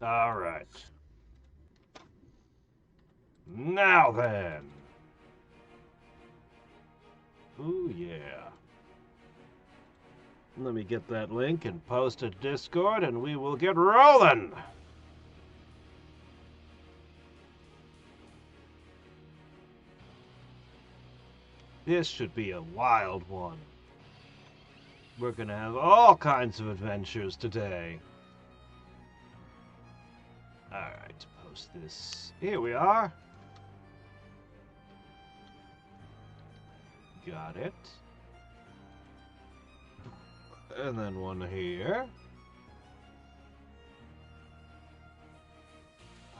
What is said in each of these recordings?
Alright. Now then. Ooh, yeah. Let me get that link and post it to Discord, and we will get rolling! This should be a wild one. We're gonna have all kinds of adventures today. Alright, post this. Here we are. Got it. And then one here.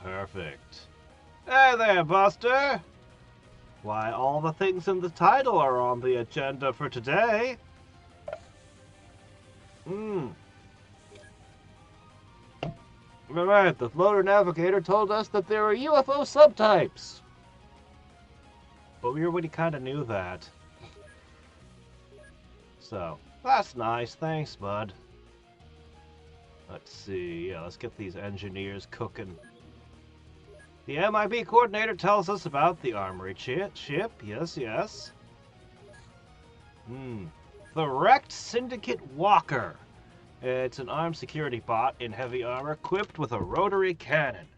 Perfect. Hey there, Buster! Why, all the things in the title are on the agenda for today. Right, the floater navigator told us that there are UFO subtypes. But we already kind of knew that. So, that's nice. Thanks, bud. Let's see. Yeah, let's get these engineers cooking. The MIB coordinator tells us about the armory ship. Yes, yes. The wrecked Syndicate Walker. It's an armed security bot in heavy armor equipped with a rotary cannon.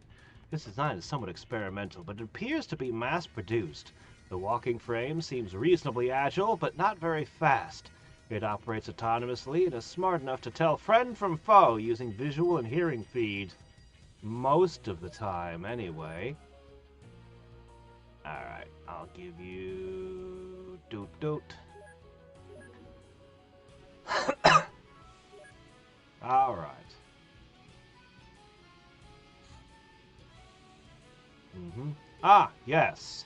This design is somewhat experimental, but it appears to be mass-produced. The walking frame seems reasonably agile, but not very fast. It operates autonomously and is smart enough to tell friend from foe using visual and hearing feed. Most of the time, anyway. Alright, I'll give you... doot. Alright. Ah, yes.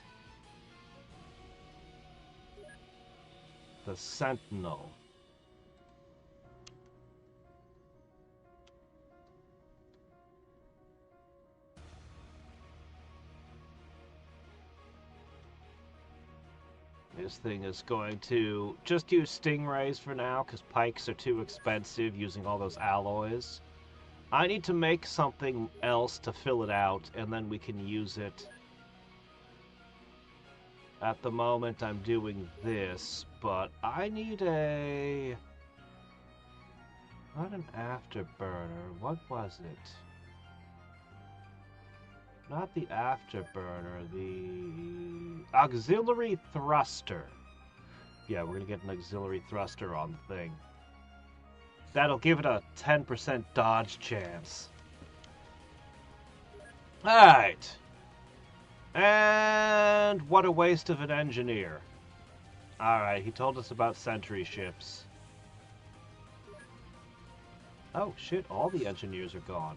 The Sentinel. This thing is going to just use stingrays for now, because pikes are too expensive using all those alloys. I need to make something else to fill it out, and then we can use it. At the moment, I'm doing this, but I need a... Not an afterburner. What was it? Not the afterburner, the auxiliary thruster. Yeah, we're gonna get an auxiliary thruster on the thing. That'll give it a 10% dodge chance. Alright. And what a waste of an engineer. Alright, he told us about sentry ships. Oh shit, all the engineers are gone.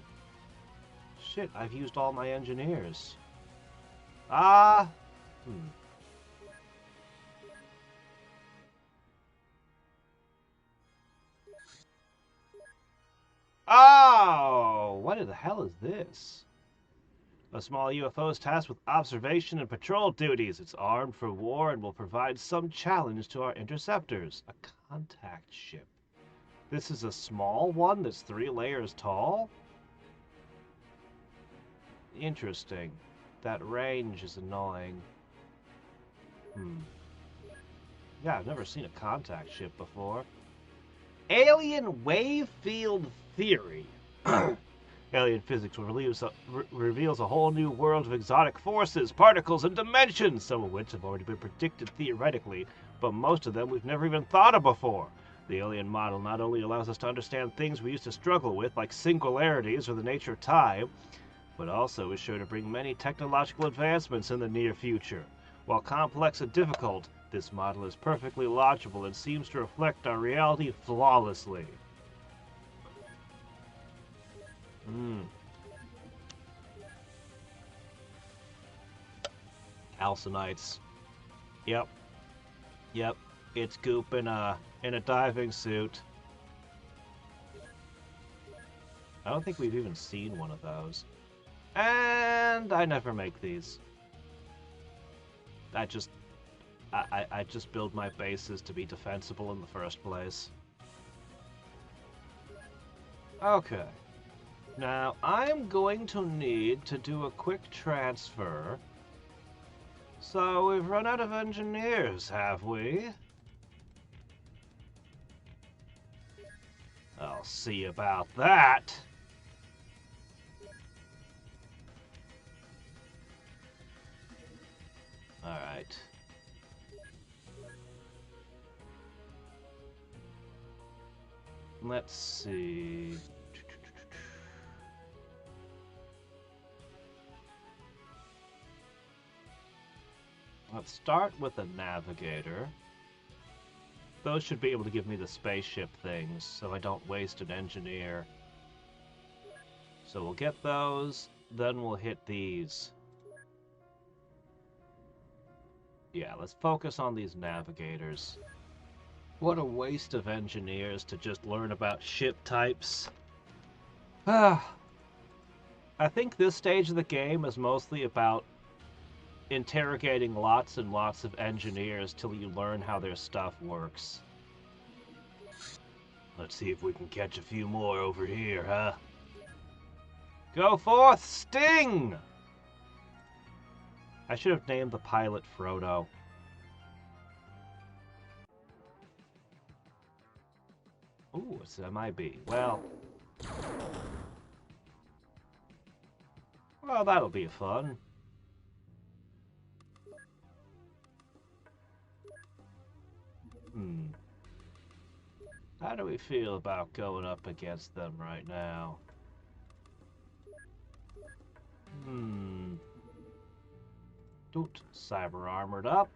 Shit, I've used all my engineers. Oh, what the hell is this? A small UFO is tasked with observation and patrol duties. It's armed for war and will provide some challenge to our interceptors. A contact ship. This is a small one that's 3 layers tall? Interesting. That range is annoying. Yeah, I've never seen a contact ship before. Alien wave field theory. Alien physics reveals a whole new world of exotic forces, particles, and dimensions, some of which have already been predicted theoretically, but most of them we've never even thought of before. The alien model not only allows us to understand things we used to struggle with, like singularities or the nature of time, but also is sure to bring many technological advancements in the near future. While complex and difficult, this model is perfectly logical and seems to reflect our reality flawlessly. Calcinites. Yep. It's Goop in a diving suit. I don't think we've even seen one of those. And I never make these. I just build my bases to be defensible in the first place. Okay. Now, I'm going to need to do a quick transfer. So, we've run out of engineers, have we? I'll see about that. Alright. Let's see. Let's start with a navigator. Those should be able to give me the spaceship things, so I don't waste an engineer. So we'll get those, then we'll hit these. Yeah, let's focus on these navigators. What a waste of engineers to just learn about ship types. I think this stage of the game is mostly about interrogating lots and lots of engineers till you learn how their stuff works. Let's see if we can catch a few more over here, huh? Go forth, Sting! I should have named the pilot Frodo. Ooh, it's MIB. Well, that'll be fun. How do we feel about going up against them right now? Doot, cyber armored up.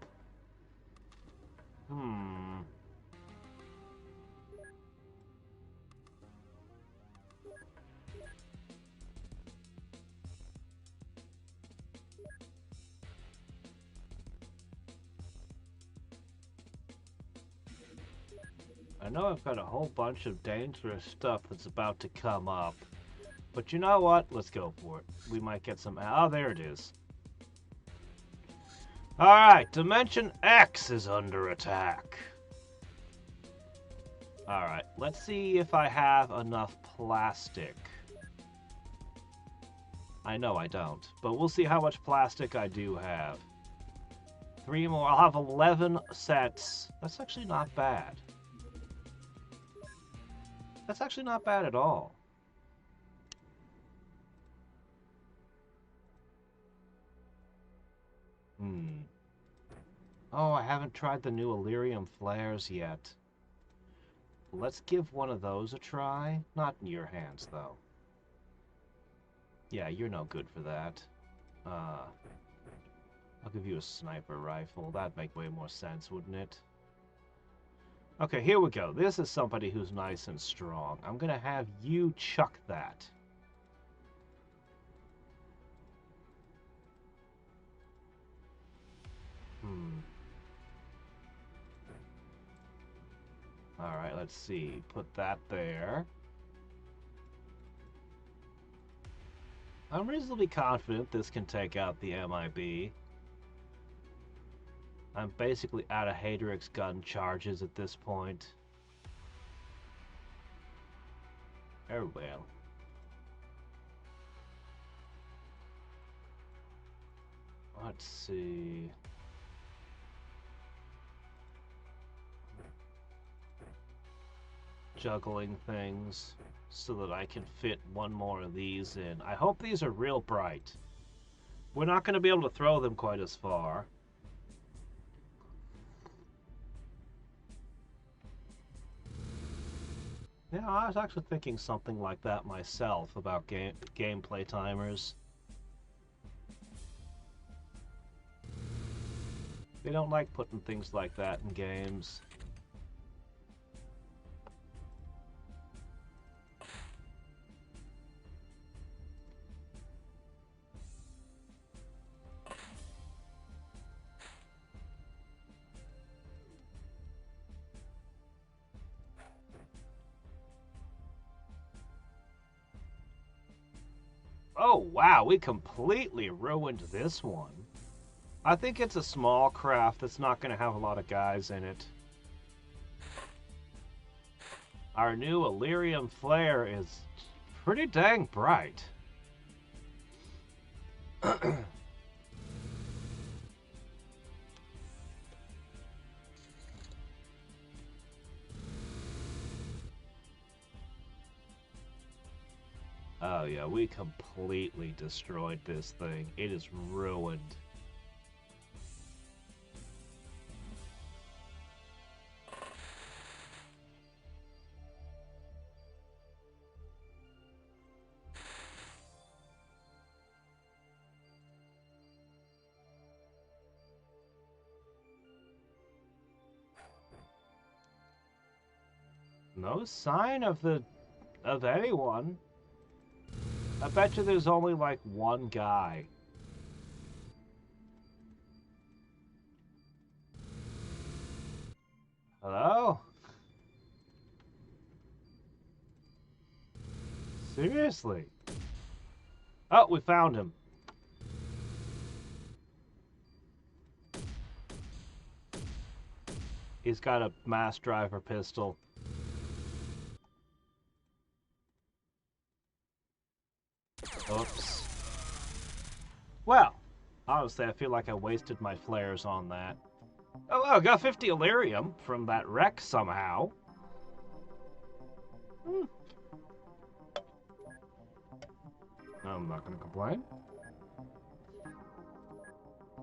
I know I've got a whole bunch of dangerous stuff that's about to come up. But you know what? Let's go for it. We might get some... Oh, there it is. Alright, Dimension X is under attack. Alright, let's see if I have enough plastic. I know I don't, but we'll see how much plastic I do have. 3 more. I'll have 11 sets. That's actually not bad. That's actually not bad at all. Oh, I haven't tried the new Illyrium flares yet. Let's give one of those a try. Not in your hands, though. Yeah, you're no good for that. I'll give you a sniper rifle. That'd make way more sense, wouldn't it? Okay, here we go. This is somebody who's nice and strong. I'm gonna have you chuck that. Alright, let's see. Put that there. I'm reasonably confident this can take out the MIB. I'm basically out of Hadriex gun charges at this point. Oh well. Let's see. Juggling things so that I can fit one more of these in. I hope these are real bright. We're not going to be able to throw them quite as far. Yeah, I was actually thinking something like that myself about gameplay timers. They don't like putting things like that in games. Oh, wow, we completely ruined this one. I think it's a small craft that's not going to have a lot of guys in it. Our new Illyrium flare is pretty dang bright. Oh yeah, we completely destroyed this thing. It is ruined. No sign of anyone. I bet you there's only like one guy. Hello? Seriously? Oh, we found him. He's got a mass driver pistol. Oops. Well, honestly, I feel like I wasted my flares on that. Oh, I got 50 Illyrium from that wreck somehow. I'm not going to complain.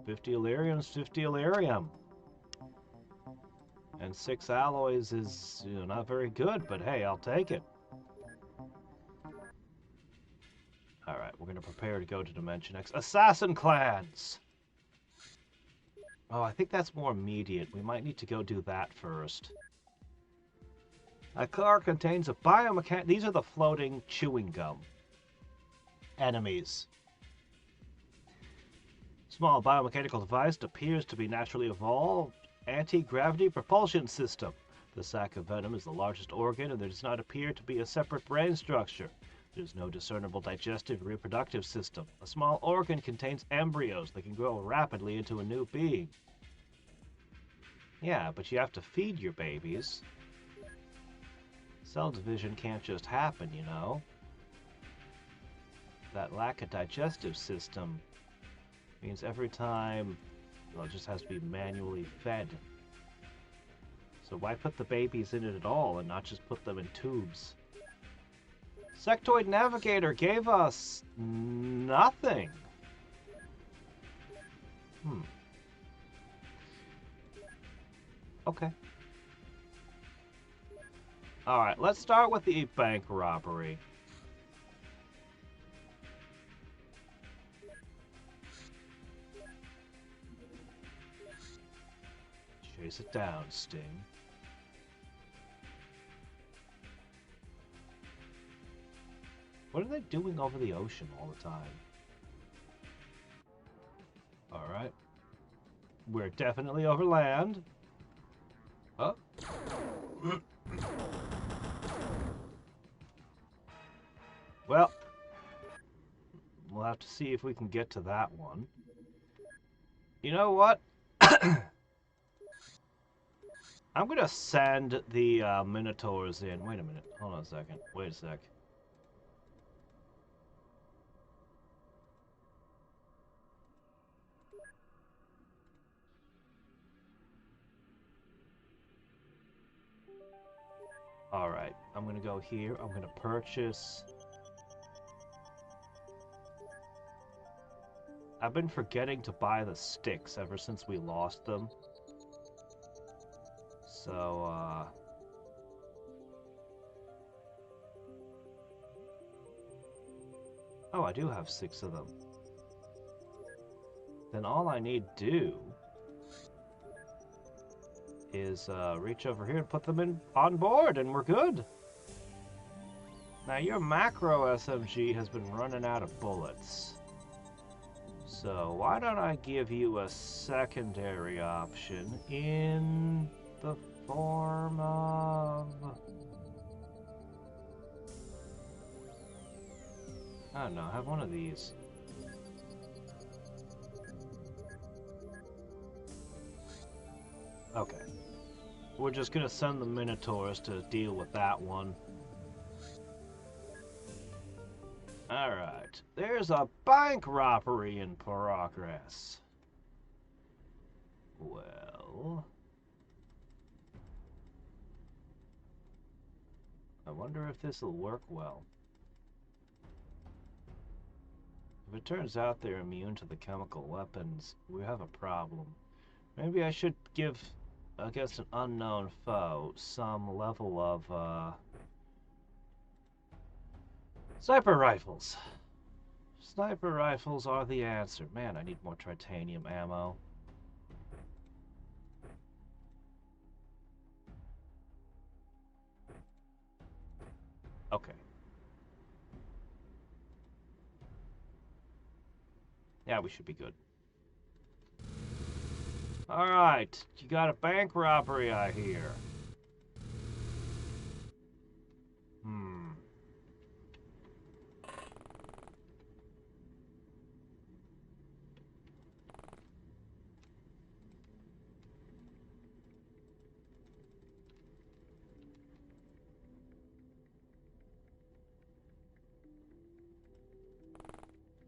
50 Illyrium's 50 Illyrium. And 6 alloys is, not very good, but hey, I'll take it. Alright, we're going to prepare to go to Dimension X. Assassin clans! Oh, I think that's more immediate. We might need to go do that first. A car contains a biomechanic... These are the floating chewing gum enemies. Small biomechanical device appears to be naturally evolved anti-gravity propulsion system. The sac of venom is the largest organ, and there does not appear to be a separate brain structure. There is no discernible digestive or reproductive system. A small organ contains embryos that can grow rapidly into a new being. Yeah, but you have to feed your babies. Cell division can't just happen, you know. That lack of digestive system means every time, well, it just has to be manually fed. So why put the babies in it at all and not just put them in tubes? Sectoid Navigator gave us nothing. Okay. Alright, let's start with the bank robbery. Chase it down, Sting. What are they doing over the ocean all the time? Alright. We're definitely over land. Oh. Well, we'll have to see if we can get to that one. You know what? I'm gonna send the Minotaurs in. Wait a minute. Hold on a second. Wait a sec. Alright, I'm gonna go here. I'm gonna purchase... I've been forgetting to buy the sticks ever since we lost them. So, oh, I do have 6 of them. Then all I need to do is reach over here and put them in on board, and we're good. Now, your macro SMG has been running out of bullets. So, why don't I give you a secondary option in the form of... I don't know, have one of these. Okay. We're just gonna send the Minotaurs to deal with that one. Alright. There's a bank robbery in progress. Well... I wonder if this will work well. If it turns out they're immune to the chemical weapons, we have a problem. Maybe I should give, against an unknown foe, some level of, sniper rifles. Sniper rifles are the answer. Man, I need more titanium ammo. Okay. Yeah, we should be good. Alright, you got a bank robbery, I hear.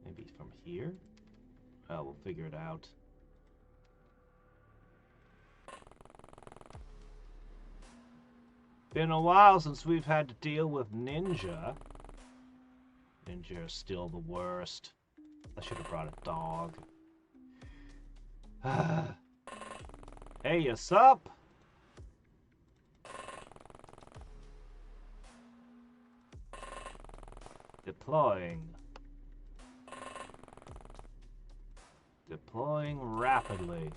Maybe from here? Oh, we'll figure it out. Been a while since we've had to deal with Ninja. Ninja is still the worst. I should have brought a dog. Hey, you sup? Deploying. Deploying rapidly.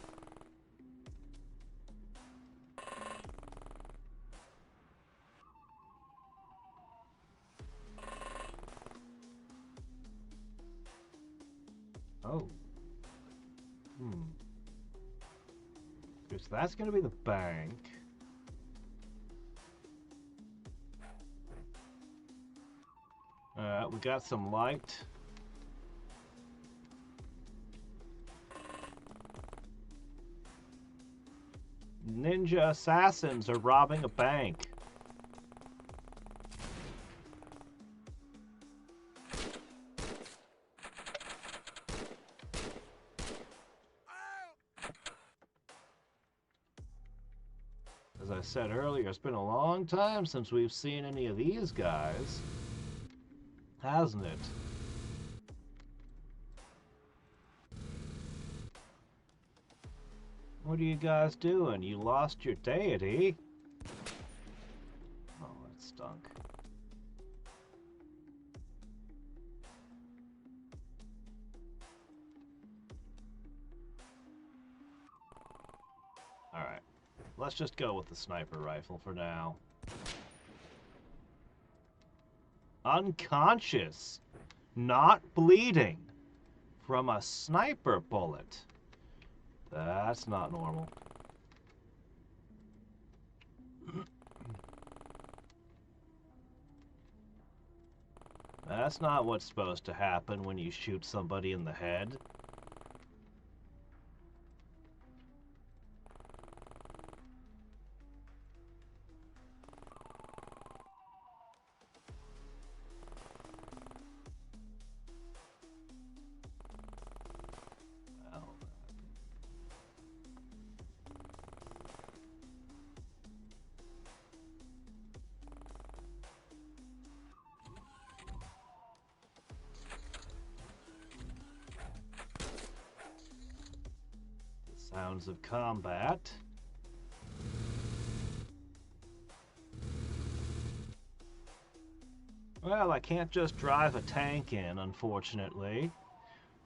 Oh. So that's gonna be the bank. We got some light. Ninja assassins are robbing a bank. As I said earlier, it's been a long time since we've seen any of these guys. Hasn't it? What are you guys doing? You lost your deity? Oh, that stunk. Alright. Let's just go with the sniper rifle for now. Unconscious. Not bleeding. From a sniper bullet. That's not normal. That's not what's supposed to happen when you shoot somebody in the head. Sounds of combat. Well, I can't just drive a tank in, unfortunately.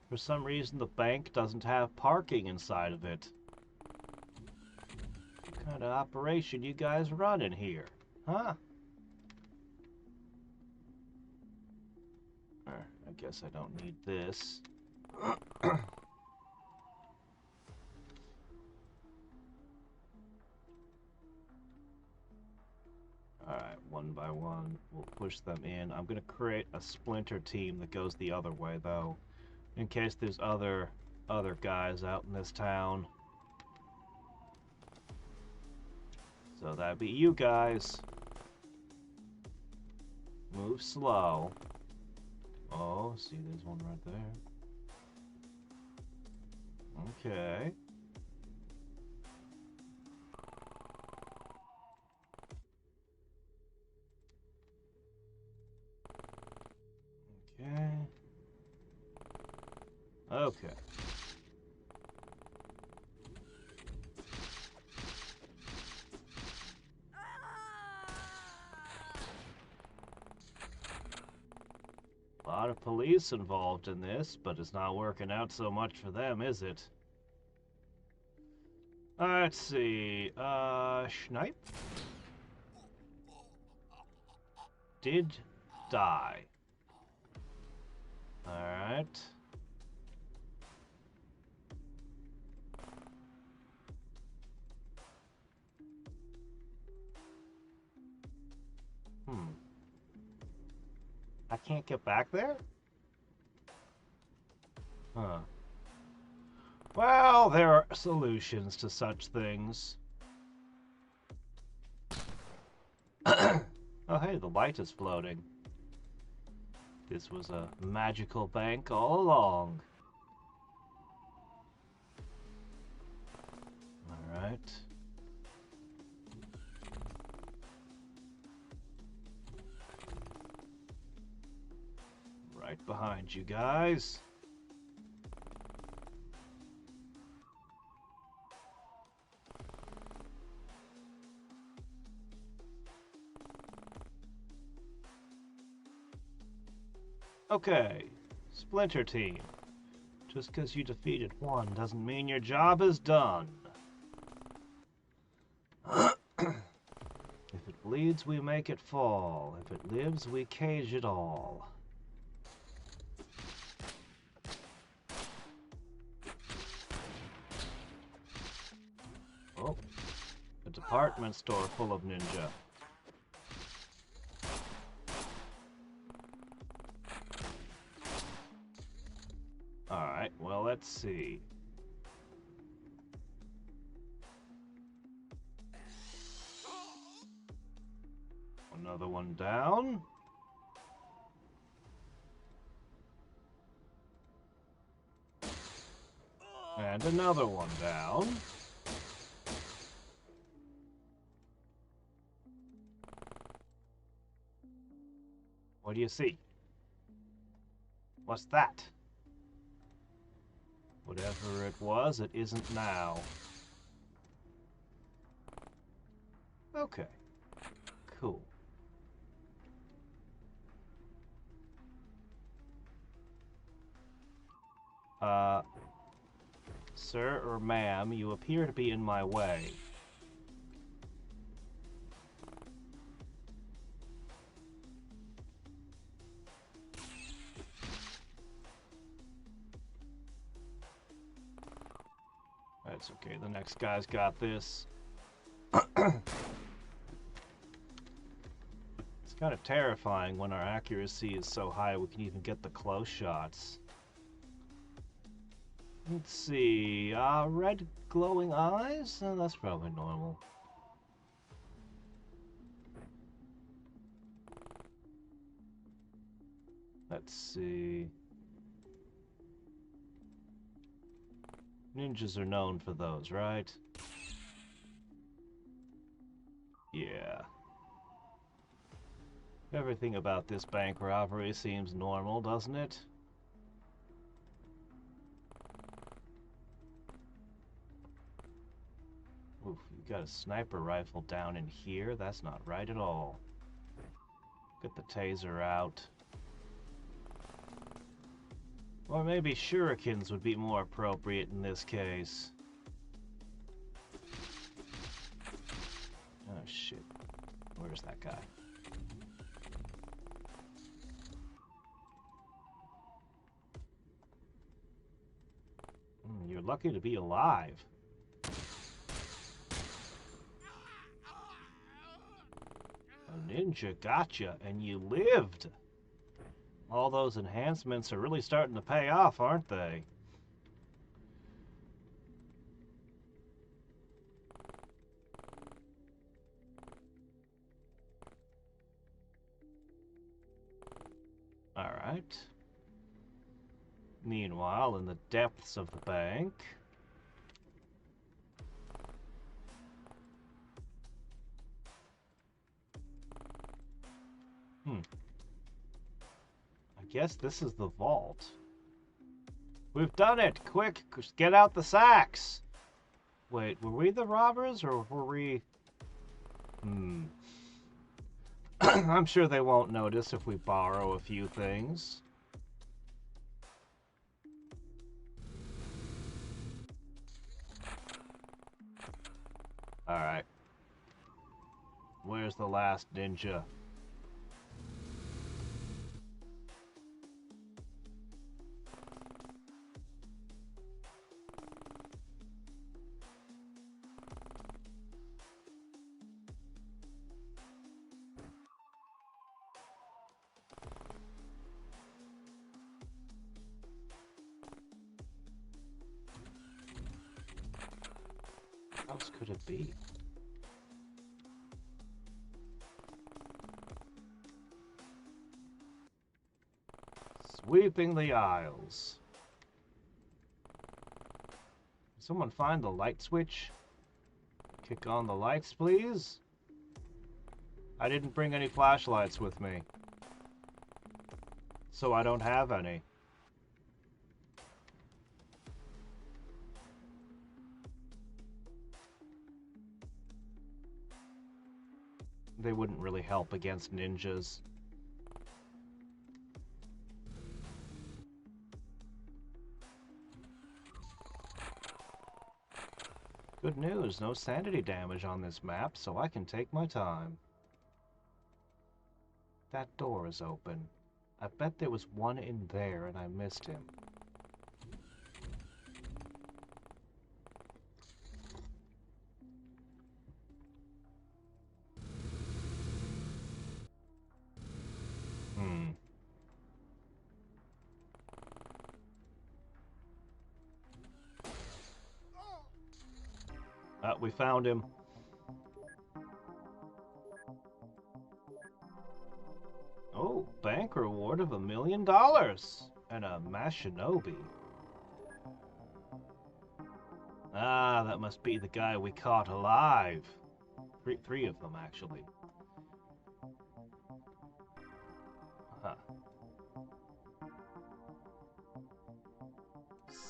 For some reason, the bank doesn't have parking inside of it. What kind of operation you guys running here? Huh? I guess I don't need this. Alright, one by one, we'll push them in. I'm gonna create a splinter team that goes the other way, though, in case there's other guys out in this town. So that'd be you guys. Move slow. Oh, see, there's one right there. Okay. Okay. Okay. A lot of police involved in this, but it's not working out so much for them, is it? Let's see. Schneip? Did die. Alright. I can't get back there? Huh. Well, there are solutions to such things. Oh, hey, the light is floating. This was a magical bank all along. Alright. Right behind you guys. Okay, Splinter Team. Just because you defeated one doesn't mean your job is done. If it bleeds, we make it fall. If it lives, we cage it all. Oh, a department store full of ninja. Alright, well, let's see. Another one down. And another one down. What do you see? What's that? Whatever it was, it isn't now. Okay. Cool. Sir or ma'am, you appear to be in my way. That's okay, the next guy's got this. It's kind of terrifying when our accuracy is so high we can even get the close shots. Let's see, red glowing eyes? That's probably normal. Let's see. Ninjas are known for those, right? Yeah. Everything about this bank robbery seems normal, doesn't it? Oof, you got a sniper rifle down in here? That's not right at all. Get the taser out. Or maybe shurikens would be more appropriate in this case. Oh shit. Where's that guy? You're lucky to be alive. A ninja gotcha, and you lived! All those enhancements are really starting to pay off, aren't they? Alright. Meanwhile, in the depths of the bank... I guess this is the vault. We've done it! Quick, get out the sacks! Wait, were we the robbers, or were we... I'm sure they won't notice if we borrow a few things. Alright. Where's the last ninja? What else could it be? Sweeping the aisles. Someone find the light switch? Kick on the lights, please. I didn't bring any flashlights with me, so I don't have any. They wouldn't really help against ninjas. Good news, no sanity damage on this map, so I can take my time. That door is open. I bet there was one in there and I missed him. We found him. Oh, bank reward of $1 million and a Mashinobi. Ah, that must be the guy we caught alive. Three of them, actually. Huh.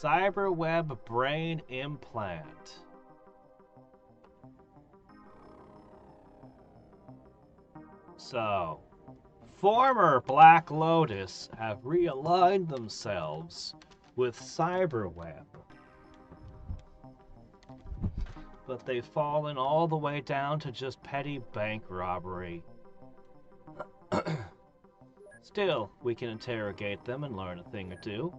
Cyberweb brain implant. So, former Black Lotus have realigned themselves with Cyberweb. But they've fallen all the way down to just petty bank robbery. Still, we can interrogate them and learn a thing or two.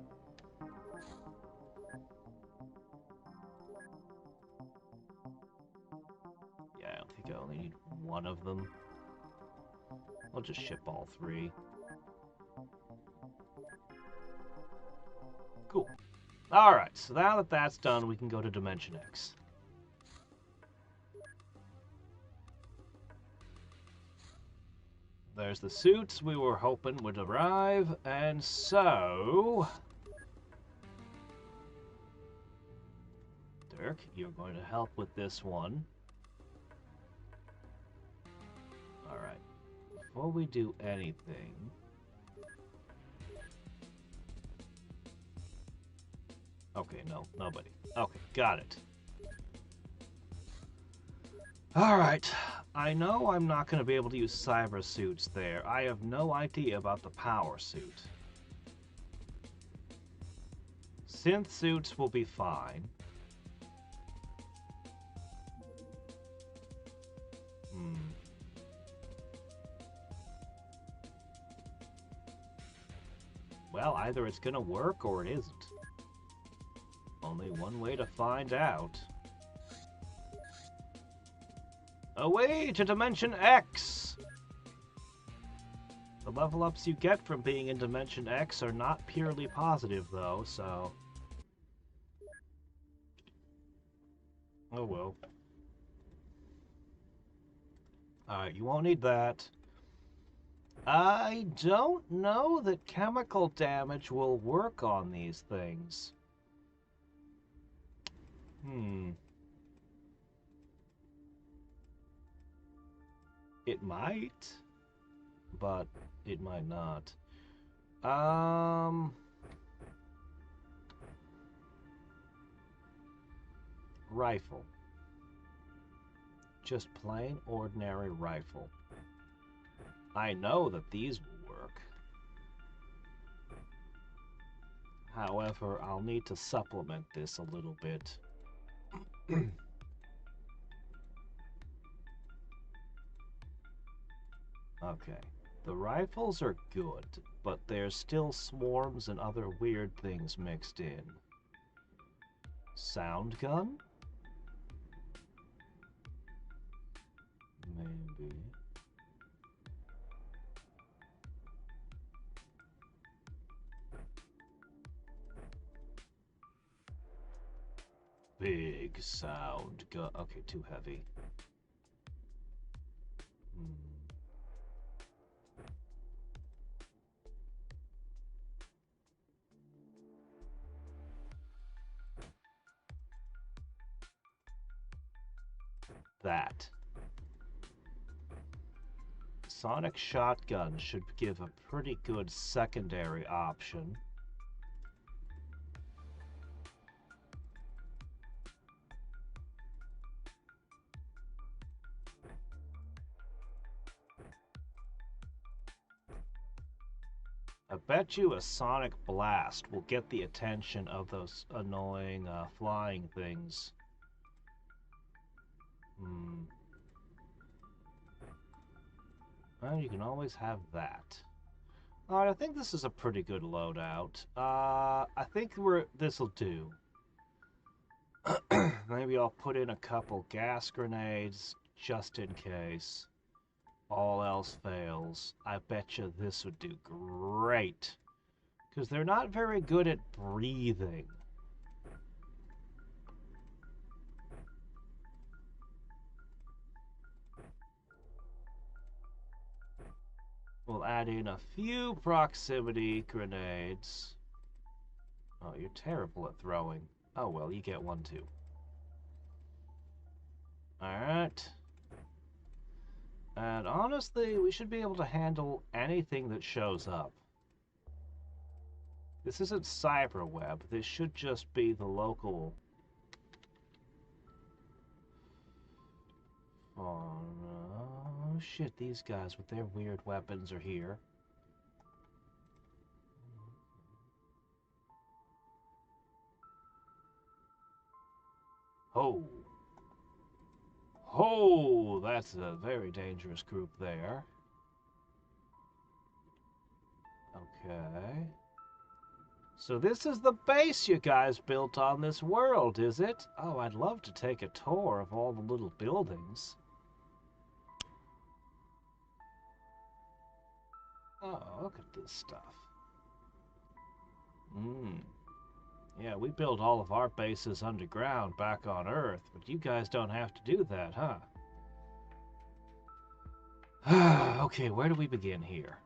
Yeah, I don't think I only need one of them. I'll just ship all 3. Cool. Alright, so now that that's done, we can go to Dimension X. There's the suits we were hoping would arrive, and so... Dirk, you're going to help with this one. Alright. Before we do anything... Okay, no, nobody. Okay, got it. Alright, I know I'm not going to be able to use cyber suits there. I have no idea about the power suit. Synth suits will be fine. Well, either it's gonna work or it isn't. Only one way to find out. Away to Dimension X! The level ups you get from being in Dimension X are not purely positive, though, so... Oh well. Alright, you won't need that. I don't know that chemical damage will work on these things. It might, but it might not. Rifle. Just plain ordinary rifle. I know that these will work. However, I'll need to supplement this a little bit. Okay. The rifles are good, but there's still swarms and other weird things mixed in. Sound gun? Maybe. Big sound gun. Okay, too heavy. That. Sonic shotgun should give a pretty good secondary option. I bet you a sonic blast will get the attention of those annoying flying things. Well, you can always have that. Alright, I think this is a pretty good loadout. I think this'll do. Maybe I'll put in a couple gas grenades just in case all else fails. I bet you this would do great. Because they're not very good at breathing. We'll add in a few proximity grenades. Oh, you're terrible at throwing. Oh well, you get one too. Alright. And honestly, we should be able to handle anything that shows up. This isn't cyberweb. This should just be the local... Oh no, shit, these guys with their weird weapons are here. Oh. Oh, that's a very dangerous group there. Okay. So this is the base you guys built on this world, is it? Oh, I'd love to take a tour of all the little buildings. Oh, look at this stuff. Yeah, we built all of our bases underground back on Earth, but you guys don't have to do that, huh? Okay, where do we begin here?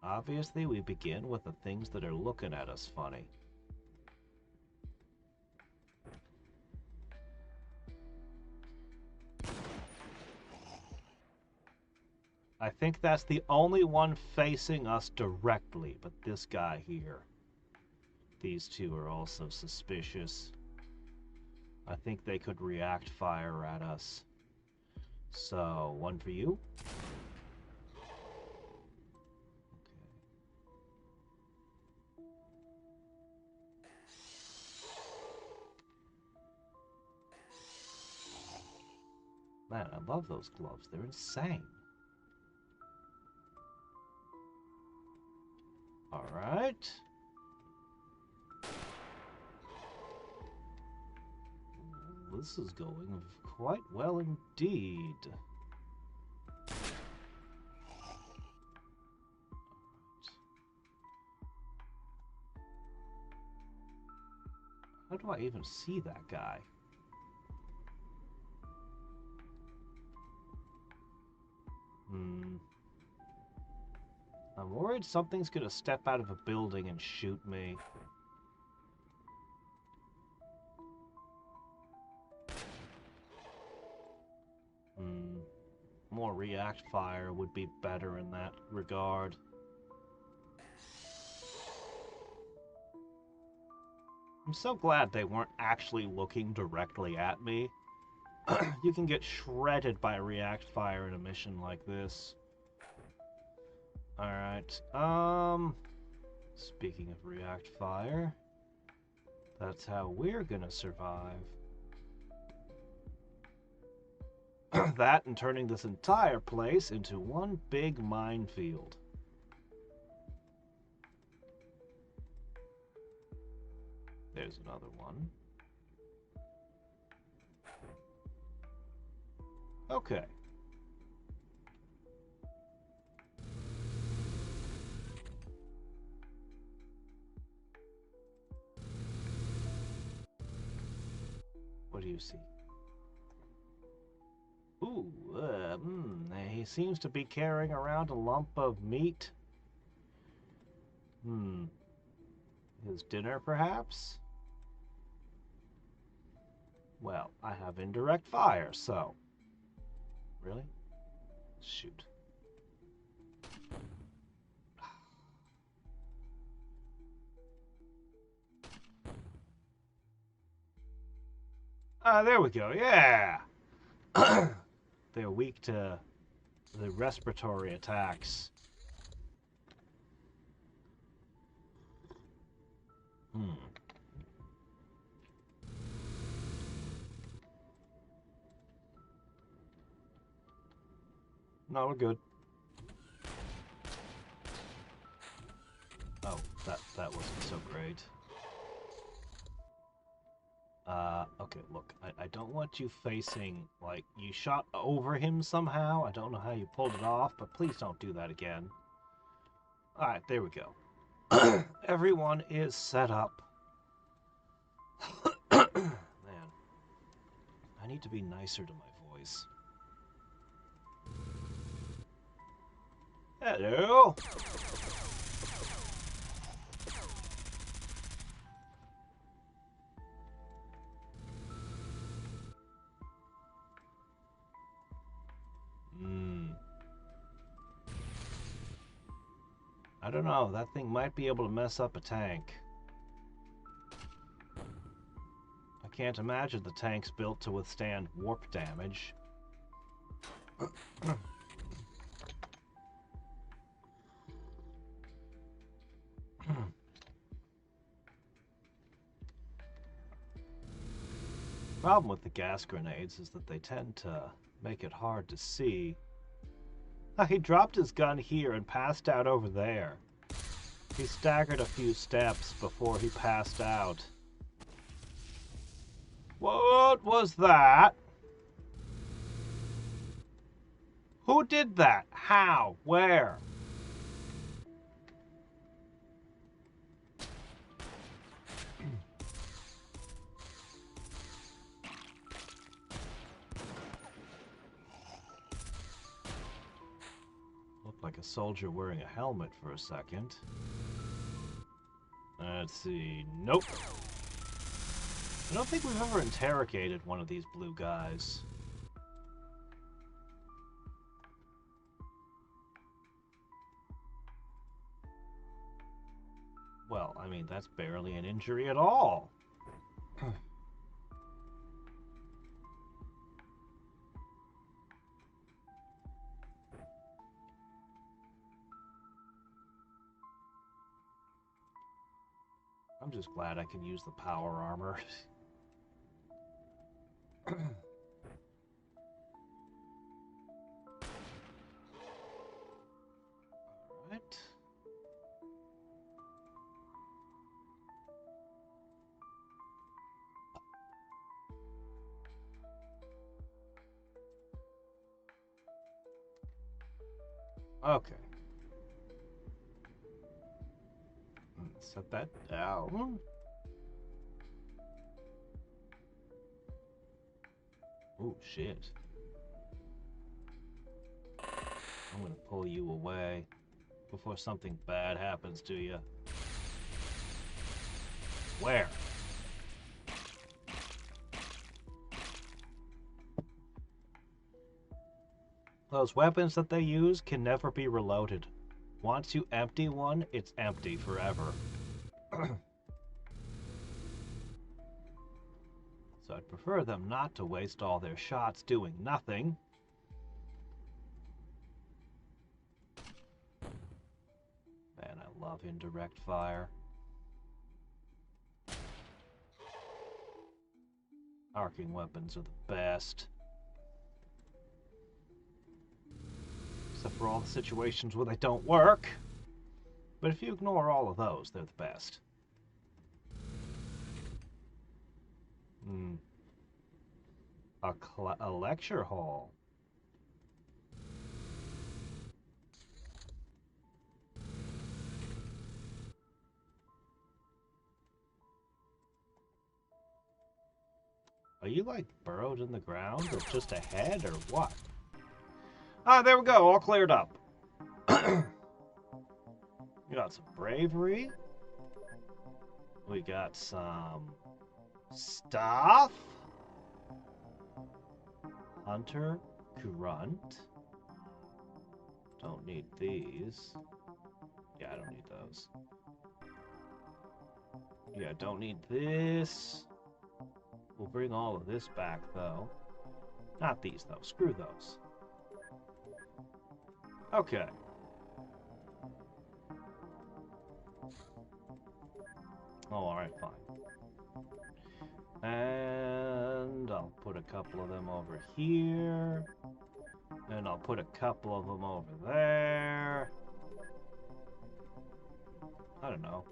Obviously, we begin with the things that are looking at us funny. I think that's the only one facing us directly, but this guy here. These two are also suspicious. I think they could react fire at us. So, one for you. Man, I love those gloves. They're insane. Alright. This is going quite well indeed. How do I even see that guy? I'm worried something's gonna step out of a building and shoot me. More react fire would be better in that regard. I'm so glad they weren't actually looking directly at me. You can get shredded by react fire in a mission like this. Alright, speaking of react fire, that's how we're gonna survive. That and turning this entire place into one big minefield. There's another one. Okay. What do you see? Ooh, he seems to be carrying around a lump of meat. His dinner, perhaps? Well, I have indirect fire, so... Really? Shoot. There we go, yeah! They're weak to the respiratory attacks. No, we're good. Oh, that wasn't so great. Okay, look, I don't want you facing, like, you shot over him somehow. I don't know how you pulled it off, but please don't do that again. Alright, there we go. Everyone is set up. Man, I need to be nicer to my voice. Hello! I don't know, that thing might be able to mess up a tank. I can't imagine the tank's built to withstand warp damage. Problem with the gas grenades is that they tend to make it hard to see. He dropped his gun here and passed out over there. He staggered a few steps before he passed out. What was that? Who did that? How? Where? Looked like a soldier wearing a helmet for a second. Let's see. Nope. I don't think we've ever interrogated one of these blue guys. Well, I mean, that's barely an injury at all. I'm just glad I can use the power armor. Alright. Okay. Set that down. Oh, shit. I'm gonna pull you away before something bad happens to you. Where? Those weapons that they use can never be reloaded. Once you empty one, it's empty forever. So I'd prefer them not to waste all their shots doing nothing. Man, I love indirect fire. Arcing weapons are the best. Except for all the situations where they don't work. But if you ignore all of those, they're the best. A lecture hall. Are you like burrowed in the ground or just a head or what? Ah, there we go, all cleared up. We got some bravery. We got some stuff. Hunter, grunt. Don't need these. Yeah, I don't need those. Yeah, don't need this. We'll bring all of this back, though. Not these, though. Screw those. Okay. Oh, alright, fine. And I'll put a couple of them over here. And I'll put a couple of them over there. I don't know.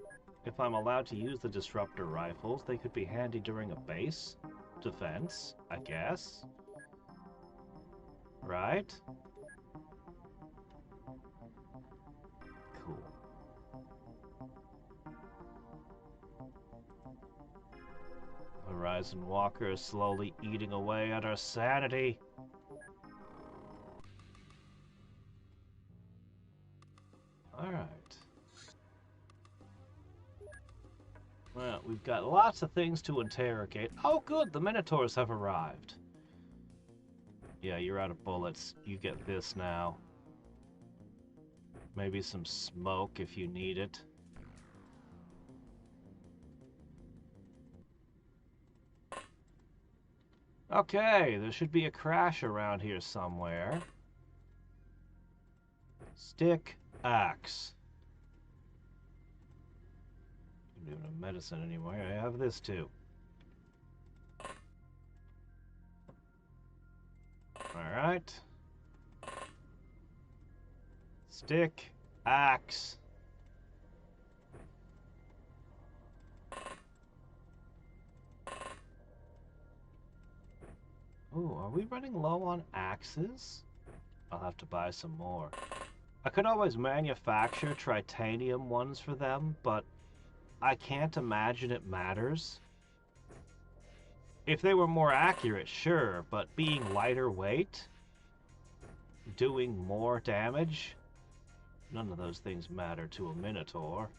If I'm allowed to use the disruptor rifles, they could be handy during a base defense, I guess. Right? Cool. Horizon Walker is slowly eating away at our sanity. Alright. Well, we've got lots of things to interrogate. Oh good, the Minotaurs have arrived. Yeah, you're out of bullets. You get this now. Maybe some smoke if you need it. Okay, there should be a crash around here somewhere. Stick, axe. I don't even have medicine anymore. I have this too. Alright. Stick, axe. Ooh, are we running low on axes? I'll have to buy some more. I could always manufacture titanium ones for them, but I can't imagine it matters. If they were more accurate, sure, but being lighter weight, doing more damage, none of those things matter to a Minotaur.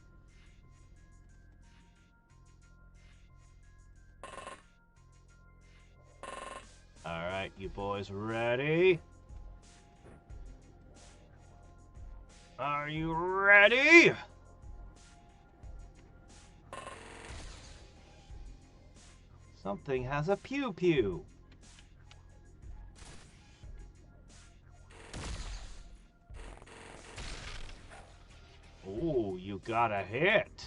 Alright, you boys ready? Are you ready? Something has a pew-pew. Ooh, you got a hit.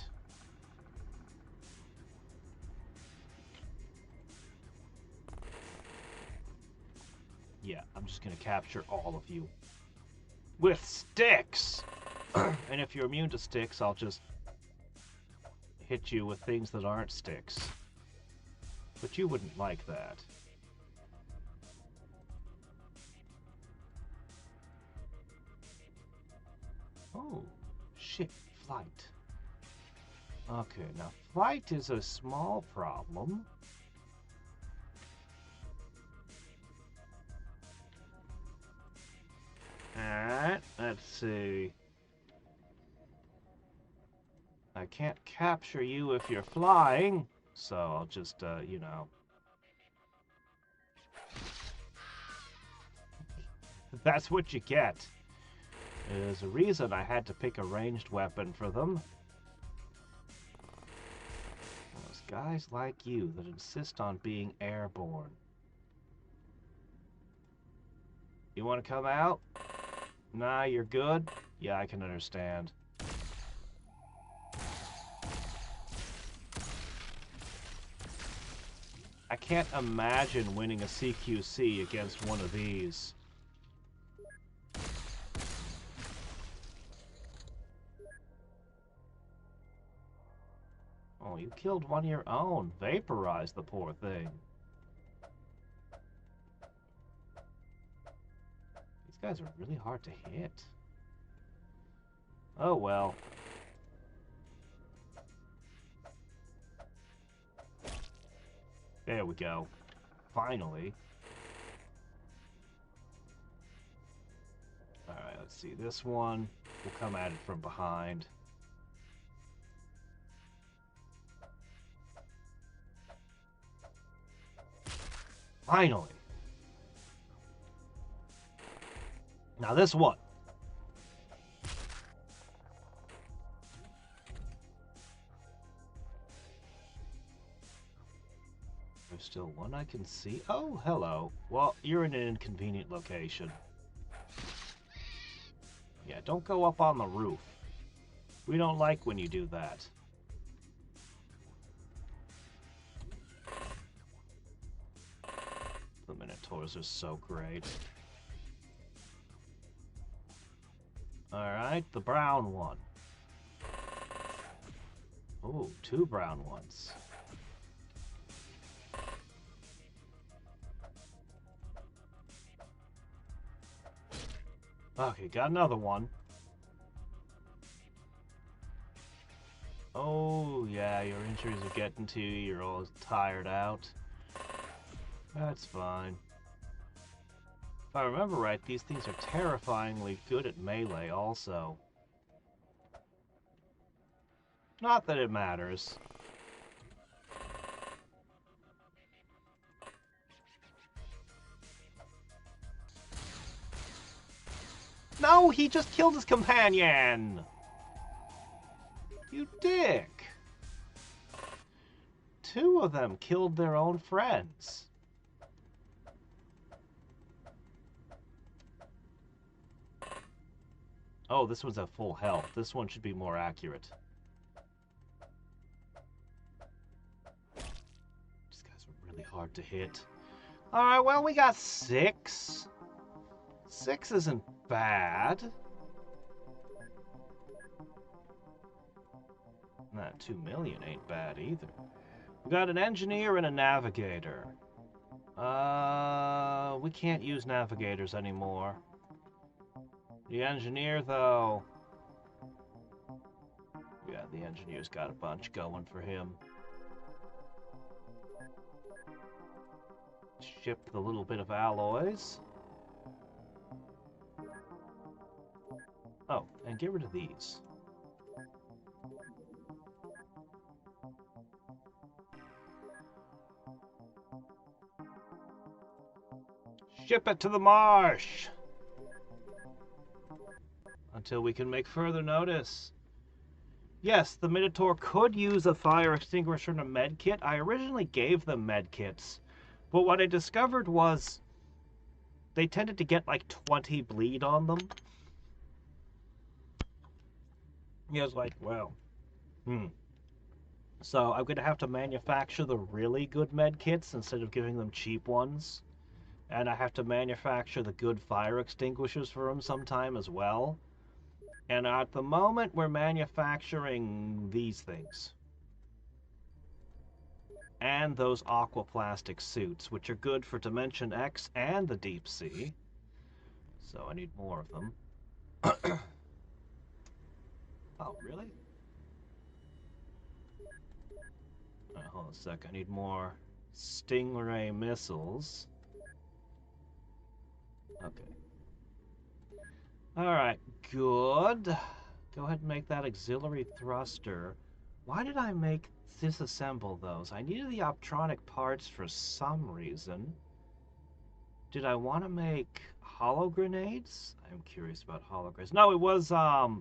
Yeah, I'm just gonna capture all of you. With sticks! And if you're immune to sticks, I'll just hit you with things that aren't sticks. But you wouldn't like that. Oh, shit, flight. Okay, now flight is a small problem. Alright, let's see. I can't capture you if you're flying, so I'll just, you know. That's what you get. There's a reason I had to pick a ranged weapon for them. Those guys like you that insist on being airborne. You want to come out? Nah, you're good? Yeah, I can understand. I can't imagine winning a CQC against one of these. Oh, you killed one of your own. Vaporized the poor thing. These guys are really hard to hit. Oh well. There we go. Finally. Alright, let's see. This one, we'll come at it from behind. Finally. Now this one. There's still one I can see. Oh, hello. Well, you're in an inconvenient location. Yeah, don't go up on the roof. We don't like when you do that. The Minotaurs are so great. Alright, the brown one. Ooh, two brown ones. Okay, got another one. Oh, yeah, your injuries are getting to you. You're all tired out. That's fine. If I remember right, these things are terrifyingly good at melee also. Not that it matters. No, he just killed his companion! You dick! Two of them killed their own friends. Oh, this one's at full health. This one should be more accurate. These guys are really hard to hit. Alright, well, we got 6. 6 isn't bad. That 2 million ain't bad either. We got an engineer and a navigator. We can't use navigators anymore. The engineer, though... Yeah, the engineer's got a bunch going for him. Ship the little bit of alloys. Oh, and get rid of these. Ship it to the marsh! Until we can make further notice. Yes, the Minotaur could use a fire extinguisher and a med kit. I originally gave them med kits, but what I discovered was they tended to get like 20 bleed on them. I was like, well, So I'm going to have to manufacture the really good med kits instead of giving them cheap ones. And I have to manufacture the good fire extinguishers for them sometime as well. And at the moment, we're manufacturing these things. And those aquaplastic suits, which are good for Dimension X and the Deep Sea. So I need more of them. Oh, really? Hold on a sec. I need more Stingray missiles. Okay. Alright, good. Go ahead and make that auxiliary thruster. Why did I disassemble those? I needed the optronic parts for some reason. Did I want to make hollow grenades? I'm curious about hollow grenades. No, it was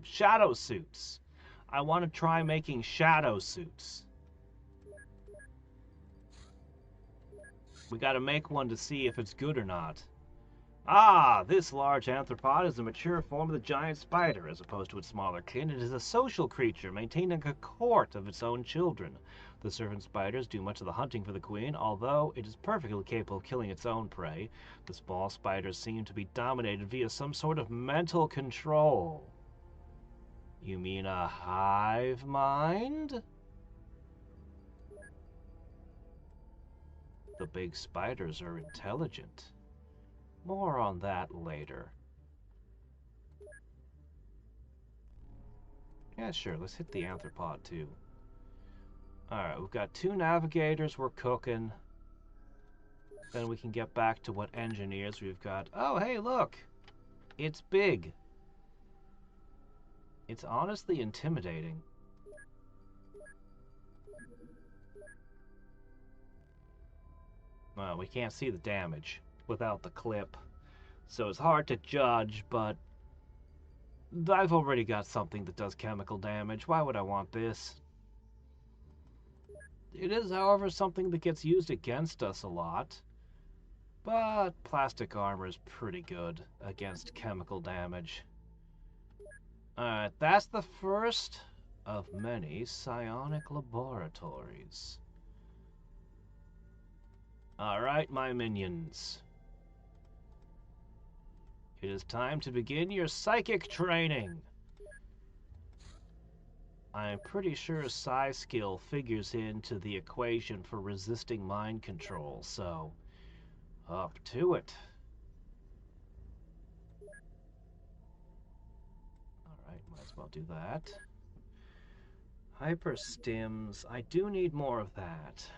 shadow suits. I want to try making shadow suits. We got to make one to see if it's good or not. Ah, this large arthropod is a mature form of the giant spider. As opposed to its smaller kin, it is a social creature, maintaining a court of its own children. The servant spiders do much of the hunting for the queen, although it is perfectly capable of killing its own prey. The small spiders seem to be dominated via some sort of mental control. You mean a hive mind? The big spiders are intelligent. More on that later. Yeah, sure, let's hit the arthropod too. Alright, we've got 2 navigators, we're cooking. Then we can get back to what engineers we've got. Oh, hey, look! It's big. It's honestly intimidating. Well, we can't see the damage without the clip, so it's hard to judge, but I've already got something that does chemical damage. Why would I want this? It is, however, something that gets used against us a lot, but plastic armor is pretty good against chemical damage. Alright, that's the first of many psionic laboratories. Alright, my minions. It is time to begin your psychic training. I'm pretty sure psi skill figures into the equation for resisting mind control, so up to it. Alright, might as well do that. Hyperstims, I do need more of that.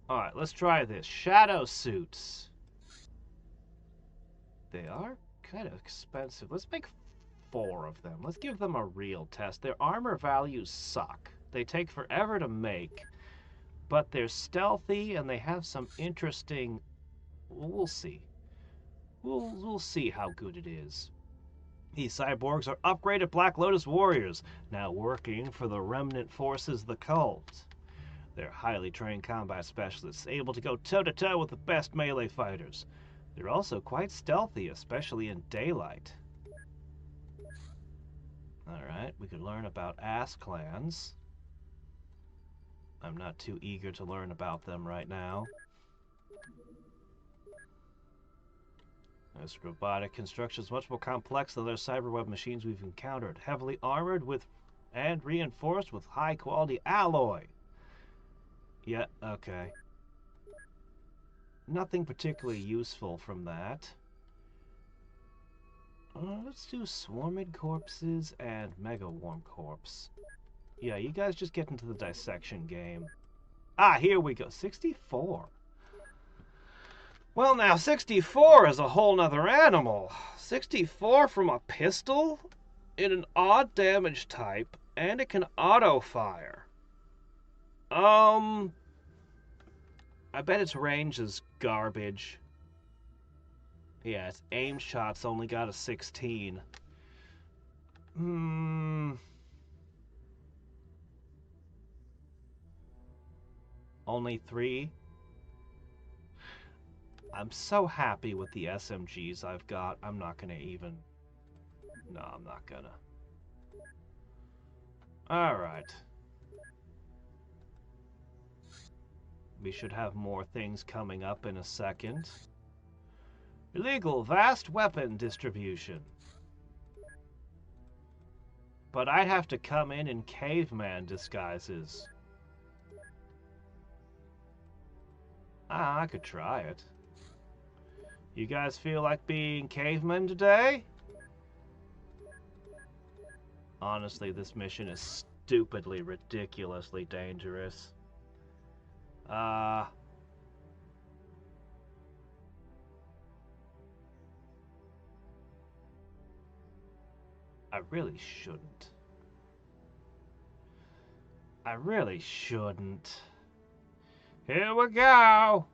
Alright, let's try this. Shadow suits. They are kind of expensive. Let's make 4 of them. Let's give them a real test. Their armor values suck. They take forever to make, but they're stealthy and they have some interesting... We'll see. We'll see how good it is. These cyborgs are upgraded Black Lotus warriors, now working for the remnant forces of the cult. They're highly trained combat specialists, able to go toe-to-toe with the best melee fighters. They're also quite stealthy, especially in daylight. Alright, we could learn about ass clans. I'm not too eager to learn about them right now. This robotic construction is much more complex than other cyberweb machines we've encountered. Heavily armored with and reinforced with high-quality alloy. Yeah, okay. Nothing particularly useful from that. Let's do swarmid corpses and mega warm corpse. Yeah, you guys just get into the dissection game. Ah, here we go. 64. Well, now, 64 is a whole nother animal. 64 from a pistol in an odd damage type, and it can auto-fire. I bet its range is garbage. Yeah, its aim shot's only got a 16. Only 3? I'm so happy with the SMGs I've got, I'm not gonna even... No, I'm not gonna. Alright. We should have more things coming up in a second. Illegal vast weapon distribution. But I'd have to come in caveman disguises. Ah, I could try it. You guys feel like being cavemen today? Honestly, this mission is stupidly, ridiculously dangerous. I really shouldn't. I really shouldn't. Here we go!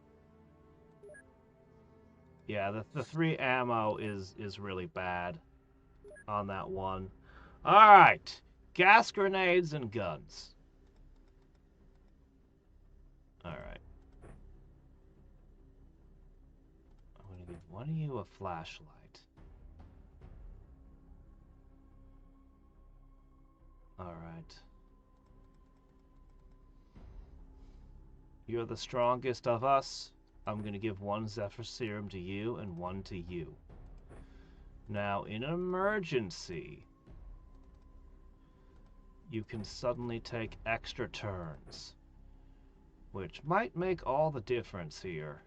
Yeah, the 3 ammo is really bad on that one. Alright. Gas grenades and guns. Alright. I'm going to give one of you a flashlight. Alright. You're the strongest of us. I'm going to give 1 Zephyr Serum to you and 1 to you. Now, in an emergency, you can suddenly take extra turns, which might make all the difference here.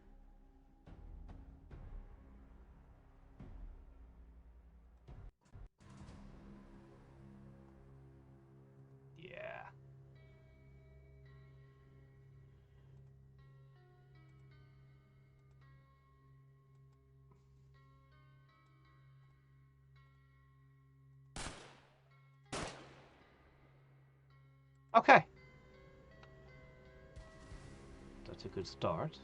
Yeah. Okay. That's a good start.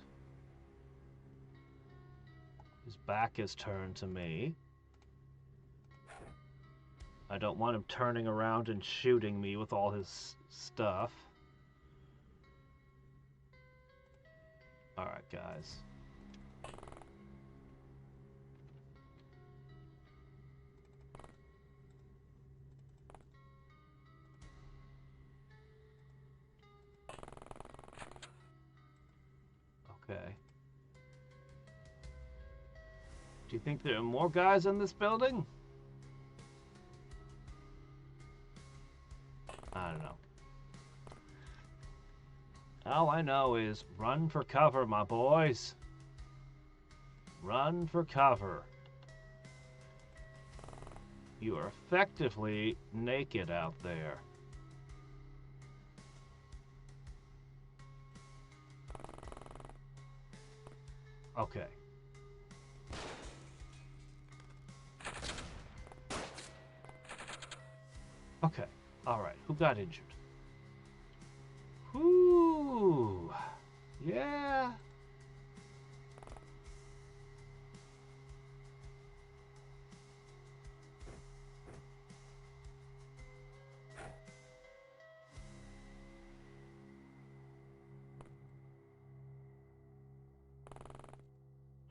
His back is turned to me. I don't want him turning around and shooting me with all his stuff. Alright, guys. Okay. Do you think there are more guys in this building? I don't know. All I know is run for cover, my boys. Run for cover. You are effectively naked out there. Okay. Okay. Alright. Who got injured? Whoo! Yeah.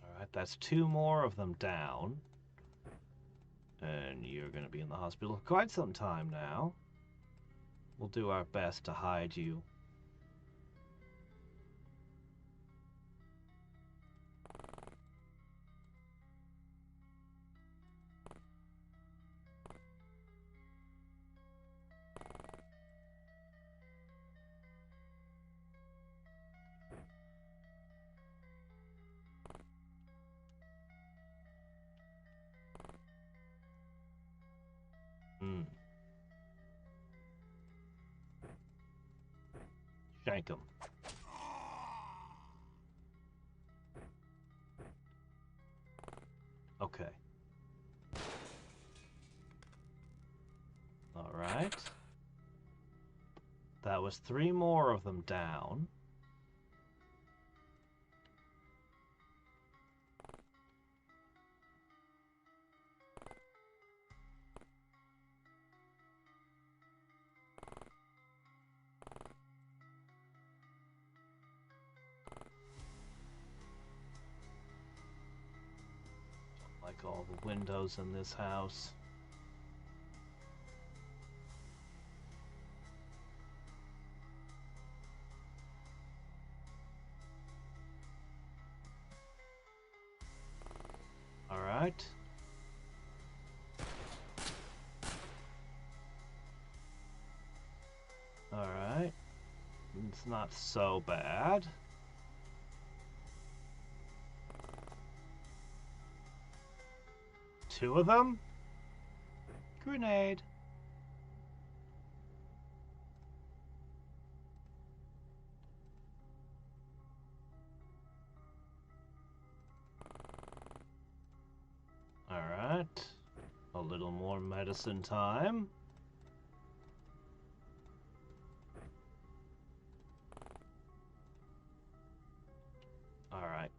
Alright, that's 2 more of them down. And you're going to be in the hospital for quite some time now. We'll do our best to hide you. Shank him. Okay. All right. That was 3 more of them down. Like all the windows in this house. All right. All right. It's not so bad. Two of them? Grenade. Alright. A little more medicine time. All right.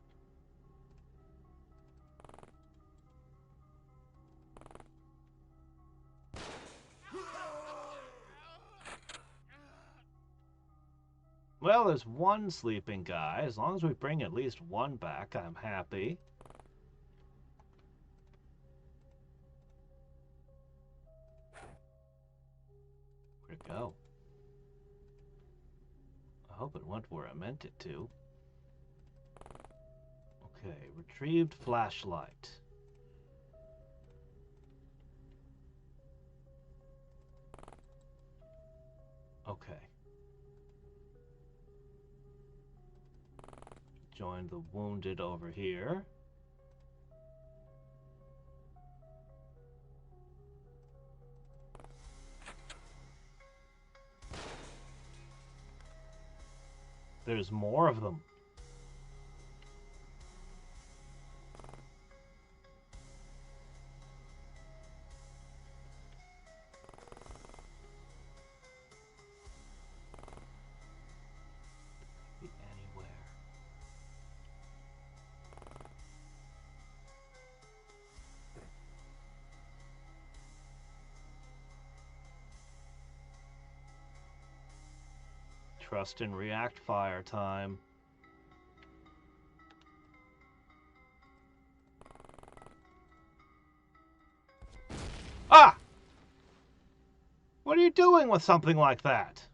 Well, there's one sleeping guy. As long as we bring at least one back, I'm happy. Where'd it go? I hope it went where I meant it to. Okay, retrieved flashlight. Okay. Join the wounded over here. There's more of them. Be anywhere. Trust and react fire time. Ah! What are you doing with something like that?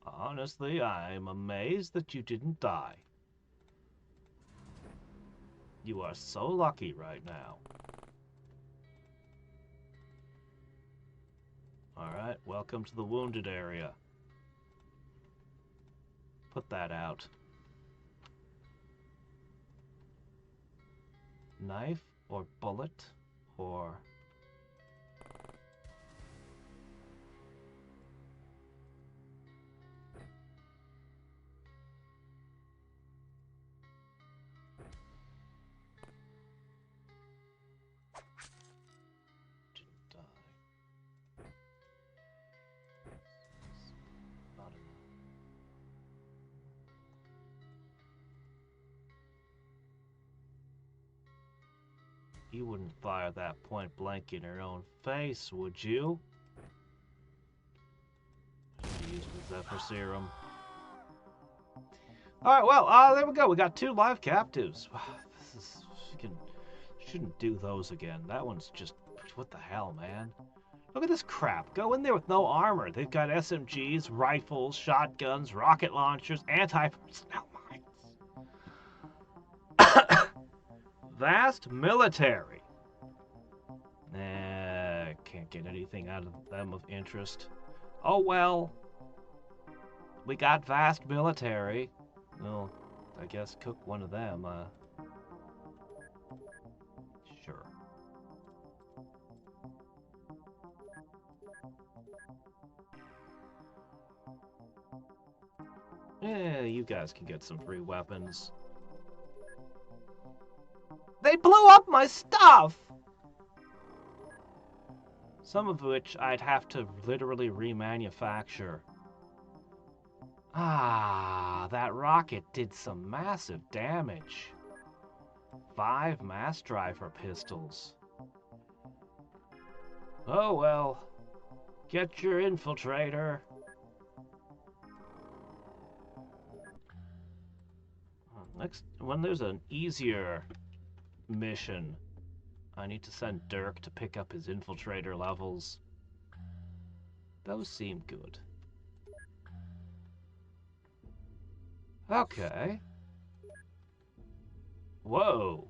Honestly, I'm amazed that you didn't die. You are so lucky right now. Alright, welcome to the wounded area. Put that out. Knife or bullet or... Didn't die. Not enough. You wouldn't fire that point blank in your own face, would you? Use the Zephyr Serum. Alright, well, there we go. We got 2 live captives. This is... Shouldn't do those again. That one's just... What the hell, man? Look at this crap. Go in there with no armor. They've got SMGs, rifles, shotguns, rocket launchers, anti-personnel mines. Vast military. Nah, can't get anything out of them of interest. Oh well. We got vast military. Well, I guess cook one of them, Sure. Yeah, you guys can get some free weapons. They blew up my stuff! Some of which I'd have to literally remanufacture. Ah, that rocket did some massive damage. 5 mass driver pistols. Oh well. Get your infiltrator. Next, when there's an easier mission, I need to send Dirk to pick up his infiltrator levels. Those seem good. Okay. Whoa.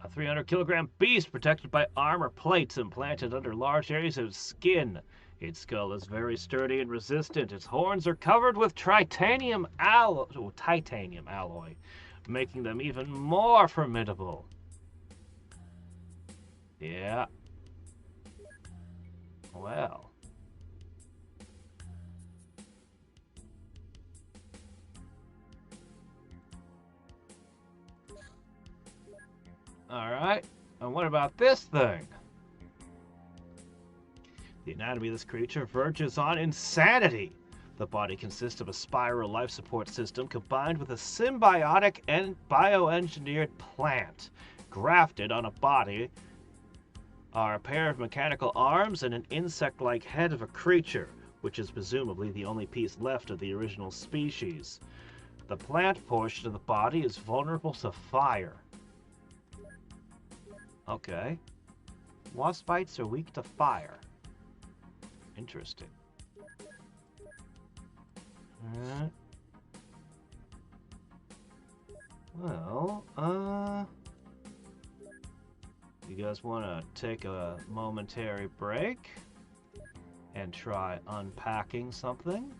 A 300-kilogram beast protected by armor plates implanted under large areas of skin. Its skull is very sturdy and resistant. Its horns are covered with titanium alloy, making them even more formidable. Yeah. Well. Alright. And what about this thing? The anatomy of this creature verges on insanity. The body consists of a spiral life support system combined with a symbiotic and bioengineered plant. Grafted on a body are a pair of mechanical arms and an insect-like head of a creature, which is presumably the only piece left of the original species. The plant portion of the body is vulnerable to fire. Okay. Wasp bites are weak to fire. Interesting. Alright. Well, you guys want to take a momentary break and try unpacking something?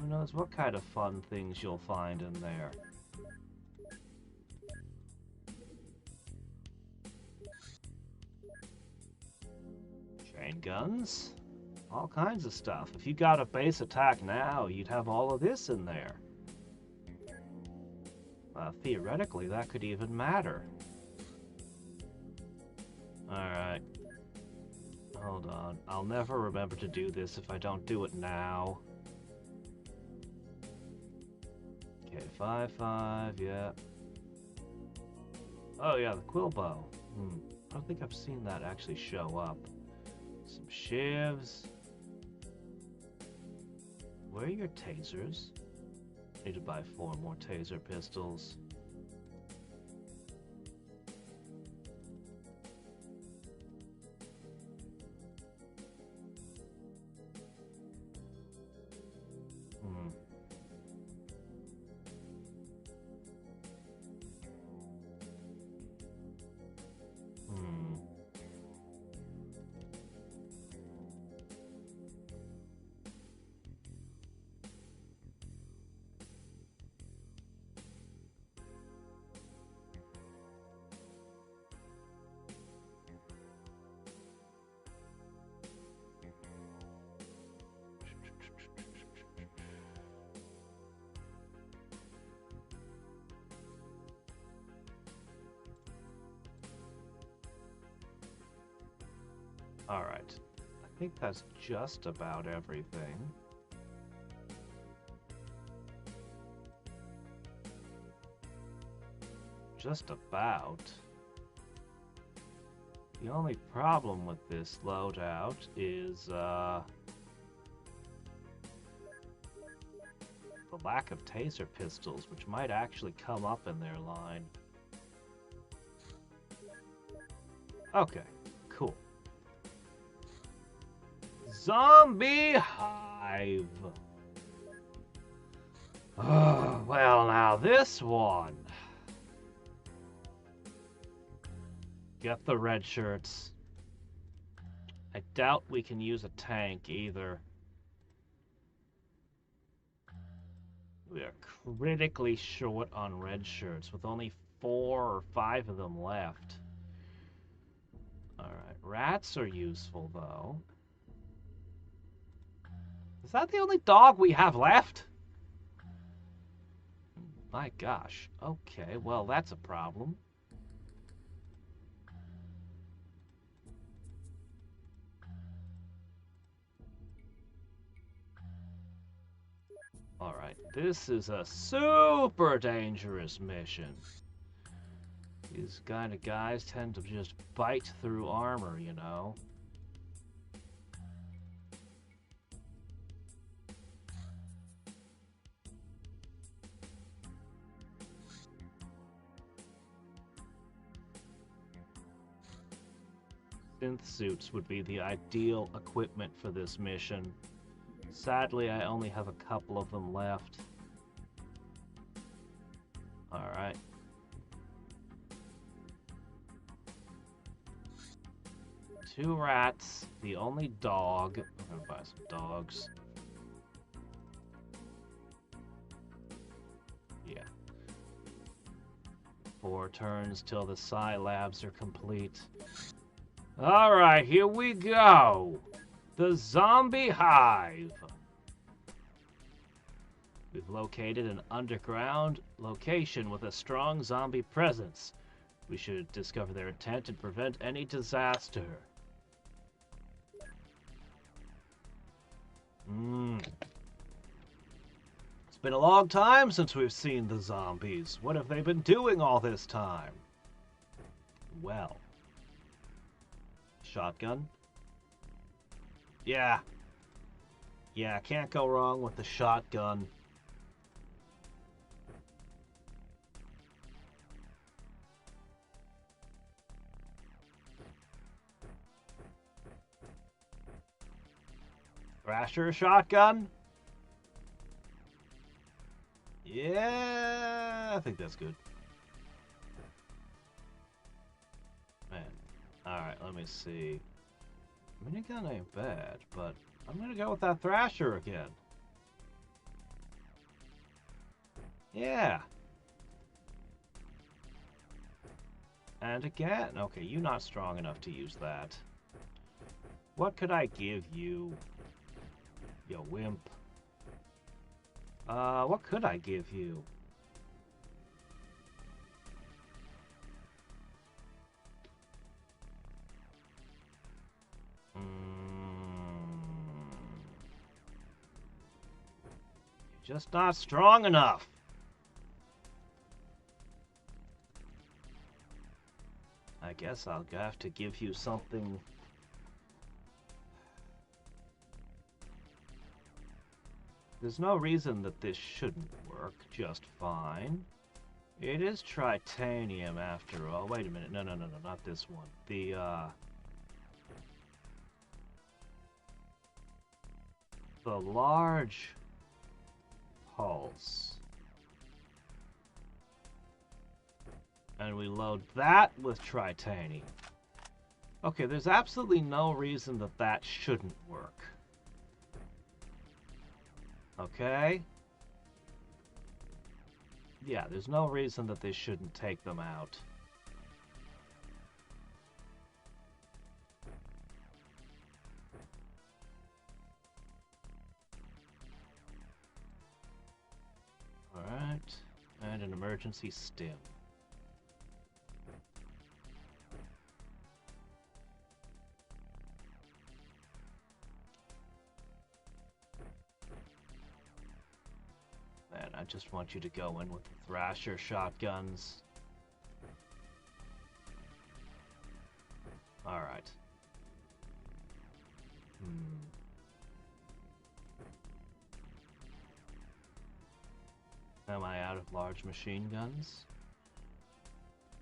Who knows what kind of fun things you'll find in there. Chain guns, all kinds of stuff. If you got a base attack now, you'd have all of this in there. Theoretically, that could even matter. Alright. Hold on. I'll never remember to do this if I don't do it now. Okay, 5-5, yeah. Oh yeah, the quill bow. I don't think I've seen that actually show up. Some shivs. Where are your tasers? Need to buy 4 more taser pistols. Alright, I think that's just about everything. Just about. The only problem with this loadout is, the lack of taser pistols, which might actually come up in their line. Okay, cool. Zombie hive. Oh, well, now this one. Get the red shirts. I doubt we can use a tank either. We are critically short on red shirts with only 4 or 5 of them left. Alright, rats are useful though. Is that the only dog we have left? My gosh. Okay, well, that's a problem. Alright, this is a super dangerous mission. These kind of guys tend to just bite through armor, you know. Synth suits would be the ideal equipment for this mission. Sadly, I only have a couple of them left. Alright. Two rats, the only dog. I'm gonna buy some dogs. Yeah. 4 turns till the Psi labs are complete. Alright, here we go. The zombie hive. We've located an underground location with a strong zombie presence. We should discover their intent and prevent any disaster. It's been a long time since we've seen the zombies. What have they been doing all this time? Well. Shotgun? Yeah. Yeah, can't go wrong with the shotgun. Thrasher shotgun? Yeah, I think that's good. Man. Alright, let me see. Minigun ain't bad, but I'm gonna go with that Thrasher again. Yeah. And again. Okay, you're not strong enough to use that. What could I give you? You wimp. What could I give you? Just not strong enough. I guess I'll have to give you something. There's no reason that this shouldn't work just fine. It is tritanium after all. Wait a minute. No, not this one. The large pulse. And we load that with tritanium. Okay, there's absolutely no reason that that shouldn't work. Okay? Yeah, there's no reason that they shouldn't take them out. Alright. And an emergency stim. Man, I just want you to go in with the Thrasher shotguns. Alright. Am I out of large machine guns?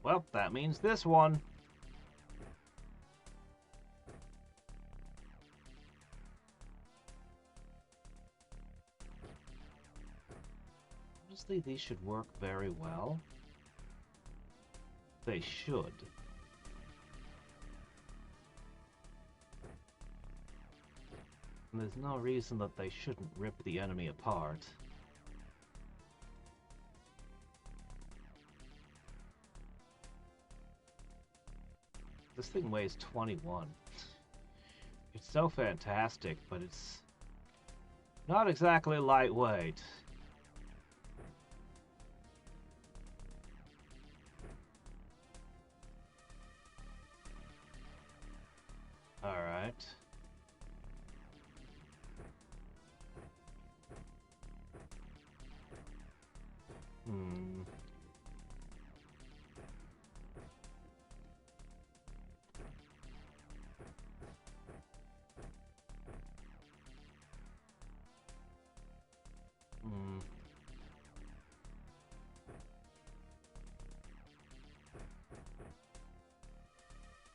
Well, that means this one. Honestly, these should work very well. They should. And there's no reason that they shouldn't rip the enemy apart. This thing weighs 21. It's so fantastic, but it's not exactly lightweight. Alright.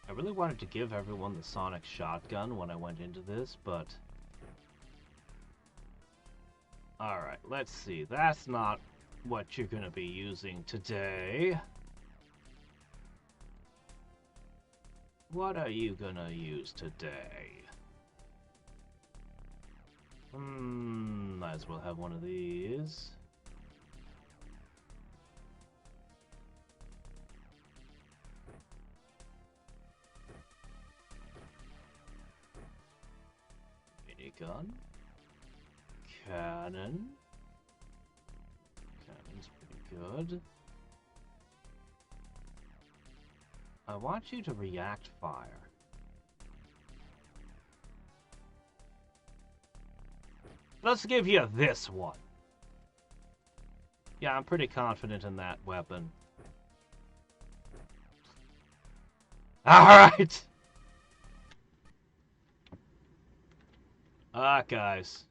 I really wanted to give everyone the sonic shotgun when I went into this, but... Alright, let's see. That's not what you're gonna be using today. What are you gonna use today? Might as well have one of these. gun. Cannon. Cannon's pretty good. I want you to react fire. Let's give you this one. Yeah, I'm pretty confident in that weapon. Alright! Guys.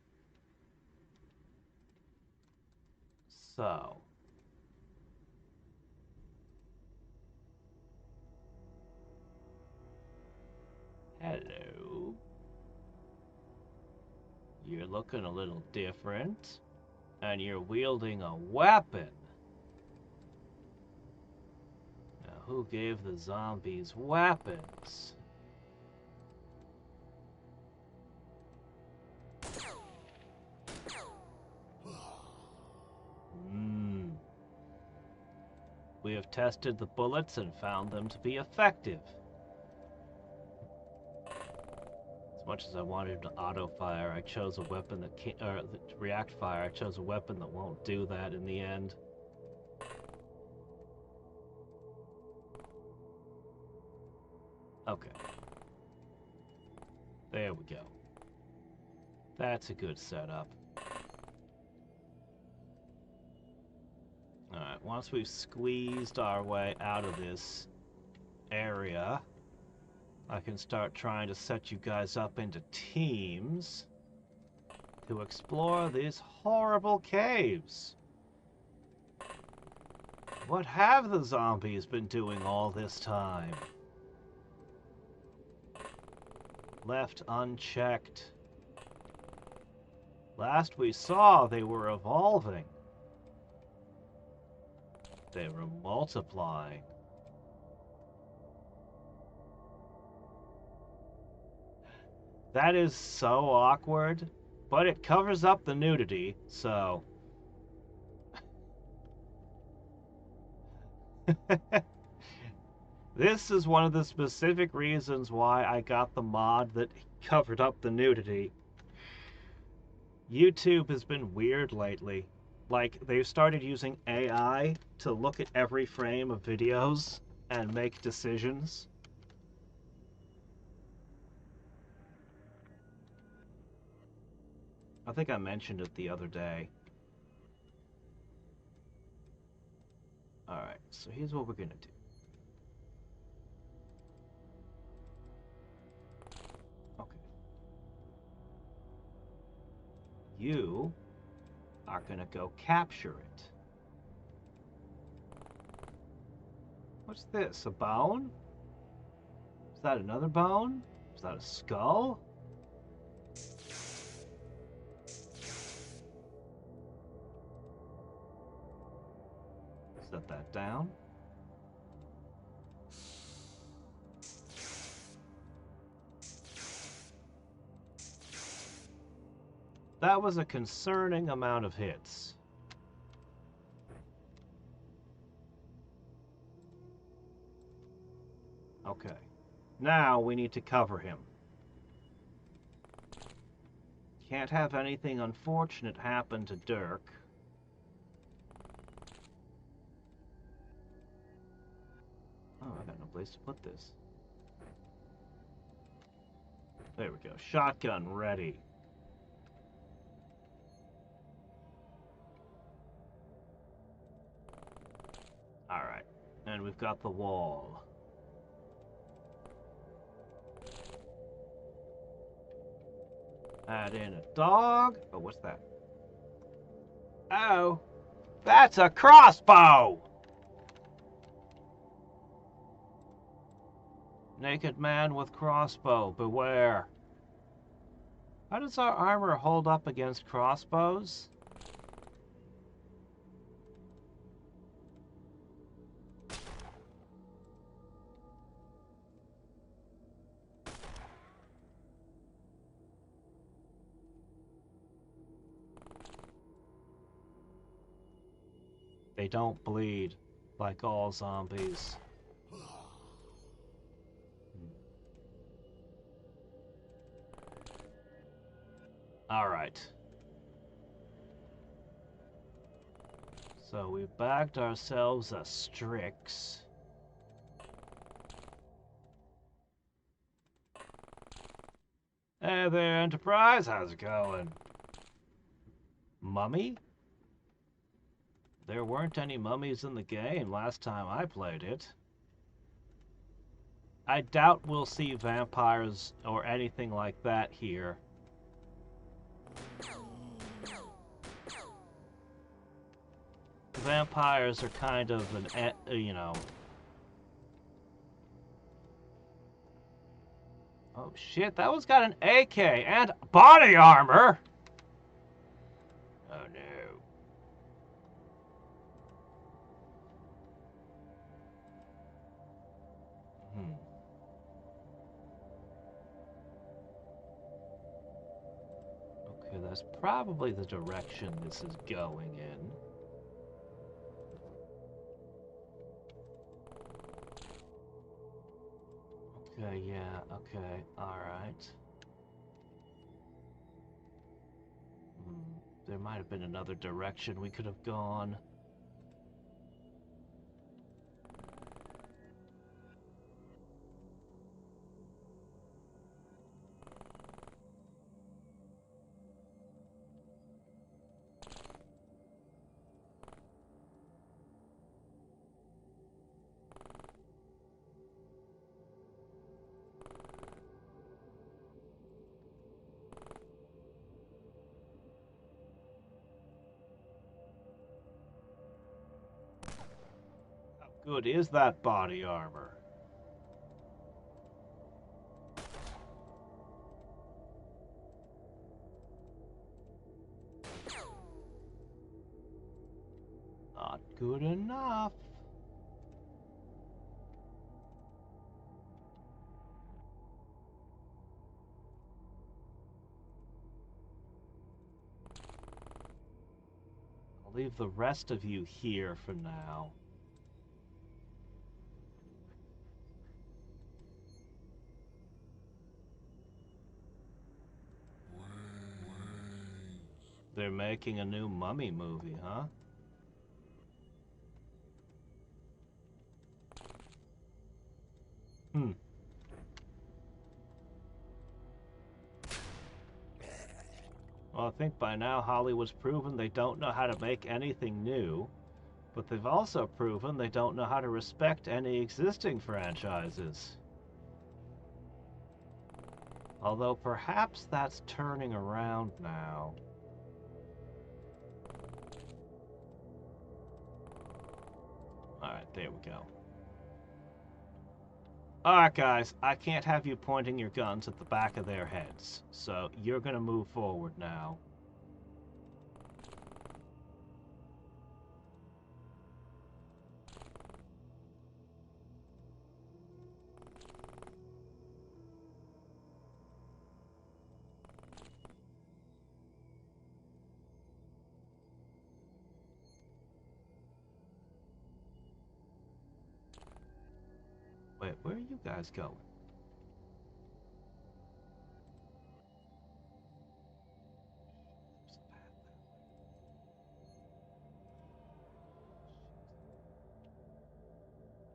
So. Hello. You're looking a little different. And you're wielding a weapon. Now, who gave the zombies weapons? We have tested the bullets and found them to be effective. As much as I wanted to auto-fire, I chose a weapon that can't, or react fire, I chose a weapon that won't do that in the end. Okay. There we go. That's a good setup. Alright, once we've squeezed our way out of this area, I can start trying to set you guys up into teams to explore these horrible caves. What have the zombies been doing all this time? Left unchecked. Last we saw, they were evolving. They were multiplying. That is so awkward, but it covers up the nudity, so... This is one of the specific reasons why I got the mod that covered up the nudity. YouTube has been weird lately. Like, they've started using AI to look at every frame of videos and make decisions. I think I mentioned it the other day. Alright, so here's what we're gonna do. Okay. You are gonna go capture it. What's this? A bone? Is that another bone? Is that a skull? Set that down. That was a concerning amount of hits. Okay. Now we need to cover him. Can't have anything unfortunate happen to Dirk. Oh, I got no place to put this. There we go. Shotgun ready. Alright. And we've got the wall. Add in a dog. Oh, what's that? Oh, that's a crossbow! Naked man with crossbow, beware. How does our armor hold up against crossbows? They don't bleed, like all zombies. Alright. So we bagged ourselves a Strix. Hey there, Enterprise. How's it going? Mummy? There weren't any mummies in the game last time I played it. I doubt we'll see vampires or anything like that here. Vampires are kind of an, you know... Oh shit, that one's got an AK and body armor! Oh no. Okay, that's probably the direction this is going in. Okay, yeah, okay, alright. There might have been another direction we could have gone. Good is that body armor? Not good enough. I'll leave the rest of you here for now. They're making a new Mummy movie, huh? Well, I think by now Hollywood's proven they don't know how to make anything new, but they've also proven they don't know how to respect any existing franchises. Although perhaps that's turning around now. Alright, there we go. Alright guys, I can't have you pointing your guns at the back of their heads, so you're gonna move forward now. Wait, where are you guys going?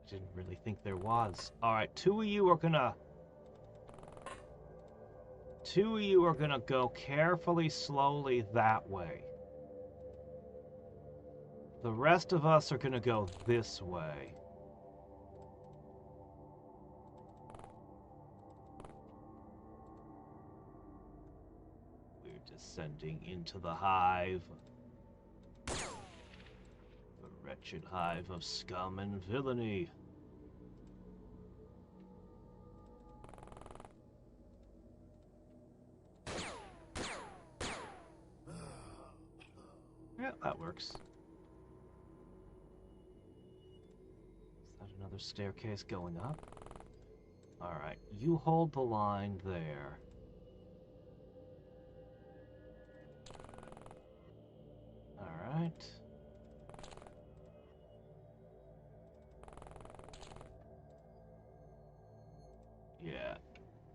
I didn't really think there was. Alright, two of you are gonna go carefully, slowly that way. The rest of us are gonna go this way. We're descending into the hive. The wretched hive of scum and villainy. Yeah, that works. Is that another staircase going up? Alright, you hold the line there. Alright. Yeah,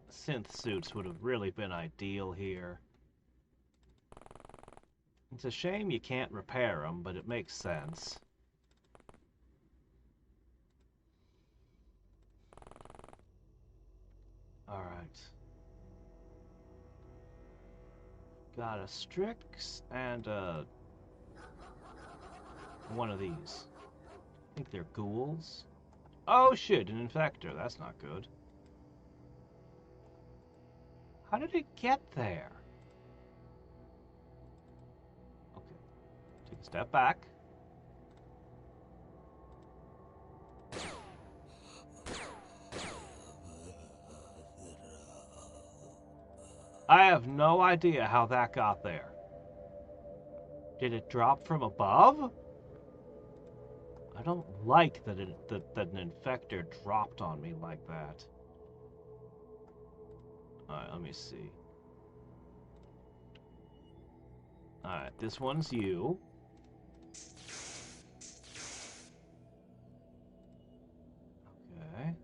synth suits would have really been ideal here. It's a shame you can't repair them, but it makes sense. Alright. Got a Strix and one of these. I think they're ghouls. Oh shit, an infector. That's not good. How did it get there? Okay. Take a step back. I have no idea how that got there. Did it drop from above? I don't like that that an infector dropped on me like that. Alright, let me see. Alright, this one's you. Okay.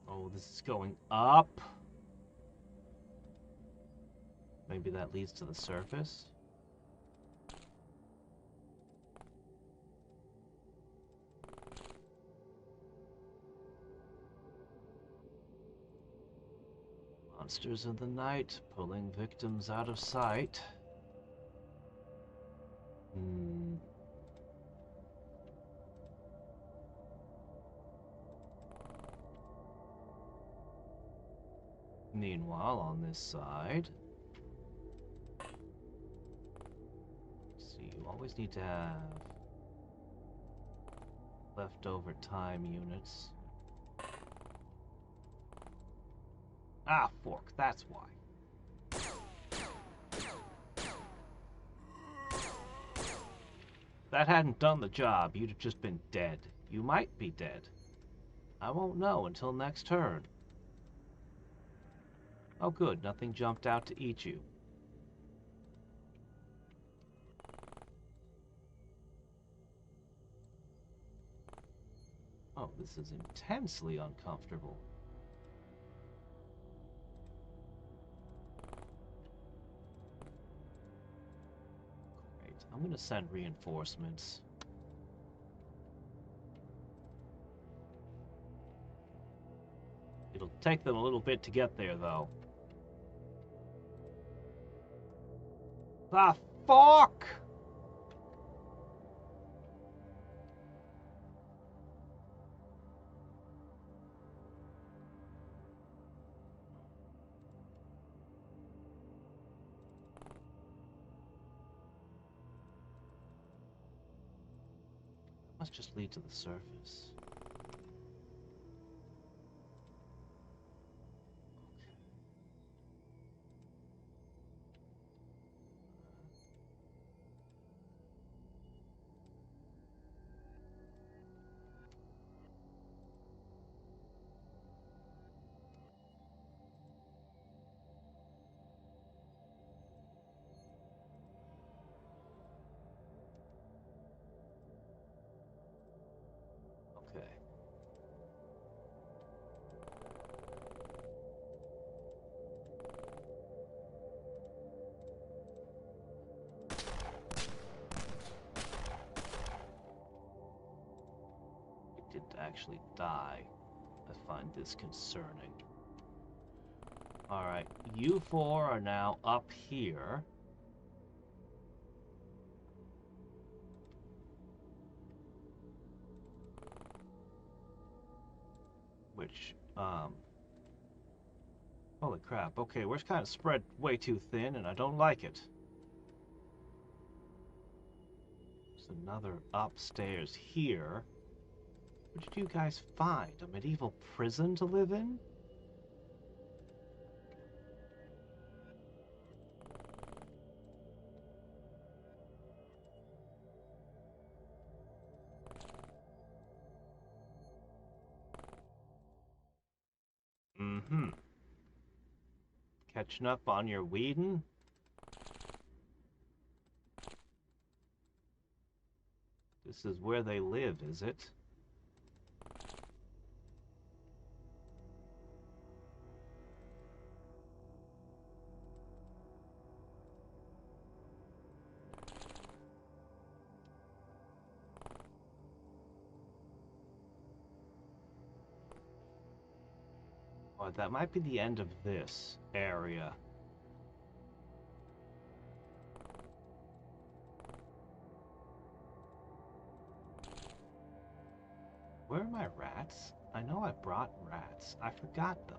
Oh, this is going up. Maybe that leads to the surface. Monsters of the night, pulling victims out of sight. Meanwhile, on this side, see, you always need to have leftover time units. Ah, fork, that's why. If that hadn't done the job, you'd have just been dead. You might be dead. I won't know until next turn. Oh good, nothing jumped out to eat you. Oh, this is intensely uncomfortable. Great, I'm gonna send reinforcements. It'll take them a little bit to get there, though. The fuck! Must just lead to the surface. Okay. It didn't actually die. I find this concerning. Alright, you four are now up here. Which, holy crap. Okay, we're kind of spread way too thin, and I don't like it. There's another upstairs here. What did you guys find? A medieval prison to live in? Mm-hmm. Catching up on your weeding? This is where they live, is it? Oh, that might be the end of this area. Where are my rats? I know I brought rats. I forgot them.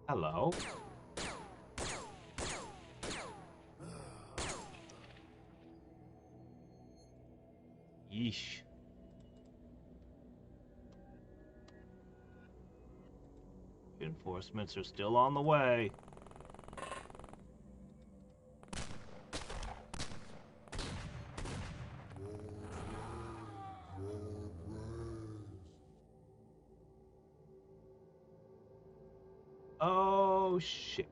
Hello. Yeesh. Reinforcements are still on the way. Oh, shit.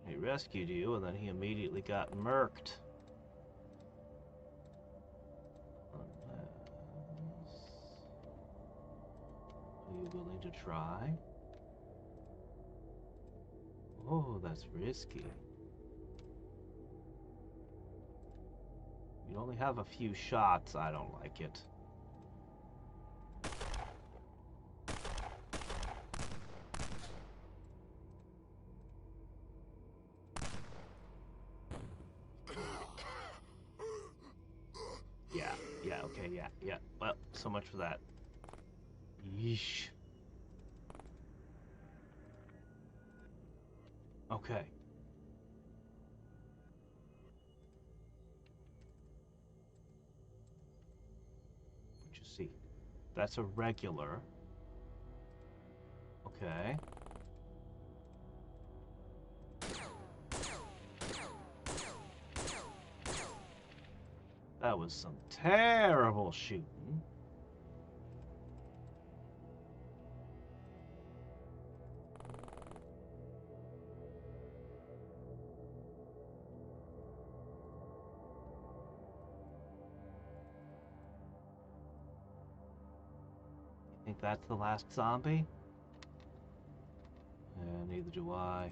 He rescued you, and then he immediately got murked. Are you willing to try? Oh, that's risky. You only have a few shots. I don't like it. Yeah, okay, yeah. Well, so much for that. Yeesh. Okay. What you see? That's a regular. Okay. That was some terrible shooting. You think that's the last zombie? Yeah, neither do I.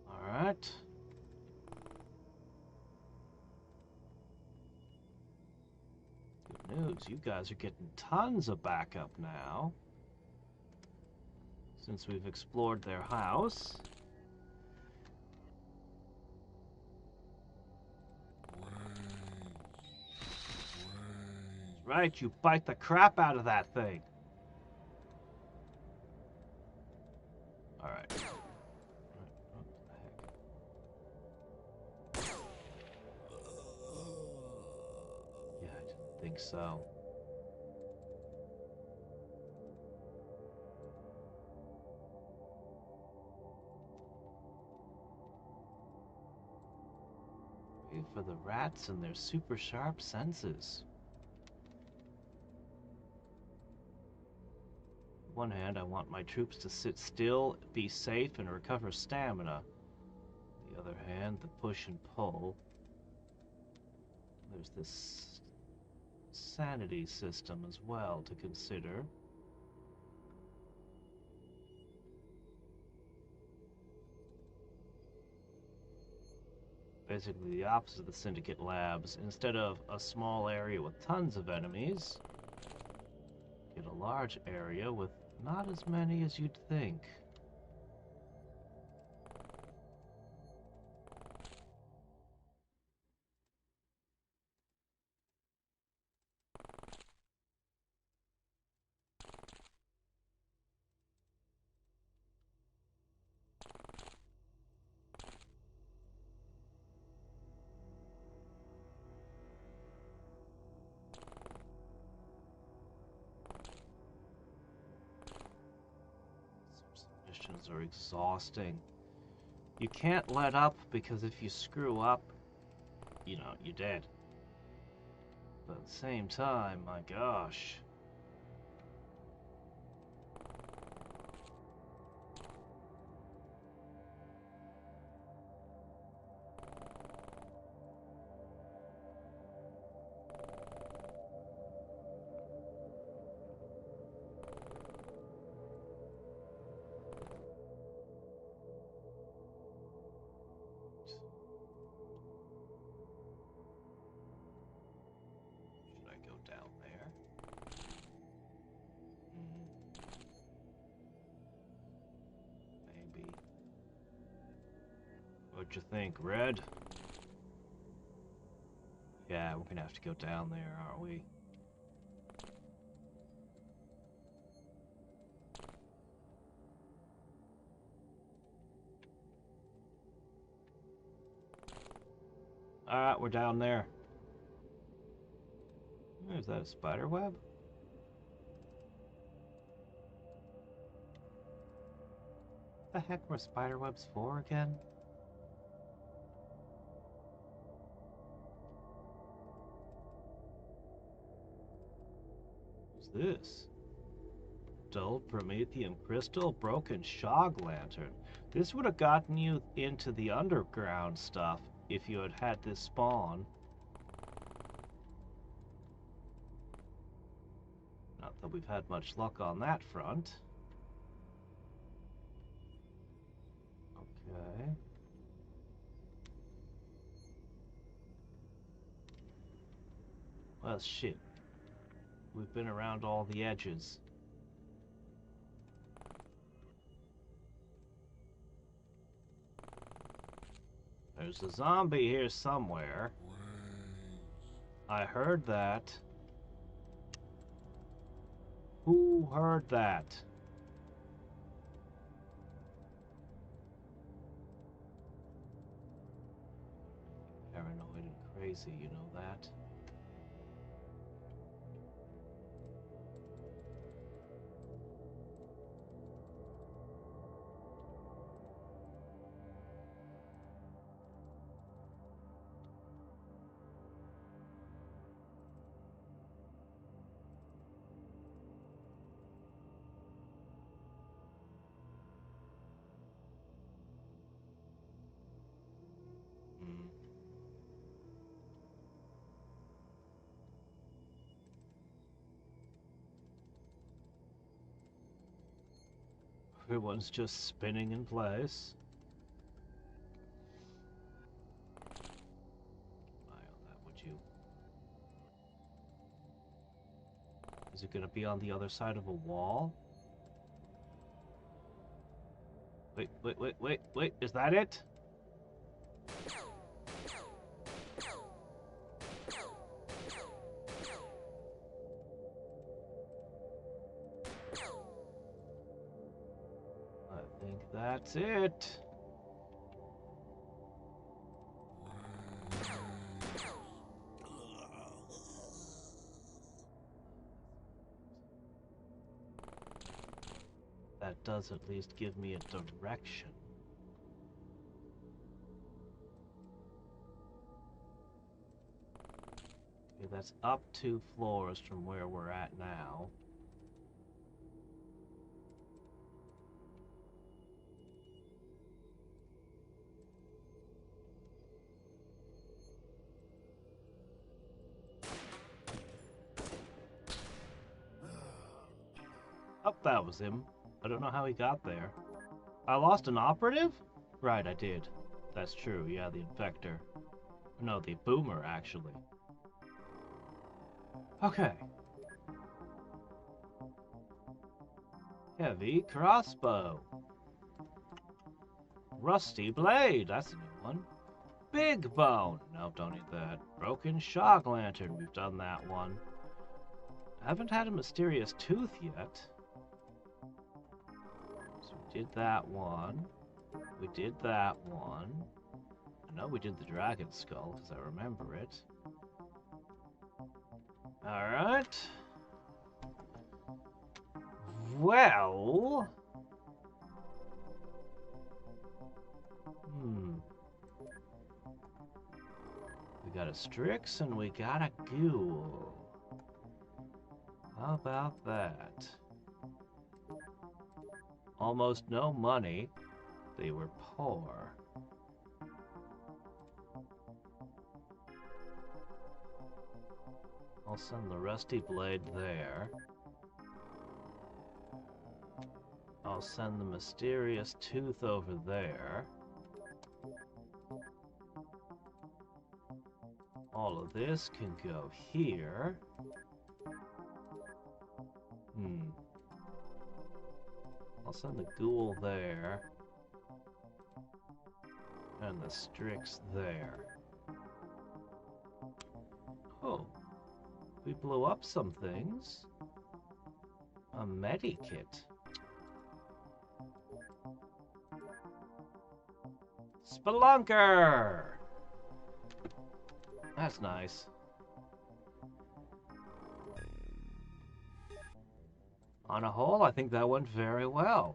Alright. Good news, you guys are getting tons of backup now. Since we've explored their house. Right, you bite the crap out of that thing. Alright. Yeah, I didn't think so. Wait for the rats and their super sharp senses. On one hand, I want my troops to sit still, be safe, and recover stamina. On the other hand, the push and pull. There's this sanity system as well to consider. Basically the opposite of the Syndicate labs. Instead of a small area with tons of enemies, get a large area with not as many as you'd think. Missions are exhausting. You can't let up, because if you screw up, you know, you're dead. But at the same time, my gosh. What you think, Red? Yeah, we're gonna have to go down there, aren't we? Alright, we're down there. Is that a spider web? What the heck were spider webs for again? What's this? Dull Promethean crystal, broken shog lantern. This would have gotten you into the underground stuff if you had had this spawn. Not that we've had much luck on that front. Okay. Well, shit. We've been around all the edges. There's a zombie here somewhere. I heard that. Who heard that? Paranoid and crazy, you know that? Everyone's just spinning in place. Eye on that, would you? Is it gonna be on the other side of a wall? Wait, is that it? I think that's it. That does at least give me a direction. Okay, that's up 2 floors from where we're at now. Oh, that was him. I don't know how he got there. I lost an operative? Right, I did. That's true, yeah, the infector. No, the boomer, actually. Okay. Heavy crossbow. Rusty blade, that's a new one. Big bone. No, don't need that. Broken shog lantern, we've done that one. Haven't had a mysterious tooth yet. So we did that one. We did that one. I know we did the dragon skull, because I remember it. Alright. Well... We got a Strix and we got a Ghoul. How about that? Almost no money. They were poor. I'll send the Rusty Blade there. I'll send the Mysterious Tooth over there. All of this can go here. I'll send the Ghoul there. And the Strix there. Oh, we blew up some things. A medikit. Spelunker! That's nice. On a whole, I think that went very well.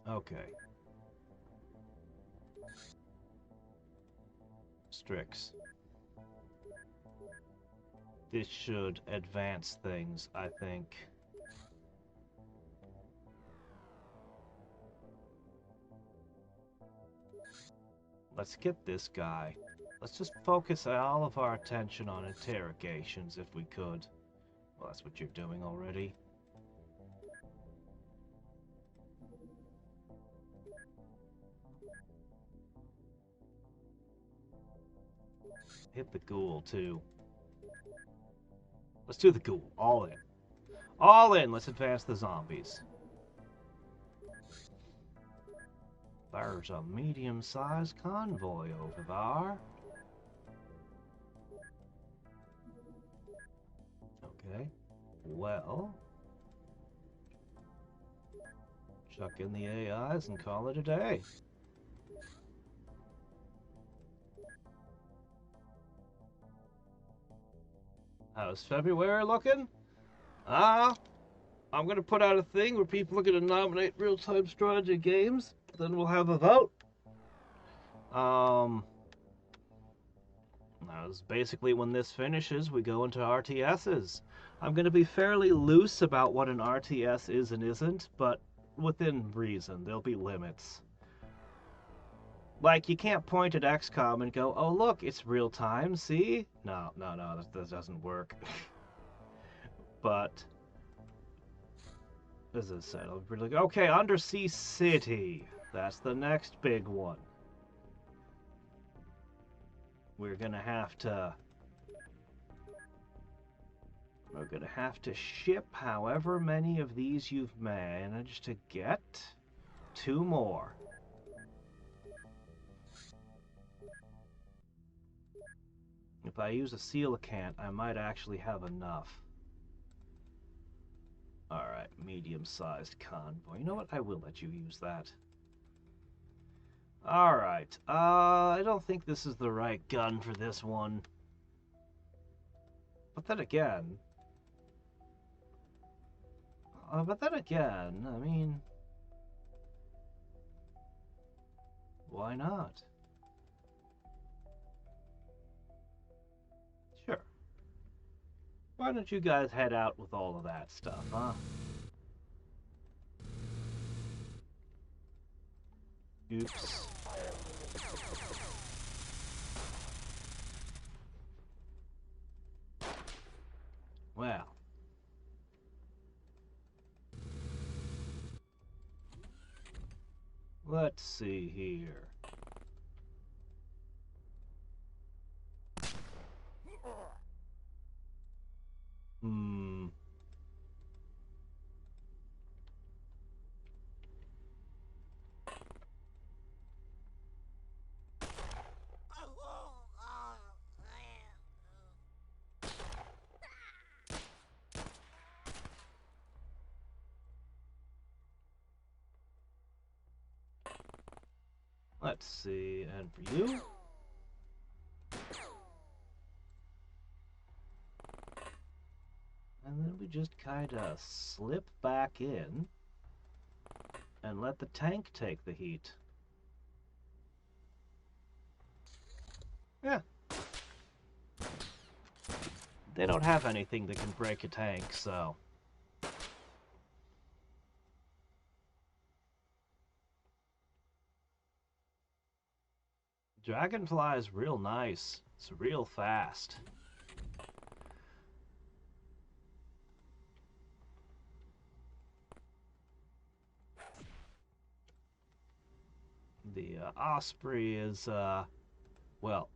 Okay. Strix. This should advance things, I think. Let's get this guy. Let's just focus all of our attention on interrogations if we could. Well, that's what you're doing already. Hit the ghoul, too. Let's do the ghoul. All in. All in! Let's advance the zombies. There's a medium-sized convoy over there. Okay. Well, chuck in the AIs and call it a day. How's February looking? I'm going to put out a thing where people are going to nominate real-time strategy games. Then we'll have a vote. Now, basically when this finishes, we go into RTSs. I'm going to be fairly loose about what an RTS is and isn't, but within reason. There'll be limits. Like, you can't point at XCOM and go, oh look, it's real time, see? No, that doesn't work. But, as I said, I'll be like, okay, Undersea City. That's the next big one. We're gonna have to ship however many of these you've managed to get. 2 more. If I use a coelacanth, I might actually have enough. Alright, medium-sized convoy. You know what? I will let you use that. Alright, I don't think this is the right gun for this one. But then again... I mean... why not? Sure. Why don't you guys head out with all of that stuff, huh? Oops. Well. Let's see here. Let's see, and for you? And then we just kind of slip back in and let the tank take the heat. Yeah. They don't have anything that can break a tank, so... Dragonfly is real nice. It's real fast. The Osprey is, well,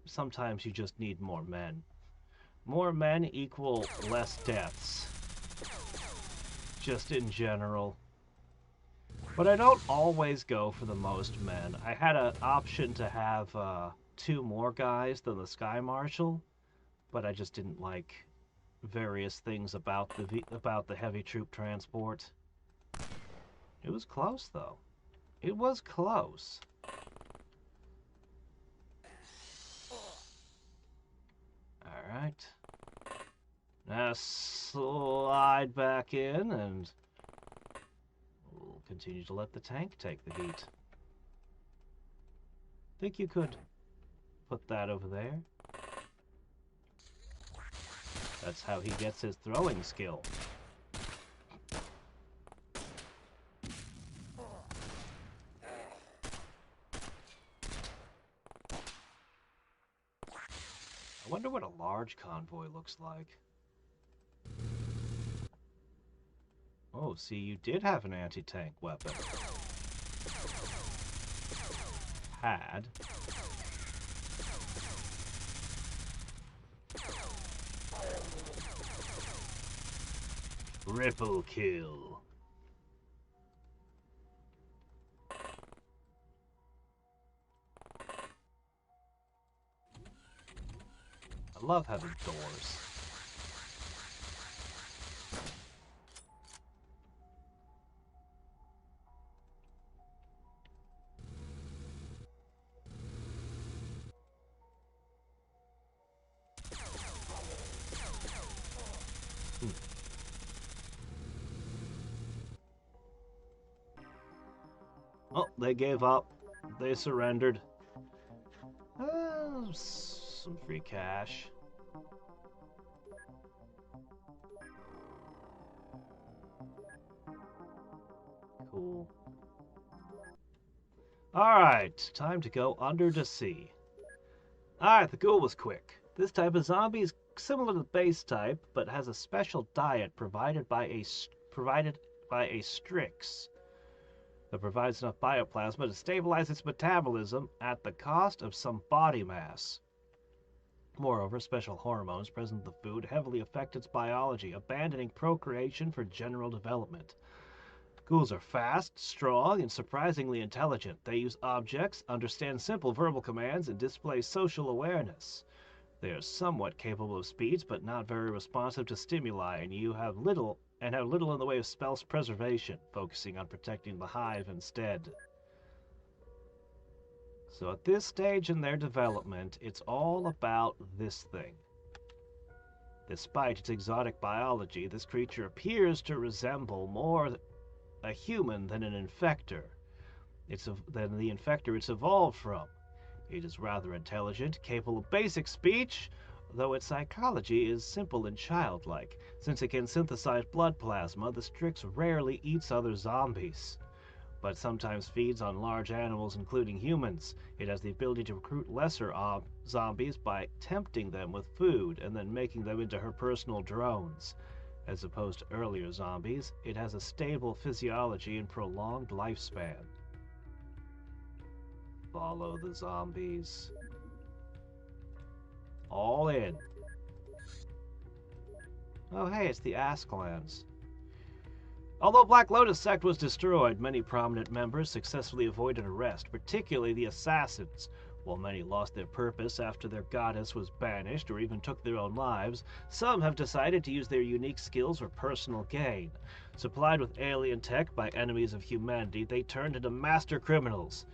sometimes you just need more men. More men equal less deaths. Just in general. But I don't always go for the most men. I had an option to have 2 more guys than the Sky Marshal, but I just didn't like various things about the heavy troop transport. It was close, though. It was close. Alright. Now slide back in, and we'll continue to let the tank take the heat. Think you could put that over there? That's how he gets his throwing skill. I wonder what a large convoy looks like. Oh, see, you did have an anti-tank weapon. Had. Triple kill. I love having doors. Oh, they gave up. They surrendered. Some free cash. Cool. Alright, time to go under the sea. Alright, the goal was quick. This type of zombie is similar to the base type, but has a special diet provided by a Strix that provides enough bioplasma to stabilize its metabolism at the cost of some body mass. Moreover, special hormones present in the food heavily affect its biology, abandoning procreation for general development. Ghouls are fast, strong, and surprisingly intelligent. They use objects, understand simple verbal commands, and display social awareness. They are somewhat capable of speech, but not very responsive to stimuli, and have little in the way of spell preservation, focusing on protecting the hive instead. So at this stage in their development, it's all about this thing. Despite its exotic biology, this creature appears to resemble more a human than an infector. Than the infector it's evolved from. It is rather intelligent, capable of basic speech, though its psychology is simple and childlike. Since it can synthesize blood plasma, the Strix rarely eats other zombies, but sometimes feeds on large animals, including humans. It has the ability to recruit lesser zombies by tempting them with food and then making them into her personal drones. As opposed to earlier zombies, it has a stable physiology and prolonged lifespan. Follow the zombies. All in. Oh hey, it's the Asklands. Although Black Lotus sect was destroyed, many prominent members successfully avoided arrest, particularly the assassins. While many lost their purpose after their goddess was banished or even took their own lives, some have decided to use their unique skills for personal gain. Supplied with alien tech by enemies of humanity, they turned into master criminals.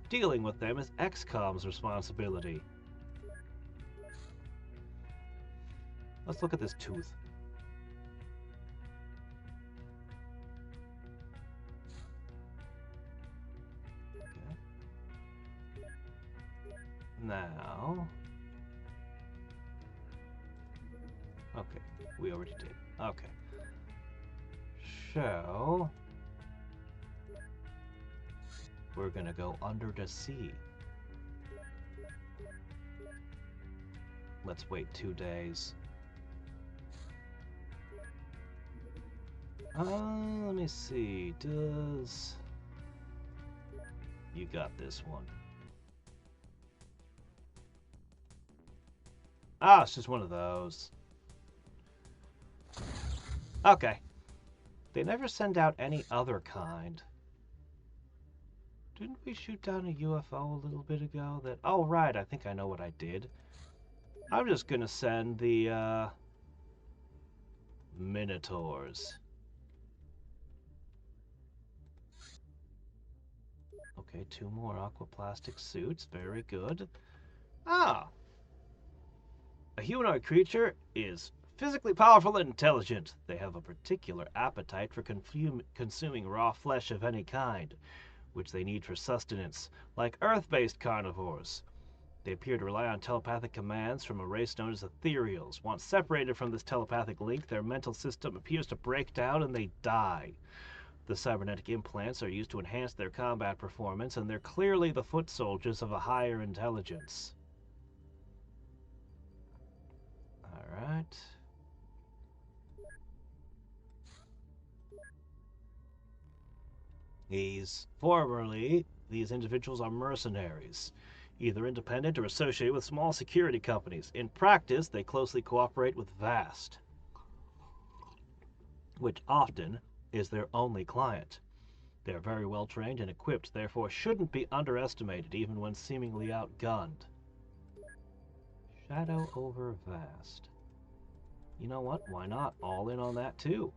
Dealing with them is Xcom's responsibility. Let's look at this tooth. Now, okay, we already did. Okay, so we're gonna go under the sea. Let's wait 2 days. Let me see. Does you got this one? Ah, it's just one of those. Okay. They never send out any other kind. Didn't we shoot down a UFO a little bit ago? That oh right, I think I know what I did. I'm just gonna send the Minotaurs. Okay, 2 more aquaplastic suits. Very good. Ah! A humanoid creature is physically powerful and intelligent. They have a particular appetite for consuming raw flesh of any kind, which they need for sustenance, like Earth-based carnivores. They appear to rely on telepathic commands from a race known as Ethereals. Once separated from this telepathic link, their mental system appears to break down and they die. The cybernetic implants are used to enhance their combat performance, and they're clearly the foot soldiers of a higher intelligence. Alright. These individuals are mercenaries, either independent or associated with small security companies. In practice, they closely cooperate with Vast, which often is their only client. They are very well trained and equipped, therefore shouldn't be underestimated even when seemingly outgunned. Shadow over Vast. You know what? Why not? All in on that too.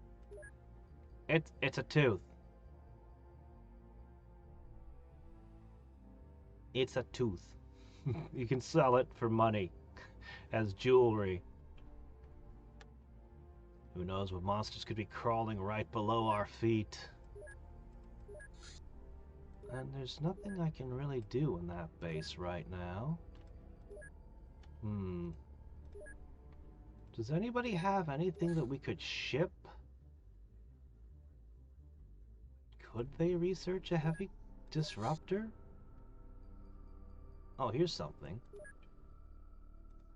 It's a tooth. It's a tooth. You can sell it for money as jewelry. Who knows what monsters could be crawling right below our feet. And there's nothing I can really do in that base right now. Does anybody have anything that we could ship? Could they research a heavy disruptor? Oh, here's something.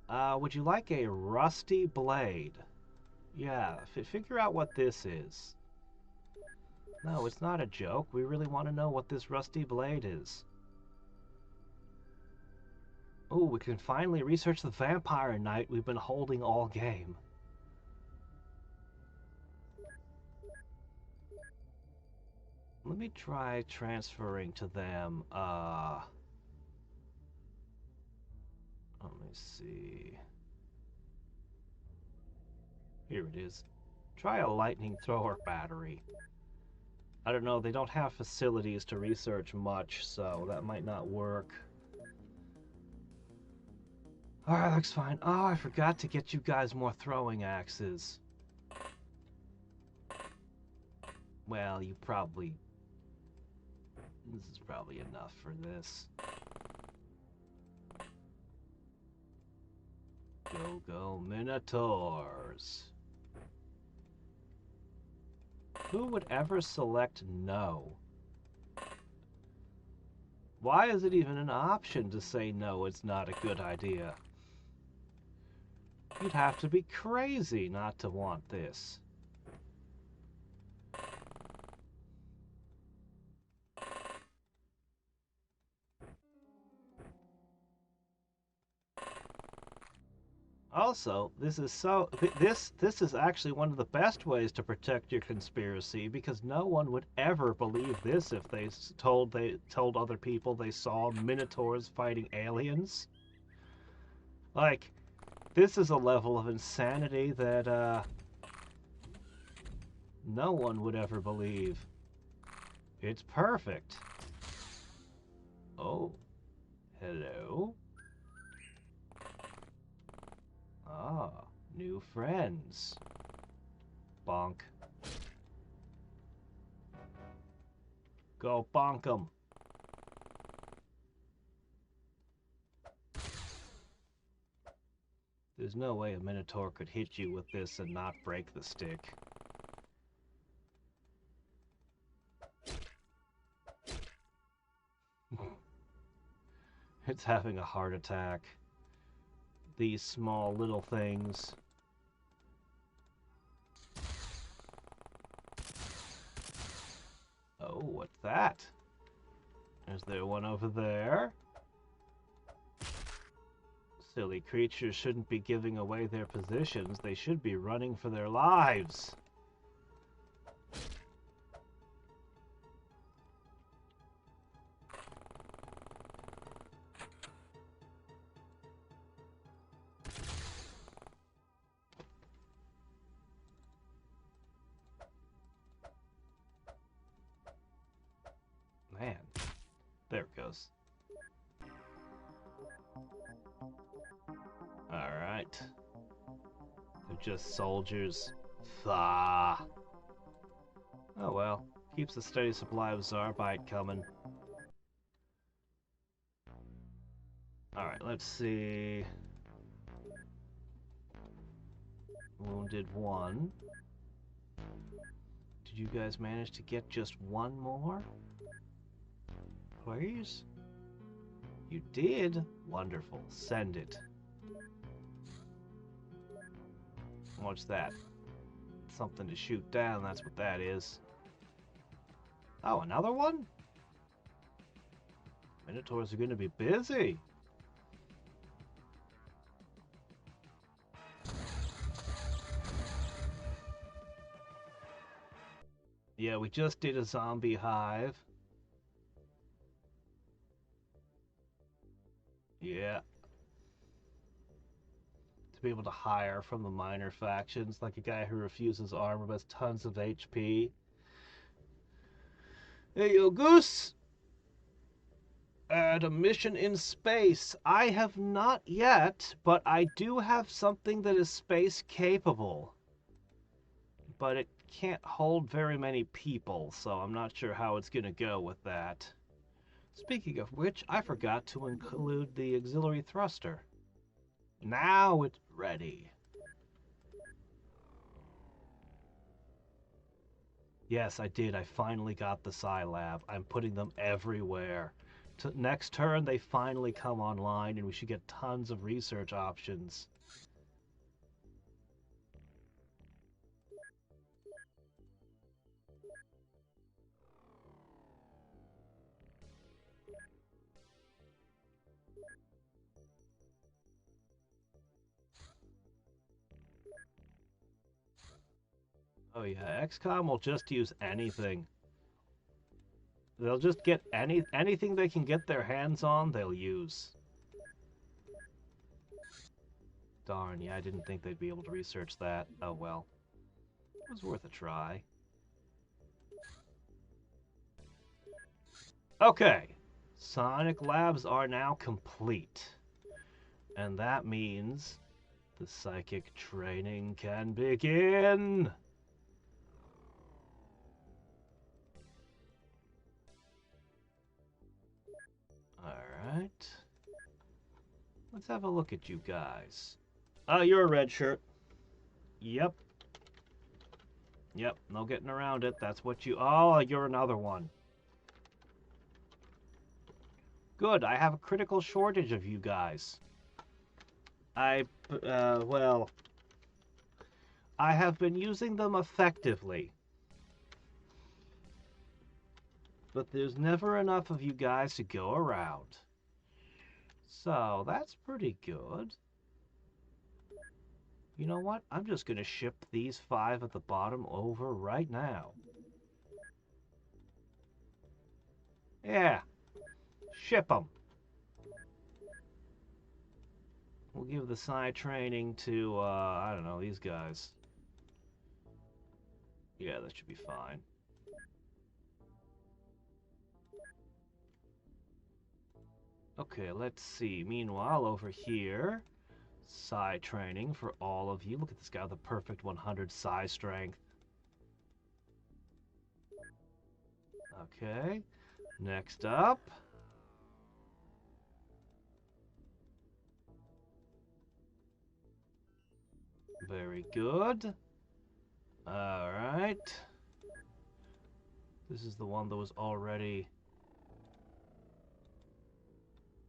Would you like a rusty blade? Yeah, figure out what this is. No, it's not a joke. We really want to know what this rusty blade is. Oh, we can finally research the vampire knight we've been holding all game. Let me try transferring to them, let me see. Here it is. Try a lightning thrower battery. I don't know, they don't have facilities to research much, so that might not work. Alright, looks fine. Oh, I forgot to get you guys more throwing axes. Well, you probably... This is probably enough for this. Go Minotaurs. Who would ever select no? Why is it even an option to say no, it's not a good idea? You'd have to be crazy not to want this. Also, this is actually one of the best ways to protect your conspiracy, because no one would ever believe this if they told other people they saw minotaurs fighting aliens. Like, this is a level of insanity that no one would ever believe. It's perfect. Oh, hello. Ah, new friends. Bonk. Go bonk 'em. There's no way a Minotaur could hit you with this and not break the stick. It's having a heart attack. These small little things. Oh, what's that? Is there one over there? Silly creatures shouldn't be giving away their positions. They should be running for their lives. There it goes. Alright. They're just soldiers. Thaw. Oh well. Keeps a steady supply of Zarbite coming. Alright, let's see. Wounded one. Did you guys manage to get just one more? Please? You did? Wonderful. Send it. What's that? Something to shoot down, that's what that is. Oh, another one? Minotaurs are going to be busy. Yeah, we just did a zombie hive. Yeah. To be able to hire from the minor factions, like a guy who refuses armor but has tons of HP. Hey, yo, Goose! At a mission in space. I have not yet, but I do have something that is space capable. But it can't hold very many people, so I'm not sure how it's going to go with that. Speaking of which, I forgot to include the auxiliary thruster. Now it's ready. Yes, I did. I finally got the Scilab. I'm putting them everywhere. Next turn, they finally come online, and we should get tons of research options. Oh yeah, Xcom will just use anything. They'll just get anything they can get their hands on, they'll use. Darn, yeah, I didn't think they'd be able to research that. Oh well. It was worth a try. Okay. Sonic Labs are now complete. And that means the psychic training can begin! Alright. Let's have a look at you guys. Oh, you're a red shirt. Yep. Yep, no getting around it. That's what you... Oh, you're another one. Good, I have a critical shortage of you guys. Well... I have been using them effectively. But there's never enough of you guys to go around. So, that's pretty good. You know what? I'm just going to ship these 5 at the bottom over right now. Yeah. Ship them. We'll give the side training to, I don't know, these guys. Yeah, that should be fine. Okay, let's see. Meanwhile, over here, psi training for all of you. Look at this guy with the perfect 100 psi strength. Okay, next up. Very good. Alright. This is the one that was already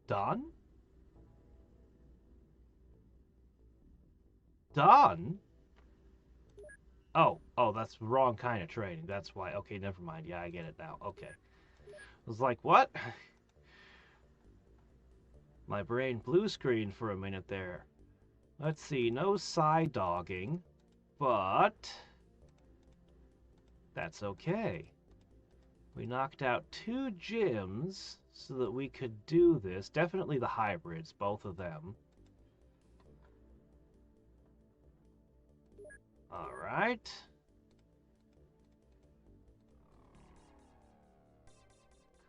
done? Done? Oh, that's the wrong kind of training. That's why. Okay, never mind. Yeah, I get it now. Okay. I was like, what? My brain blue screen for a minute there. Let's see. No side dogging, but that's okay. We knocked out 2 gyms so that we could do this. Definitely the hybrids, both of them. Alright.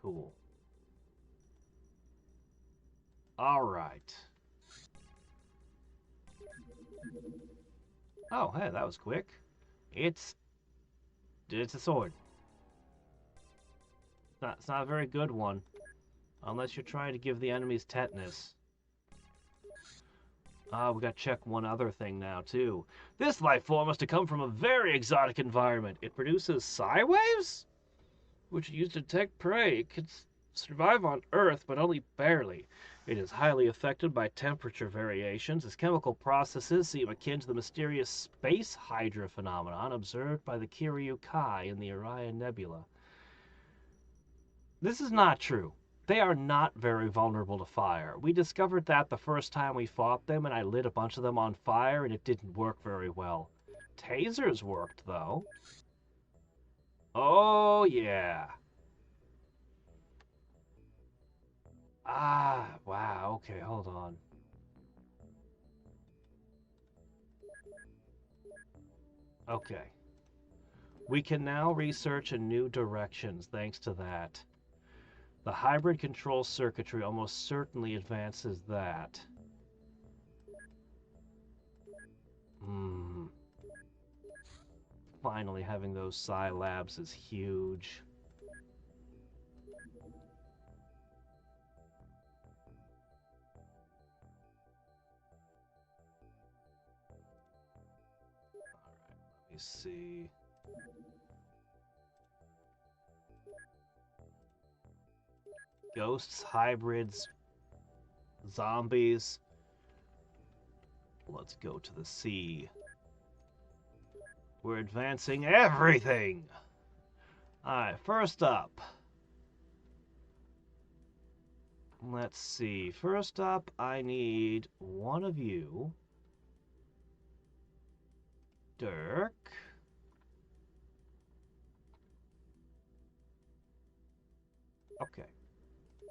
Cool. All right. Oh, hey, that was quick. It's a sword. It's not a very good one, unless you're trying to give the enemies tetanus. Ah, we gotta check one other thing now, too. This life form must have come from a very exotic environment. It produces psi waves, which are used to detect prey. It can survive on Earth, but only barely. It is highly affected by temperature variations. Its chemical processes seem akin to the mysterious space hydra phenomenon observed by the Kiryu Kai in the Orion Nebula. This is not true. They are not very vulnerable to fire. We discovered that the first time we fought them, and I lit a bunch of them on fire, and it didn't work very well. Tasers worked, though. Oh, yeah. Ah, wow. Okay, hold on. Okay. We can now research in new directions thanks to that. The hybrid control circuitry almost certainly advances that. Hmm. Finally, having those psi labs is huge. Let me see. Ghosts, hybrids, zombies. Let's go to the sea. We're advancing everything! Alright, first up. Let's see. First up, I need one of you. Dirk. Okay.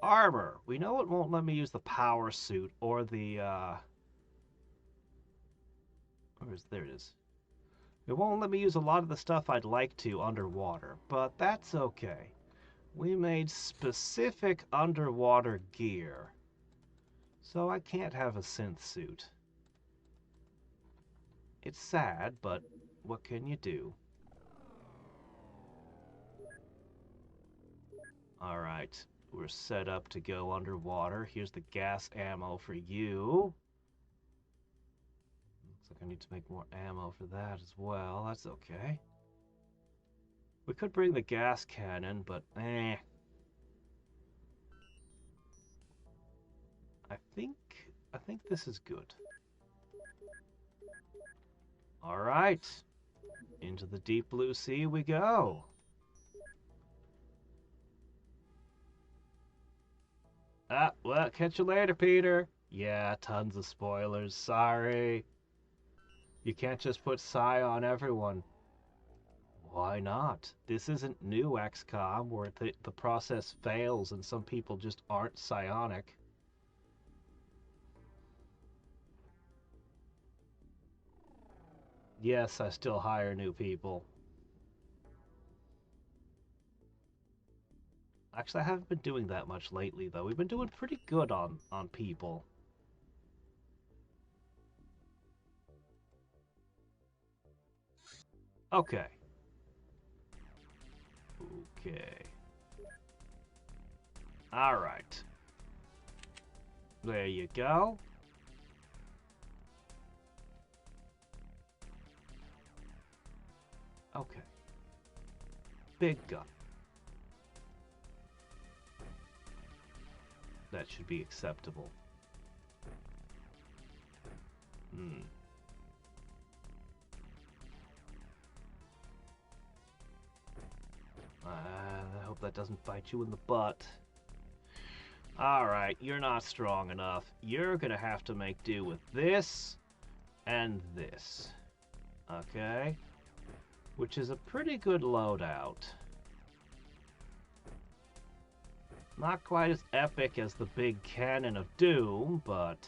Armor. We know it won't let me use the power suit or the, there it is. It won't let me use a lot of the stuff I'd like to underwater, but that's okay. We made specific underwater gear, so I can't have a synth suit. It's sad, but what can you do? Alright, we're set up to go underwater. Here's the gas ammo for you. Looks like I need to make more ammo for that as well. That's okay. We could bring the gas cannon, but eh. I think this is good. Alright. Into the deep blue sea we go. Ah, well, catch you later, Peter. Yeah, tons of spoilers. Sorry. You can't just put psi on everyone. Why not? This isn't new XCOM where the process fails and some people just aren't psionic. Yes, I still hire new people. Actually, I haven't been doing that much lately, though. We've been doing pretty good on people. Okay. Okay. Alright. There you go. Okay. Big gun. That should be acceptable. Hmm. I hope that doesn't bite you in the butt. Alright, you're not strong enough. You're gonna have to make do with this and this. Okay? Which is a pretty good loadout. Not quite as epic as the big cannon of doom, but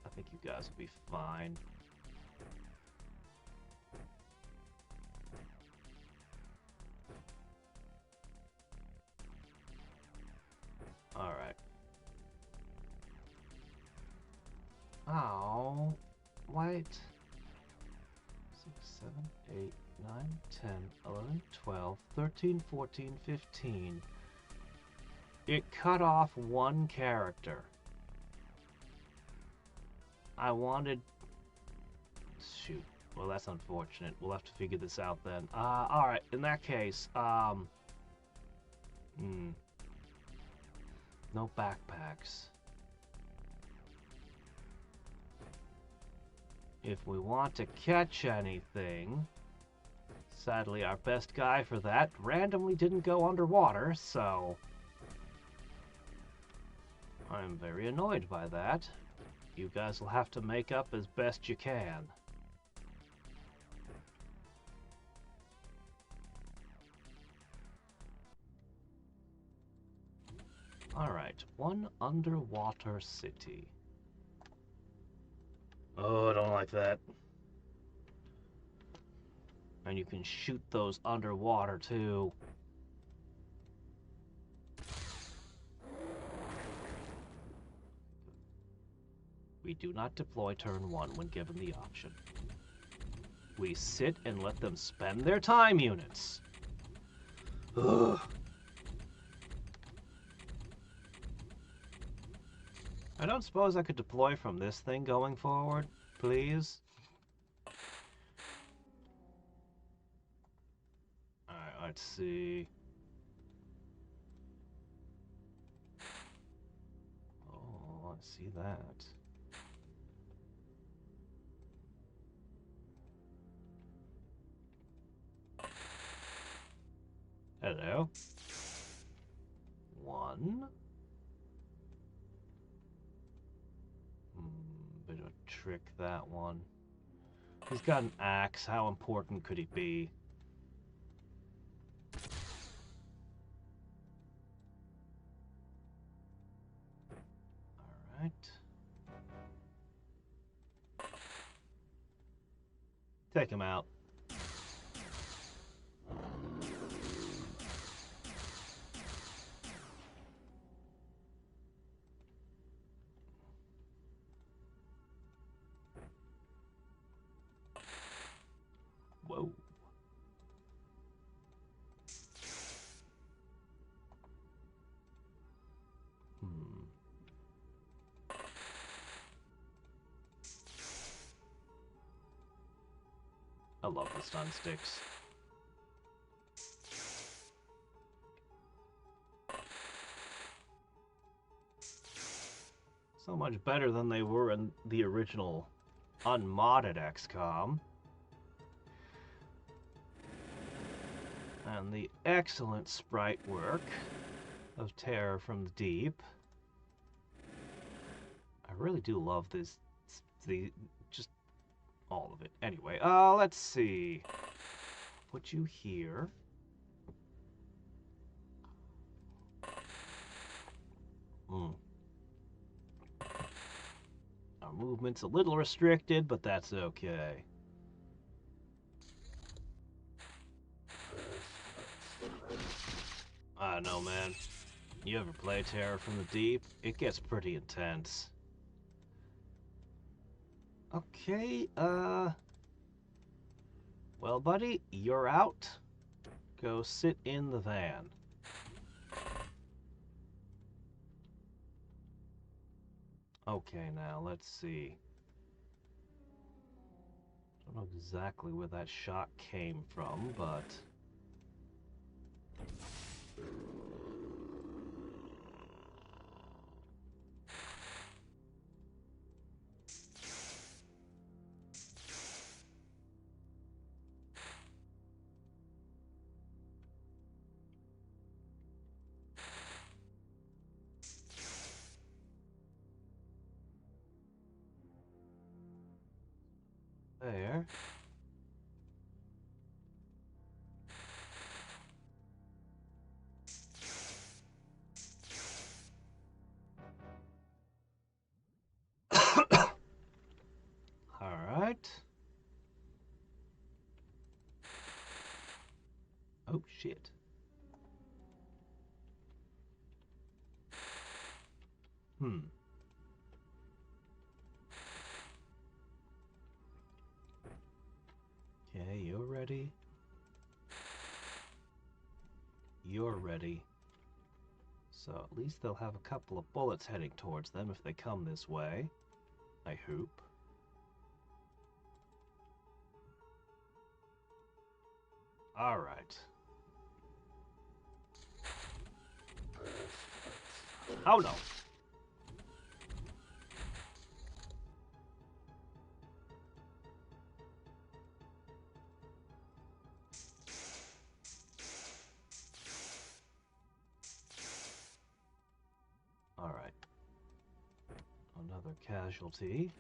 I think you guys will be fine. Oh, wait. 6, 7, 8, 9, 10, 11, 12, 13, 14, 15. It cut off one character. I wanted... Shoot. Well, that's unfortunate. We'll have to figure this out then. Alright, in that case, no backpacks. If we want to catch anything... Sadly, our best guy for that randomly didn't go underwater, so... I'm very annoyed by that. You guys will have to make up as best you can. Alright, one underwater city. Oh, I don't like that. And you can shoot those underwater, too. We do not deploy turn 1 when given the option. We sit and let them spend their time units. Ugh. I don't suppose I could deploy from this thing going forward, please? Alright, let's see. Oh, let's see that. Hello. 1. Bit of a trick, that one. He's got an axe. How important could he be? Alright. Take him out. Whoa. I love the stun sticks. So much better than they were in the original unmodded XCOM. And the excellent sprite work of Terror from the Deep. I really do love this, just all of it. Anyway, let's see. Put you here. Our movement's a little restricted, but that's okay. I don't know, man. You ever play Terror from the Deep? It gets pretty intense. Okay, well, buddy, you're out. Go sit in the van. Okay, now, let's see. Don't know exactly where that shot came from, but... There. Alright. Oh, shit. you're ready. So at least they'll have a couple of bullets heading towards them if they come this way. I hope. Alright. Oh no! Alright. Another casualty.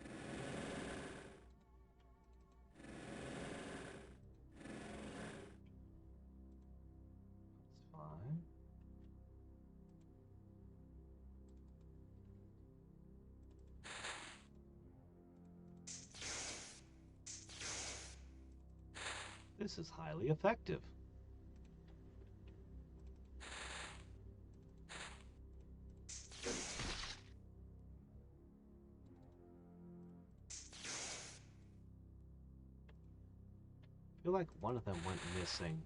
That's fine. This is highly effective. I feel like one of them went missing.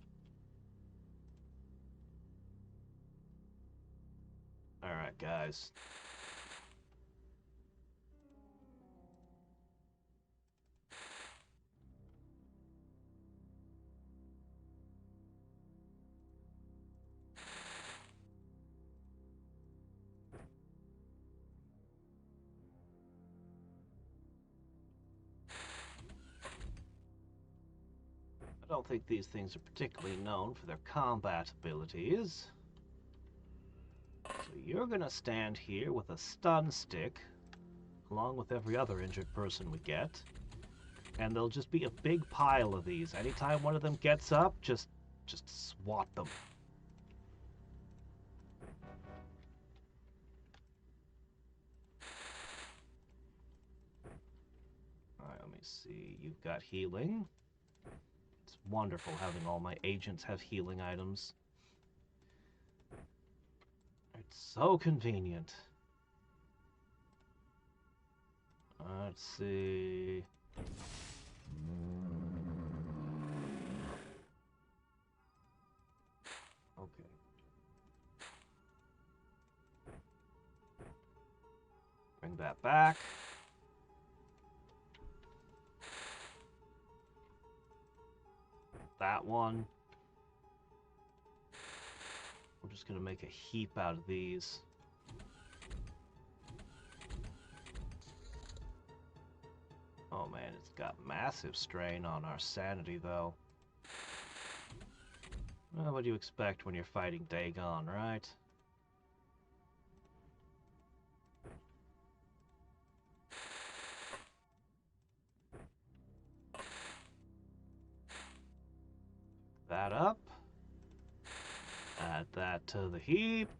Alright, guys. I don't think these things are particularly known for their combat abilities. So you're gonna stand here with a stun stick, along with every other injured person we get. And there'll just be a big pile of these. Anytime one of them gets up, just swat them. Alright, let me see. You've got healing. It's wonderful having all my agents have healing items. It's so convenient. Let's see. Okay. Bring that back. That one. We're just gonna make a heap out of these. Oh man, it's got massive strain on our sanity though. Well, what do you expect when you're fighting Dagon, right? That up. Add that to the heap.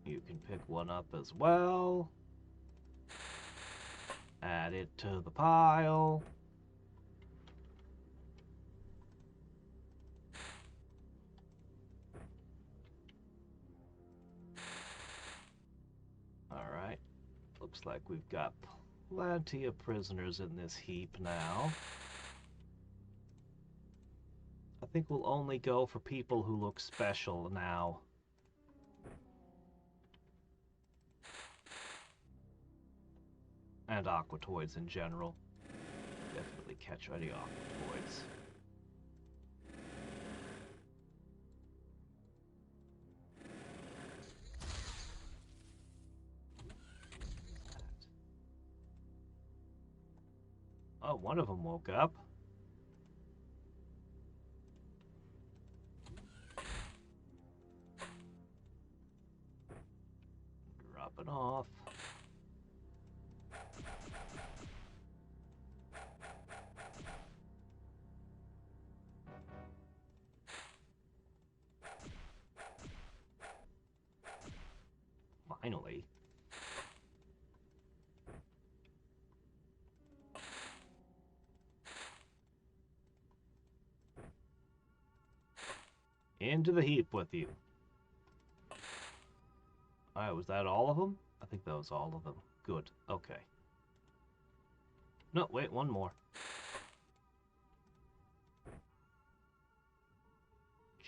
You can pick one up as well. Add it to the pile. Alright. Looks like we've got plenty of prisoners in this heap now. I think we'll only go for people who look special now. And aquatoids in general. Definitely catch any aquatoids. Oh, one of them woke up. Drop it off. Finally. Into the heap with you. Alright, was that all of them? I think that was all of them. Good. Okay. No, wait, one more.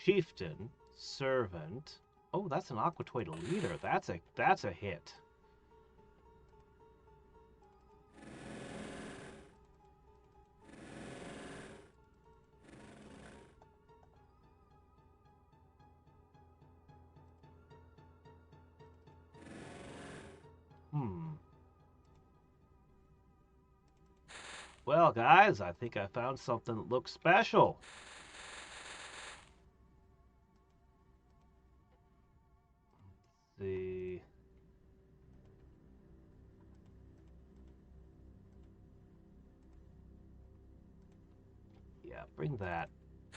Chieftain, servant. Oh, that's an Aquatoid leader. That's a hit. Well, guys, I think I found something that looks special. Let's see. Yeah, bring that.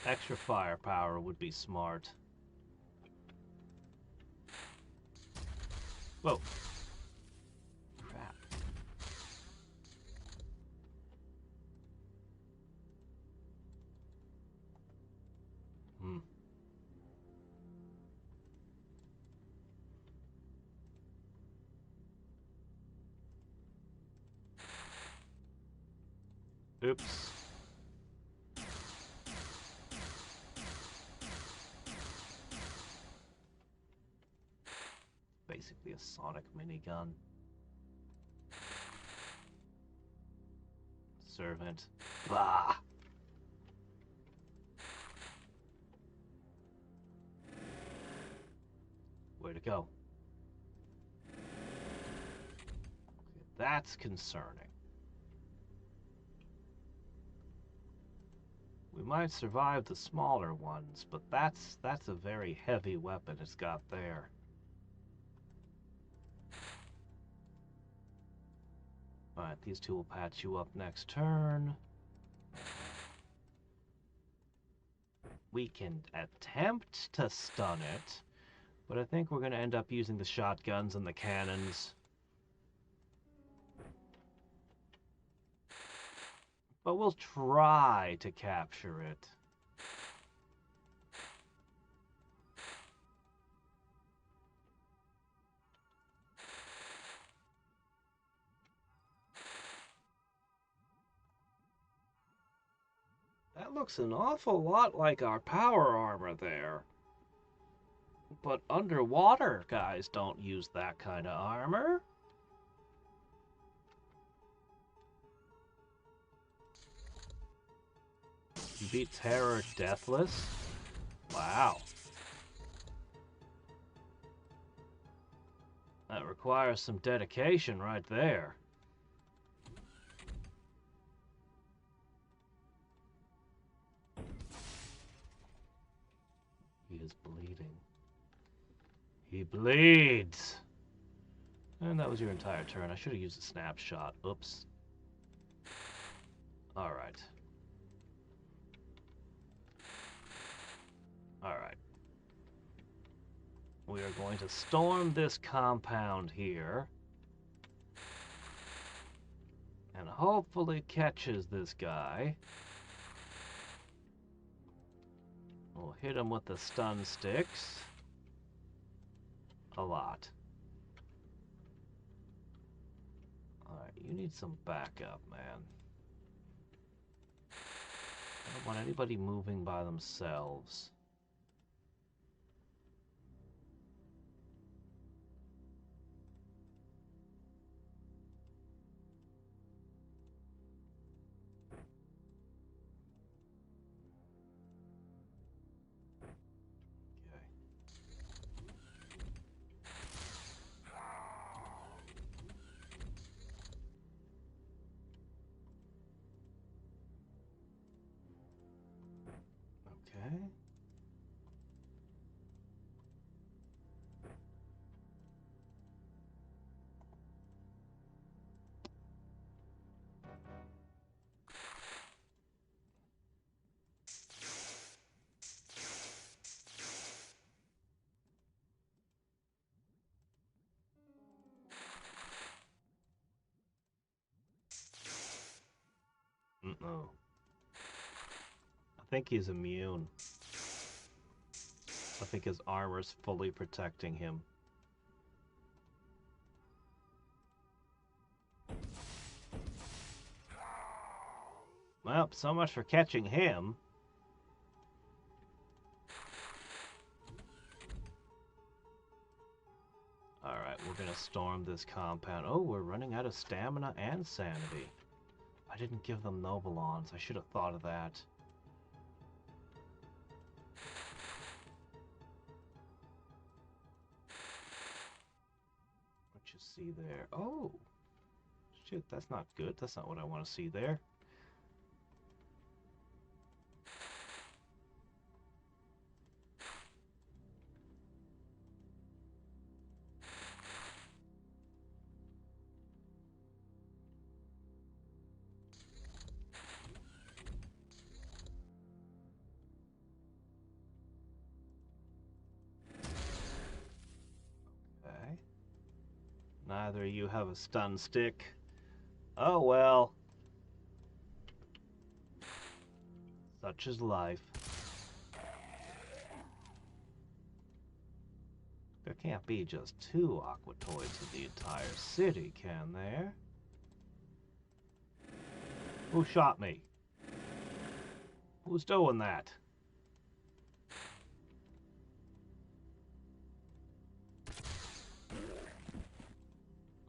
Extra firepower would be smart. Whoa. Crap. Oops. Basically a sonic minigun. Servant. Bah! Way to go. Okay, that's concerning. We might survive the smaller ones, but that's a very heavy weapon it's got there. Alright, these two will patch you up next turn. We can attempt to stun it, but I think we're going to end up using the shotguns and the cannons. But we'll try to capture it. That looks an awful lot like our power armor there. But underwater guys don't use that kind of armor. You beat Terror Deathless? Wow. That requires some dedication right there. He is bleeding. He bleeds! And that was your entire turn. I should have used a snapshot. Oops. Alright. Alright. We are going to storm this compound here. And hopefully catches this guy. We'll hit him with the stun sticks. A lot. Alright, you need some backup, man. I don't want anybody moving by themselves. Okay. Uh-oh. I think he's immune. I think his armor's fully protecting him. Well, so much for catching him. Alright, we're gonna storm this compound. Oh, we're running out of stamina and sanity. I didn't give them Nobilons. I should have thought of that. What you see there? Oh! Shit, that's not good. That's not what I want to see there. Okay. Neither of you have a stun stick. Oh well. Such is life. There can't be just 2 Aquatoids in the entire city, can there? Who shot me? Who's doing that?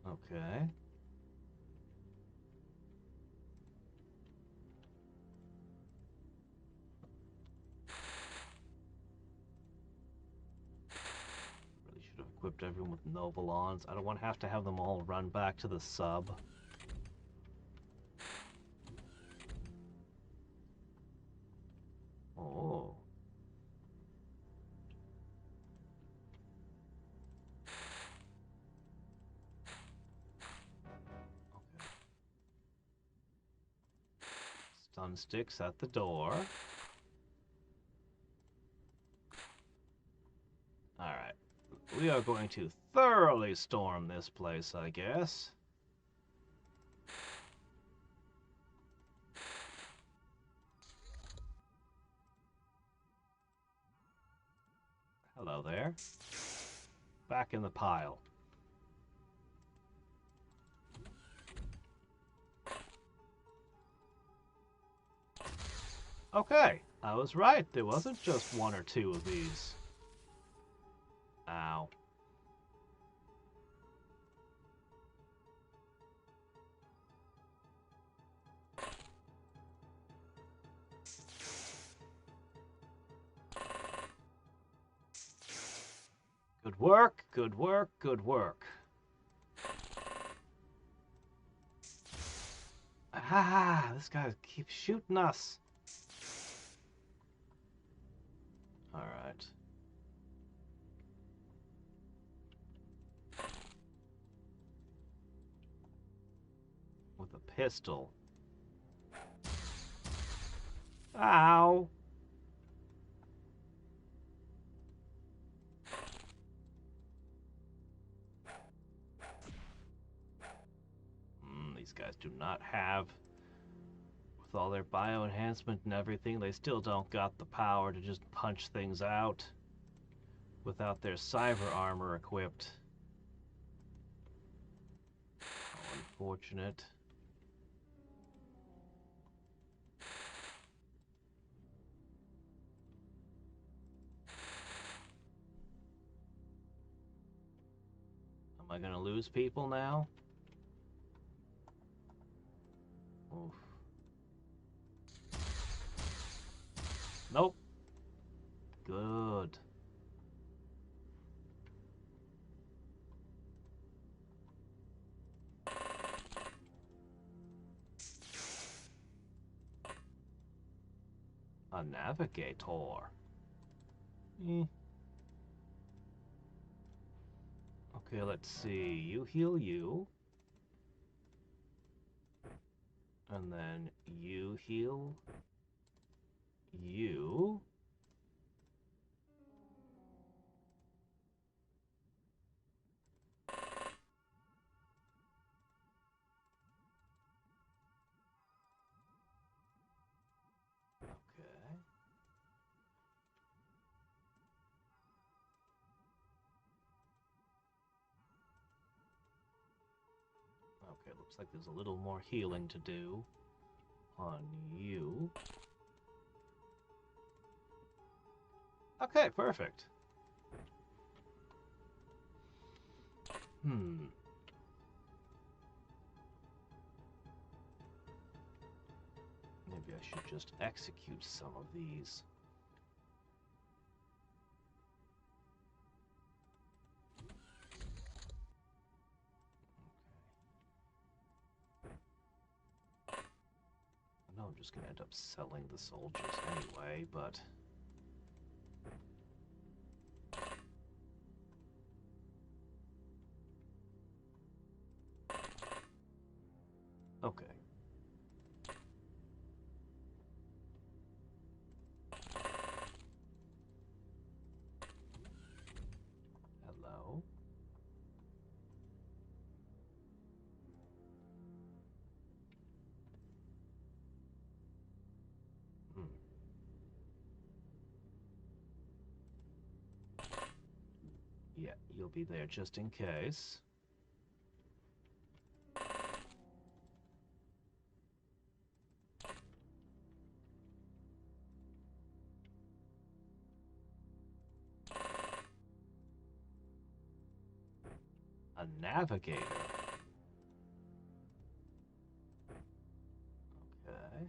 Okay. Really should have equipped everyone with Nobilons. I don't want to have them all run back to the sub. Oh. Okay. Stun sticks at the door. Alright. We are going to thoroughly storm this place, I guess. Hello there. Back in the pile. Okay, I was right. There wasn't just 1 or 2 of these. Ow. Good work, good work, good work. Ah, this guy keeps shooting us. Alright. With a pistol. Ow! These guys do not have, with all their bio-enhancement and everything, they still don't got the power to just punch things out without their cyber armor equipped. How unfortunate. Am I gonna lose people now? Oof. Nope. Good. A navigator. Okay, let's see. You heal you. And then you heal you. Okay. Okay, looks like there's a little more healing to do on you. Okay, perfect. Maybe I should just execute some of these. I know I'm just going to end up selling the soldiers anyway, but... Okay. Hello? Yeah, you'll be there just in case. A navigator. Okay.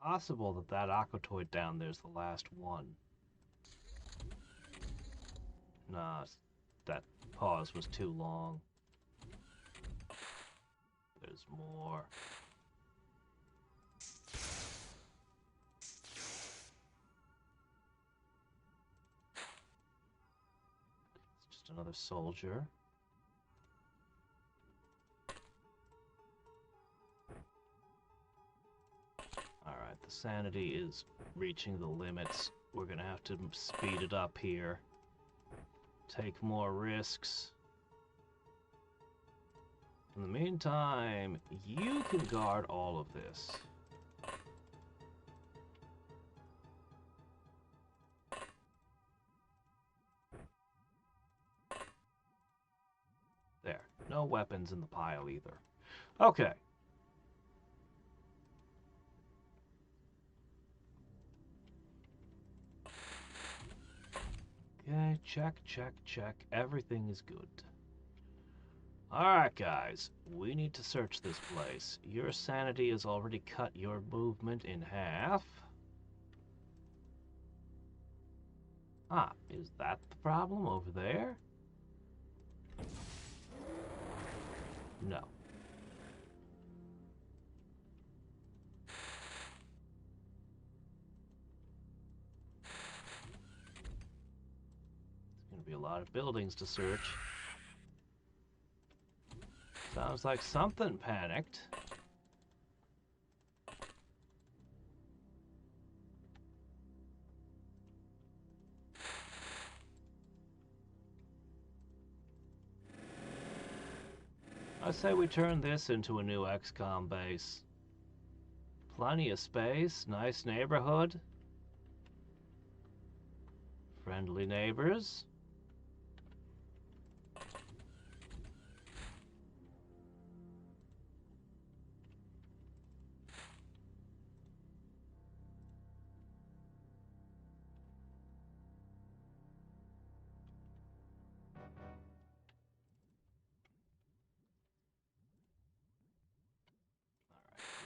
It's possible that that aquatoid down there's the last one. Nah, that pause was too long. There's more. It's just another soldier. Alright, the sanity is reaching the limits. We're gonna have to speed it up here. Take more risks. In the meantime, you can guard all of this. There. No weapons in the pile either. Okay. Okay, check, check, check. Everything is good. Alright, guys. We need to search this place. Your sanity has already cut your movement in half. Ah, is that the problem over there? No. There's going to be a lot of buildings to search. Sounds like something panicked. I say we turn this into a new XCOM base. Plenty of space, nice neighborhood. Friendly neighbors.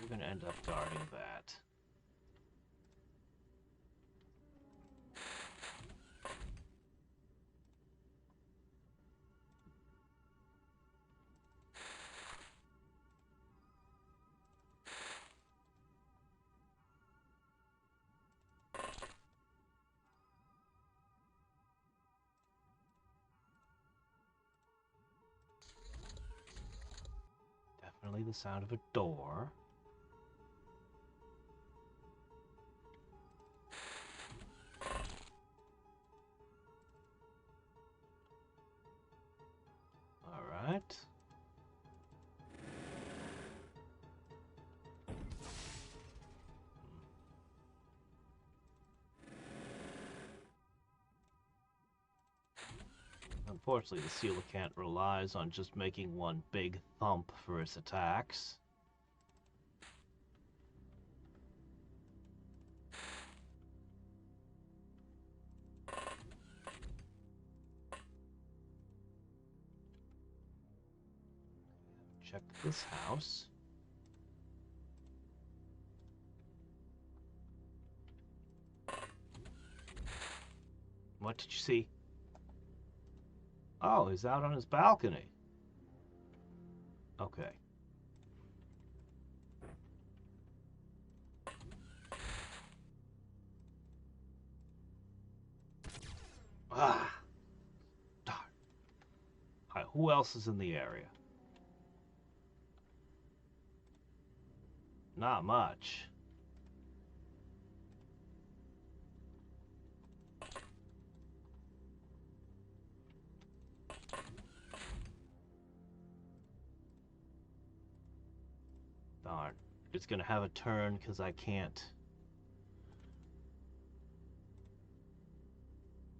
We're going to end up guarding that. Definitely the sound of a door. Alright. Unfortunately, the coelacanth relies on just making one big thump for its attacks. Check this house. What did you see? Oh, he's out on his balcony. Okay. Ah, darn. Alright, who else is in the area? Not much. Darn. It's gonna have a turn because I can't.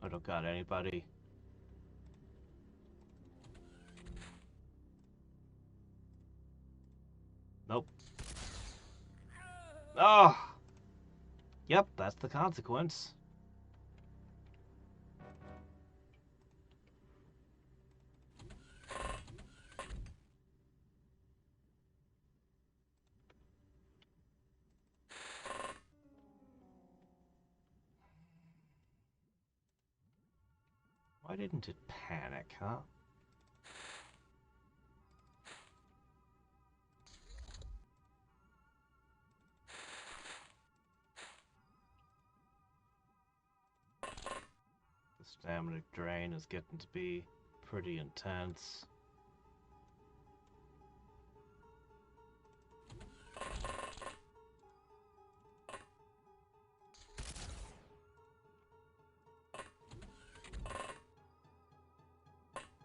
I don't got anybody. Nope. Oh! Yep, that's the consequence. Why didn't it panic, huh? The stamina drain is getting to be pretty intense.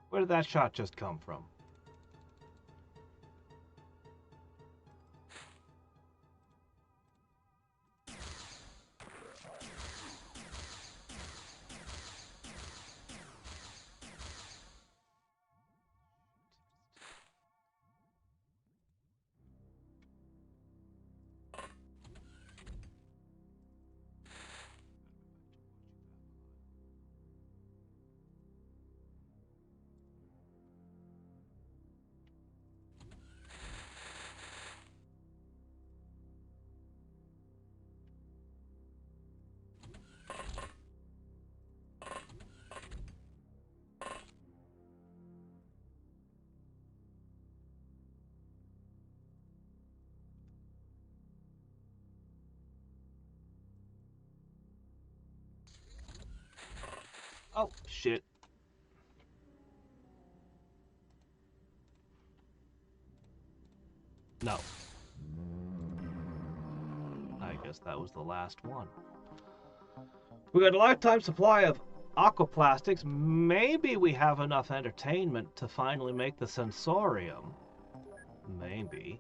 Where did that shot just come from? Oh, shit. No. I guess that was the last one. We got a lifetime supply of aquaplastics. Maybe we have enough entertainment to finally make the sensorium. Maybe.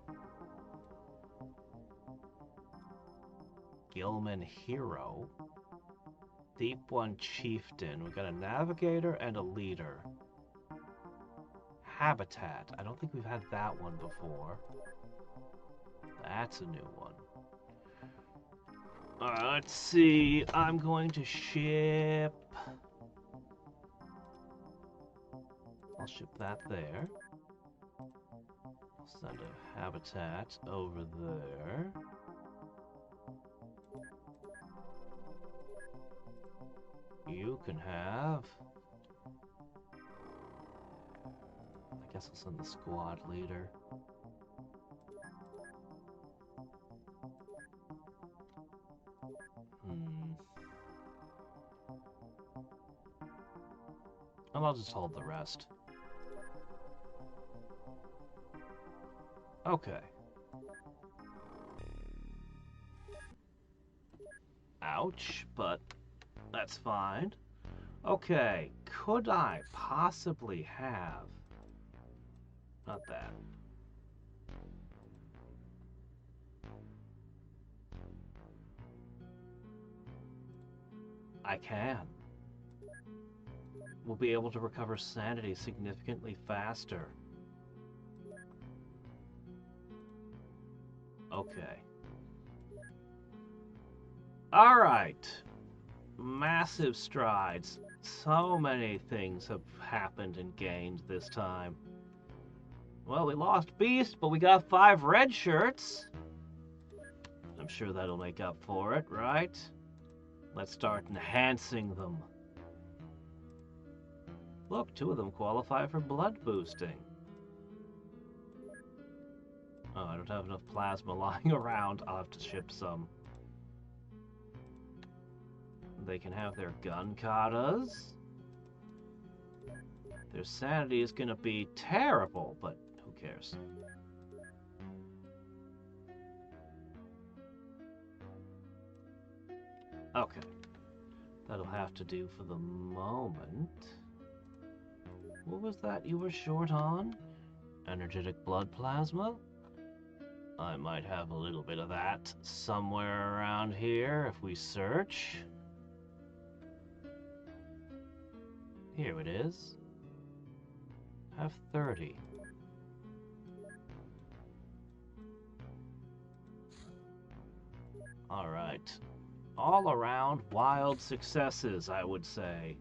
Gilman Hero. Deep One Chieftain. We got a navigator and a leader. Habitat. I don't think we've had that one before. That's a new one. Alright, let's see. I'm going to ship... I'll ship that there. I'll send a habitat over there. You can have... I guess I'll send the squad leader. And I'll just hold the rest. Okay. Ouch, but that's fine. Okay, could I possibly have... Not that. I can. we'll be able to recover sanity significantly faster. Okay. Alright. Massive strides. So many things have happened and gained this time. Well, we lost Beast, but we got 5 red shirts. I'm sure that'll make up for it, right? Let's start enhancing them. Look, 2 of them qualify for blood boosting. Oh, I don't have enough plasma lying around. I'll have to ship some. They can have their gun katas. Their sanity is gonna be terrible, but who cares? Okay. That'll have to do for the moment. What was that you were short on? Energetic blood plasma? I might have a little bit of that somewhere around here if we search. Here it is. Have 30. Alright. All around wild successes, I would say.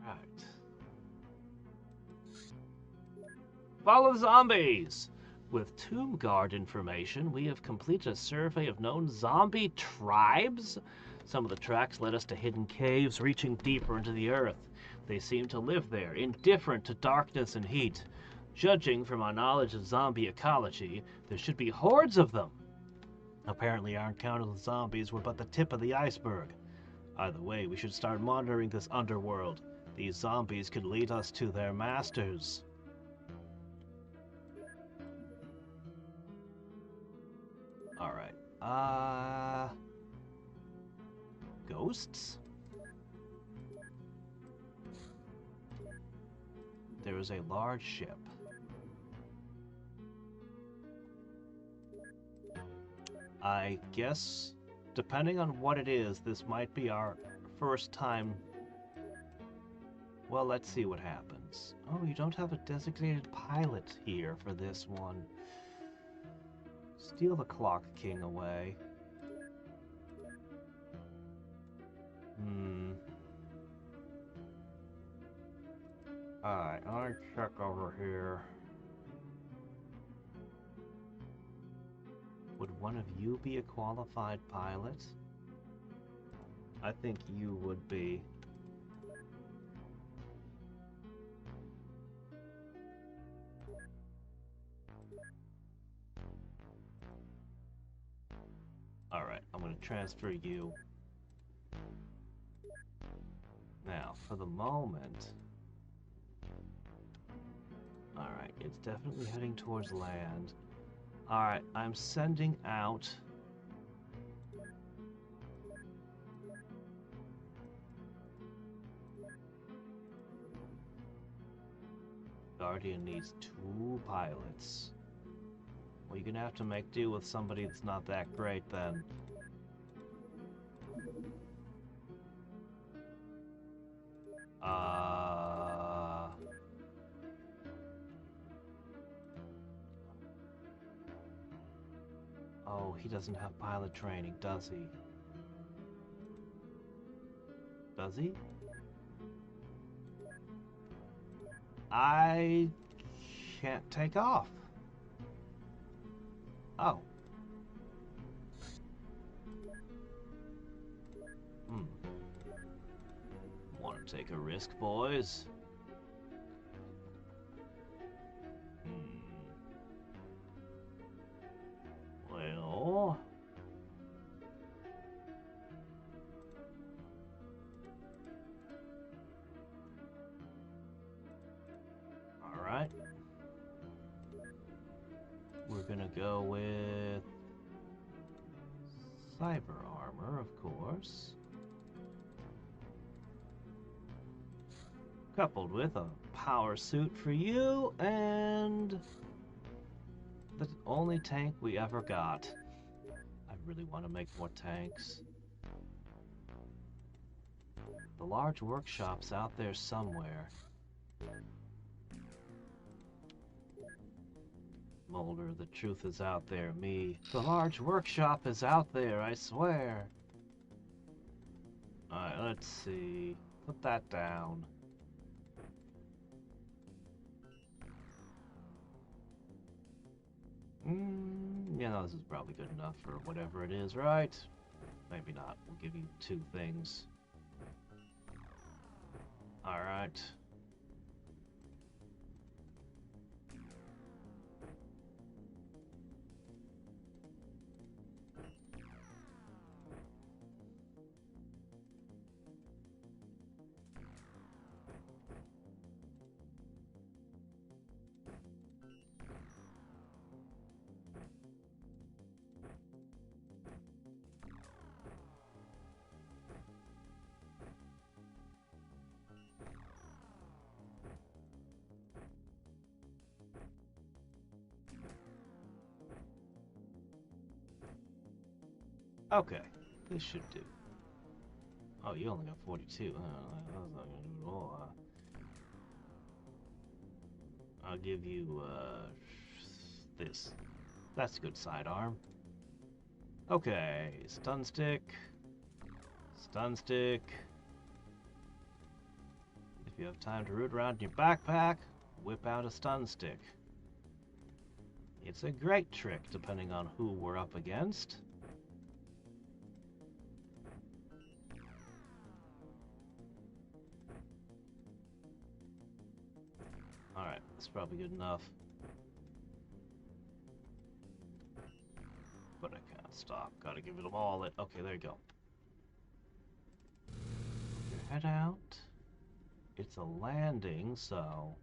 Right. Follow the zombies! With Tomb Guard information, we have completed a survey of known zombie tribes. Some of the tracks led us to hidden caves reaching deeper into the earth. They seem to live there, indifferent to darkness and heat. Judging from our knowledge of zombie ecology, there should be hordes of them. Apparently our encounter with zombies were but the tip of the iceberg. Either way, we should start monitoring this underworld. These zombies could lead us to their masters. Alright. Ghosts? There is a large ship. I guess, depending on what it is, this might be our first time. Well, let's see what happens. Oh, you don't have a designated pilot here for this one. Steal the Clock King away. Alright, I'll check over here. Would one of you be a qualified pilot? I think you would be. Alright, I'm going to transfer you. Now, for the moment... Alright, it's definitely heading towards land. Alright, I'm sending out... Guardian needs 2 pilots. Well, you're gonna have to make do with somebody that's not that great then. Oh, he doesn't have pilot training, does he? Does he? I can't take off. Oh. Want to take a risk, boys? Well... Alright. We're gonna go with... cyber armor, of course. coupled with a power suit for you, and the only tank we ever got. I really want to make more tanks. The large workshop's out there somewhere. Mulder, the truth is out there, me. The large workshop is out there, I swear. Alright, let's see. Put that down. Yeah, no, this is probably good enough for whatever it is, right? Maybe not. We'll give you 2 things. Alright. Okay, this should do. Oh, you only got 42. That's not gonna do at all. I'll give you, this. That's a good sidearm. Okay, stun stick. Stun stick. If you have time to root around in your backpack, whip out a stun stick. It's a great trick depending on who we're up against. Alright, that's probably good enough. But I can't stop. Gotta give them all it. Okay, there you go. Your head out. It's a landing, so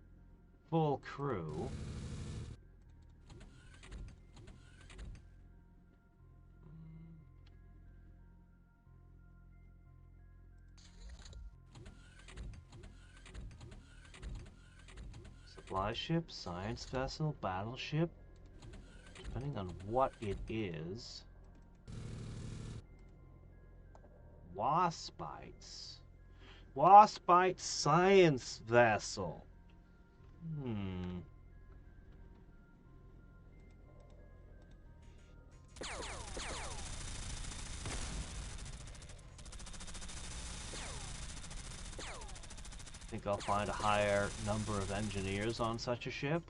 full crew. Supply ship, science vessel, battleship. Depending on what it is. Waspites. Waspite science vessel. Think I'll find a higher number of engineers on such a ship?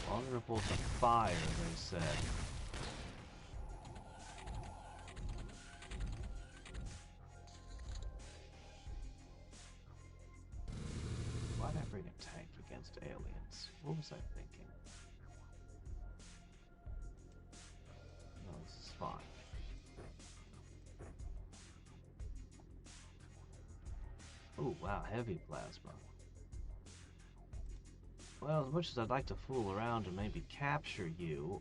Vulnerable to fire, they said. Why'd I bring a tank against aliens? What was I thinking? No, this is fine. Oh, wow, heavy plasma. Well, as much as I'd like to fool around and maybe capture you,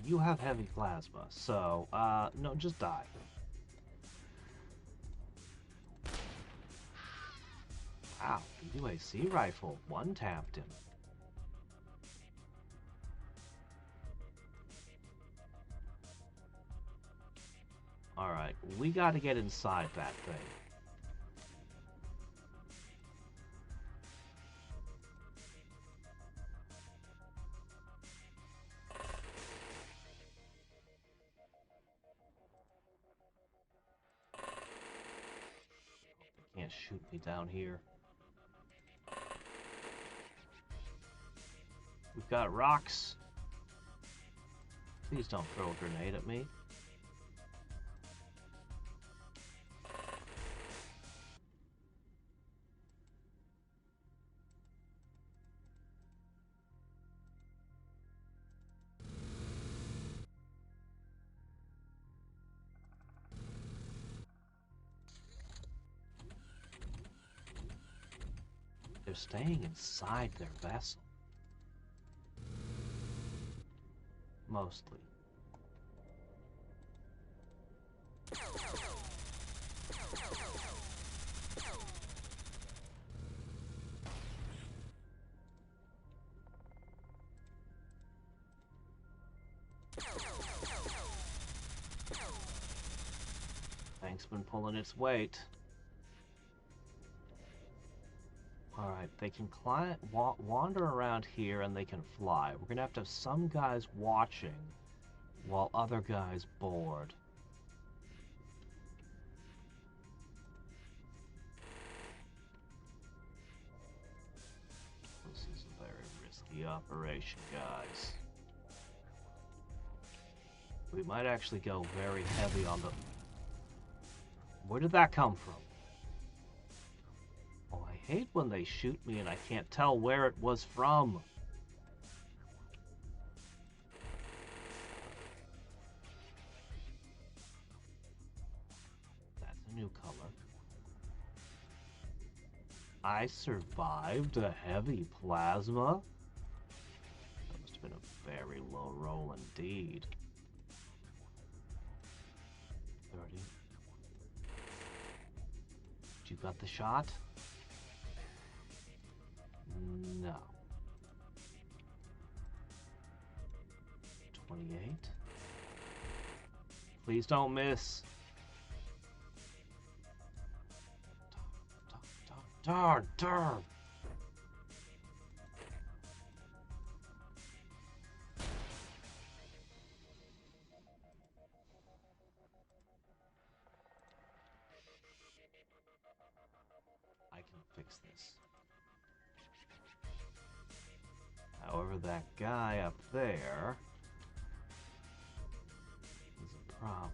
you have heavy plasma, so, no, just die. Wow, UAC rifle, one-tapped him. Alright, we gotta get inside that thing. They can't shoot me down here. We've got rocks. Please don't throw a grenade at me. They're staying inside their vessel. Mostly. Tank's been pulling its weight. Alright, they can wander around here and they can fly. We're gonna have to have some guys watching while other guys board. This is a very risky operation, guys. We might actually go very heavy on the... Where did that come from? Oh, I hate when they shoot me and I can't tell where it was from. That's a new color. I survived a heavy plasma? That must have been a very low roll indeed. 30. You got the shot? No. 28. Please don't miss. Darn. I can fix this. However, that guy up there is a problem.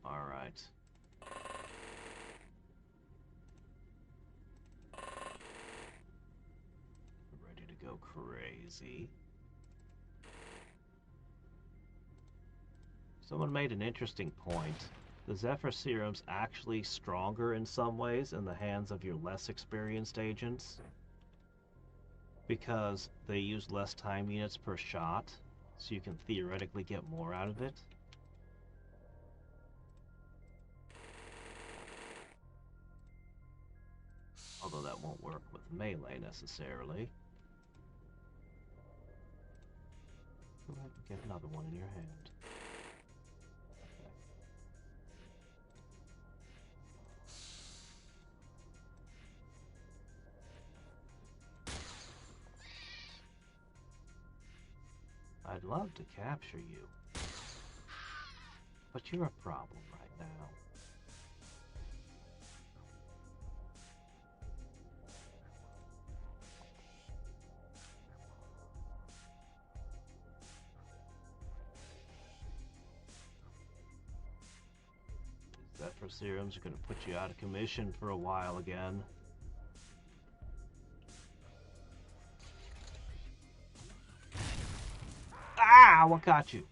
All right. Ready to go crazy. Someone made an interesting point. The Zephyr Serum's actually stronger in some ways in the hands of your less experienced agents, because they use less time units per shot, so you can theoretically get more out of it. Although that won't work with melee necessarily. Go ahead and get another one in your hand. I'd love to capture you, but you're a problem right now. Zephyr Serums are going to put you out of commission for a while again. Ah, what got you?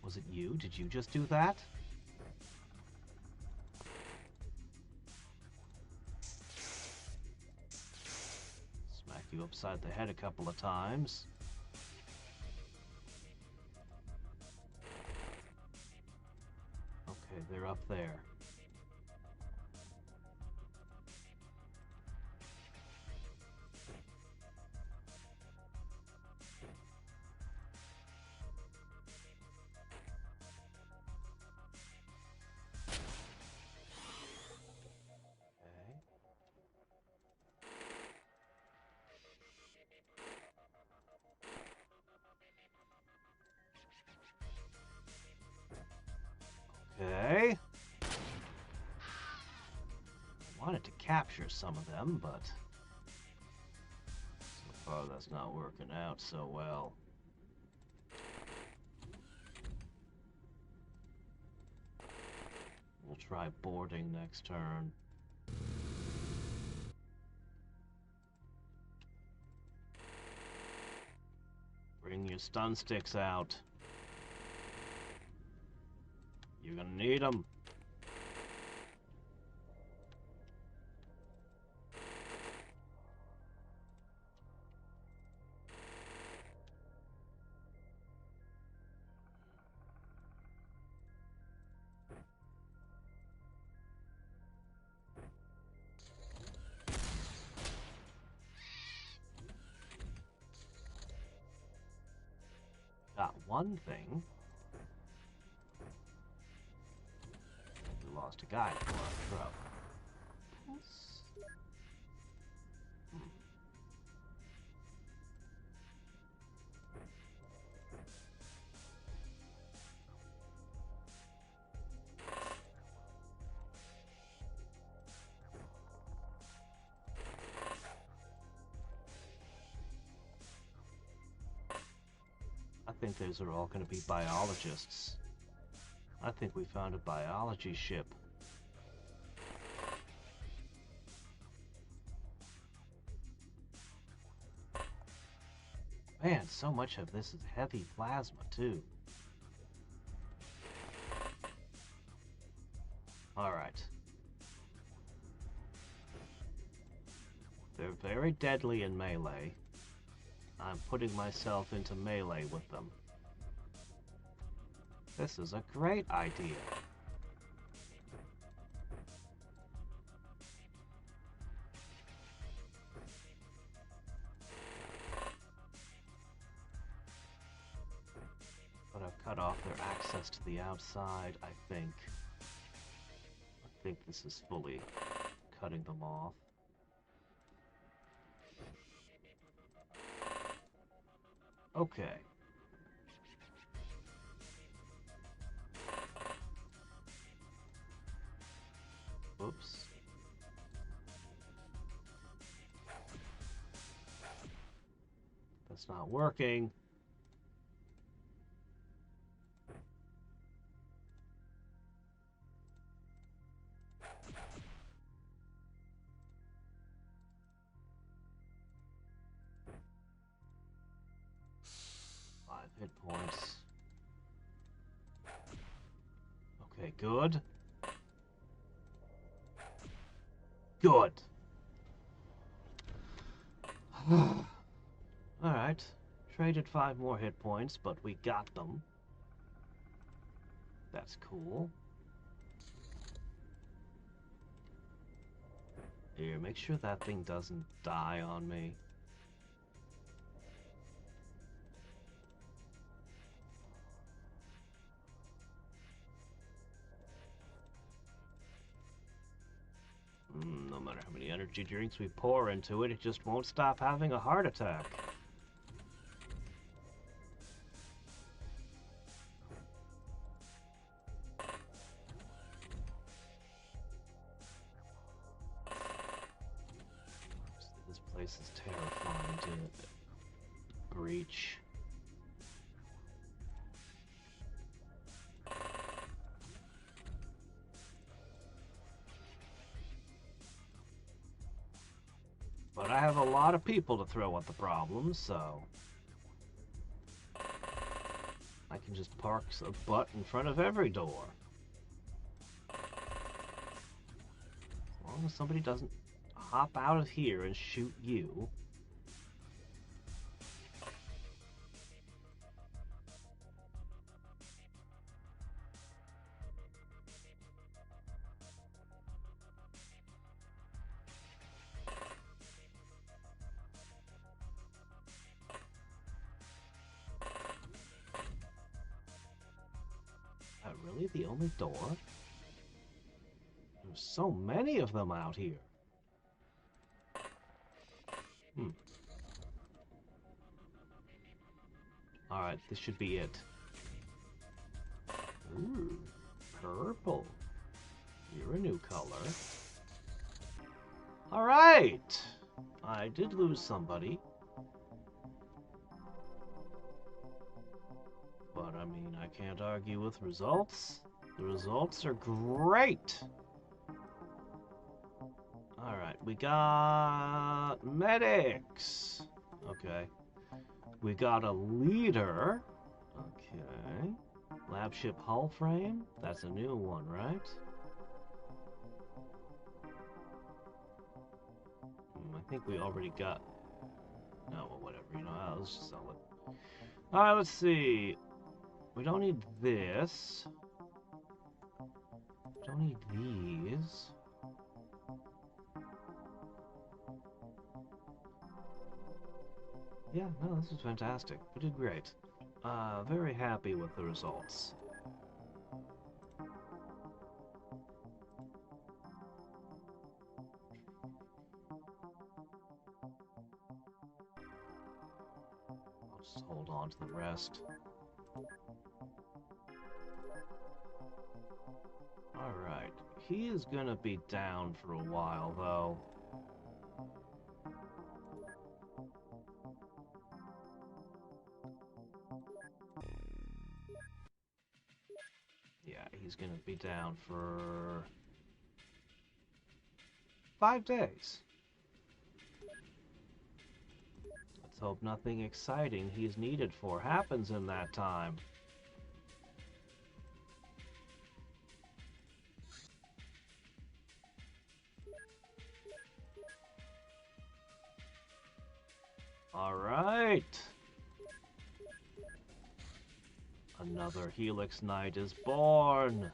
Was it you? Did you just do that? Smack you upside the head a couple of times. Okay, they're up there. Okay. I wanted to capture some of them, but so far that's not working out so well. We'll try boarding next turn. Bring your stun sticks out. You're gonna need them. one thing. We lost a guy before our throw. I think those are all going to be biologists. I think we found a biology ship. Man, so much of this is heavy plasma, too. Alright. They're very deadly in melee. I'm putting myself into melee with them. This is a great idea. But I've cut off their access to the outside, I think. I think this is fully cutting them off. Okay. Oops. That's not working. Hit points. Okay, good. Good. Alright. Traded 5 more hit points, but we got them. That's cool. Here, make sure that thing doesn't die on me. No matter how many energy drinks we pour into it, it just won't stop having a heart attack. This place is terrifying to breach. But I have a lot of people to throw at the problem, so I can just park a butt in front of every door. As long as somebody doesn't hop out of here and shoot you. Really the only door? There's so many of them out here. Alright, this should be it. Ooh, purple. You're a new color. Alright! I did lose somebody. But, I mean, I can't argue with results. The results are great! Alright, we got medics. Okay. We got a leader. Okay. Lab ship hull frame. That's a new one, right? I think we already got... No, well, whatever, you know, let's just sell it. Alright, let's see. We don't need this. We don't need these. Yeah, no, this is fantastic. We did great. Very happy with the results. I'll just hold on to the rest. Alright. He is gonna be down for a while, though. Yeah, he's gonna be down for 5 days. Let's hope nothing exciting he's needed for happens in that time. Alright! Another Helix Knight is born!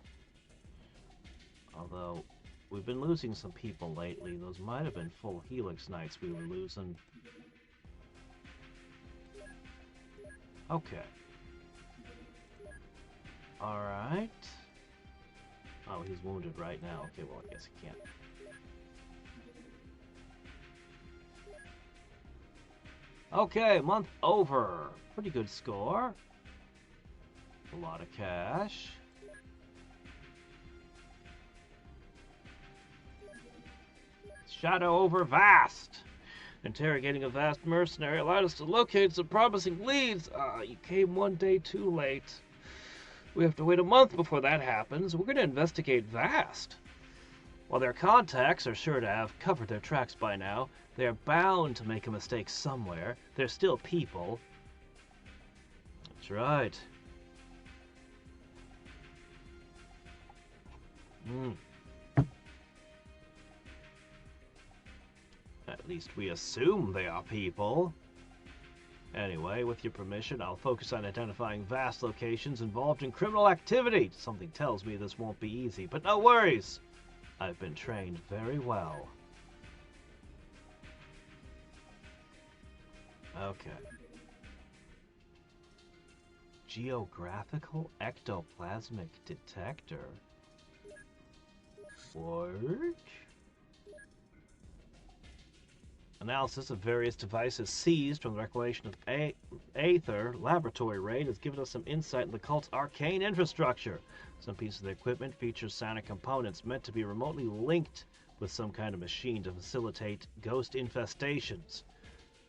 Although, we've been losing some people lately. Those might have been full Helix Knights we were losing. Okay. Alright. Oh, he's wounded right now. Okay, well, I guess he can't. Okay, month over. Pretty good score. A lot of cash. Shadow over Vast. Interrogating a vast mercenary allowed us to locate some promising leads. You came one day too late. We have to wait a month before that happens. We're going to investigate Vast. While their contacts are sure to have covered their tracks by now, they are bound to make a mistake somewhere. They're still people. That's right. At least we assume they are people. Anyway, with your permission, I'll focus on identifying vast locations involved in criminal activity. Something tells me this won't be easy, but no worries. I've been trained very well. Okay. Geographical ectoplasmic detector. What? Analysis of various devices seized from the reclamation of Aether laboratory raid has given us some insight into the cult's arcane infrastructure. Some pieces of the equipment feature sonic components meant to be remotely linked with some kind of machine to facilitate ghost infestations.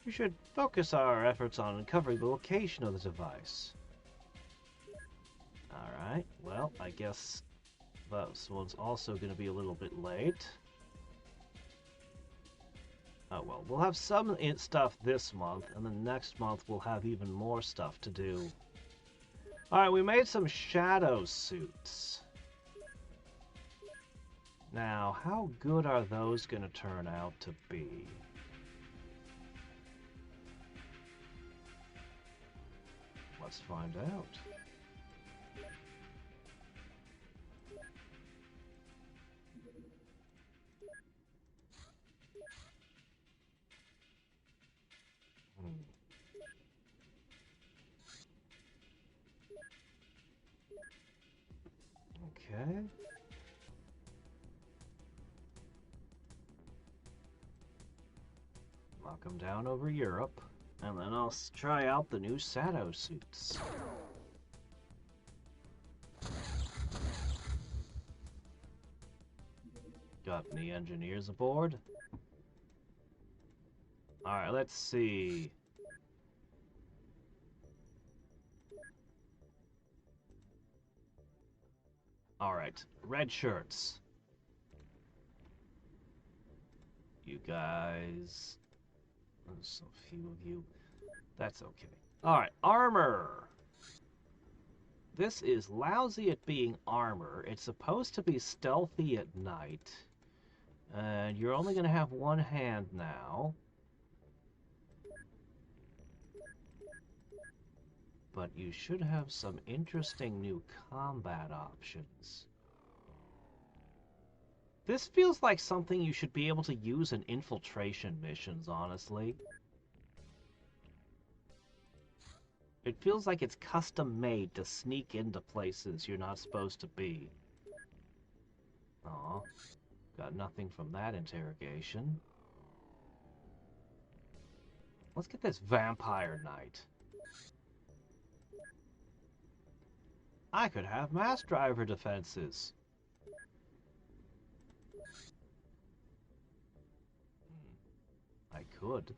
We should focus our efforts on uncovering the location of the device. Alright, well, I guess this one's also going to be a little bit late. Oh well, we'll have some stuff this month, and then next month we'll have even more stuff to do. Alright, we made some shadow suits. Now, how good are those going to turn out to be? Let's find out. Okay. Lock them down over Europe, and then I'll try out the new shadow suits. Got any engineers aboard? Alright, let's see. Alright, red shirts. You guys... There's so few of you. That's okay. Alright, armor! This is lousy at being armor. It's supposed to be stealthy at night. And you're only going to have one hand now. But you should have some interesting new combat options. This feels like something you should be able to use in infiltration missions, honestly. It feels like it's custom made to sneak into places you're not supposed to be. Aw, got nothing from that interrogation. Let's get this Vampire Knight. I could have mass driver defenses. I could.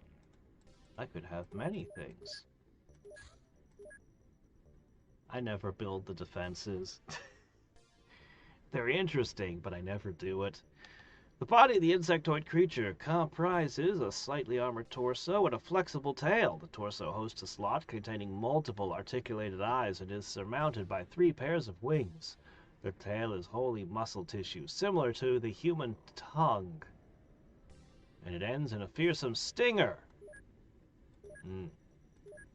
I could have many things. I never build the defenses. They're interesting, but I never do it. The body of the insectoid creature comprises a slightly armored torso and a flexible tail. The torso hosts a slot containing multiple articulated eyes and is surmounted by 3 pairs of wings. The tail is wholly muscle tissue, similar to the human tongue. And it ends in a fearsome stinger.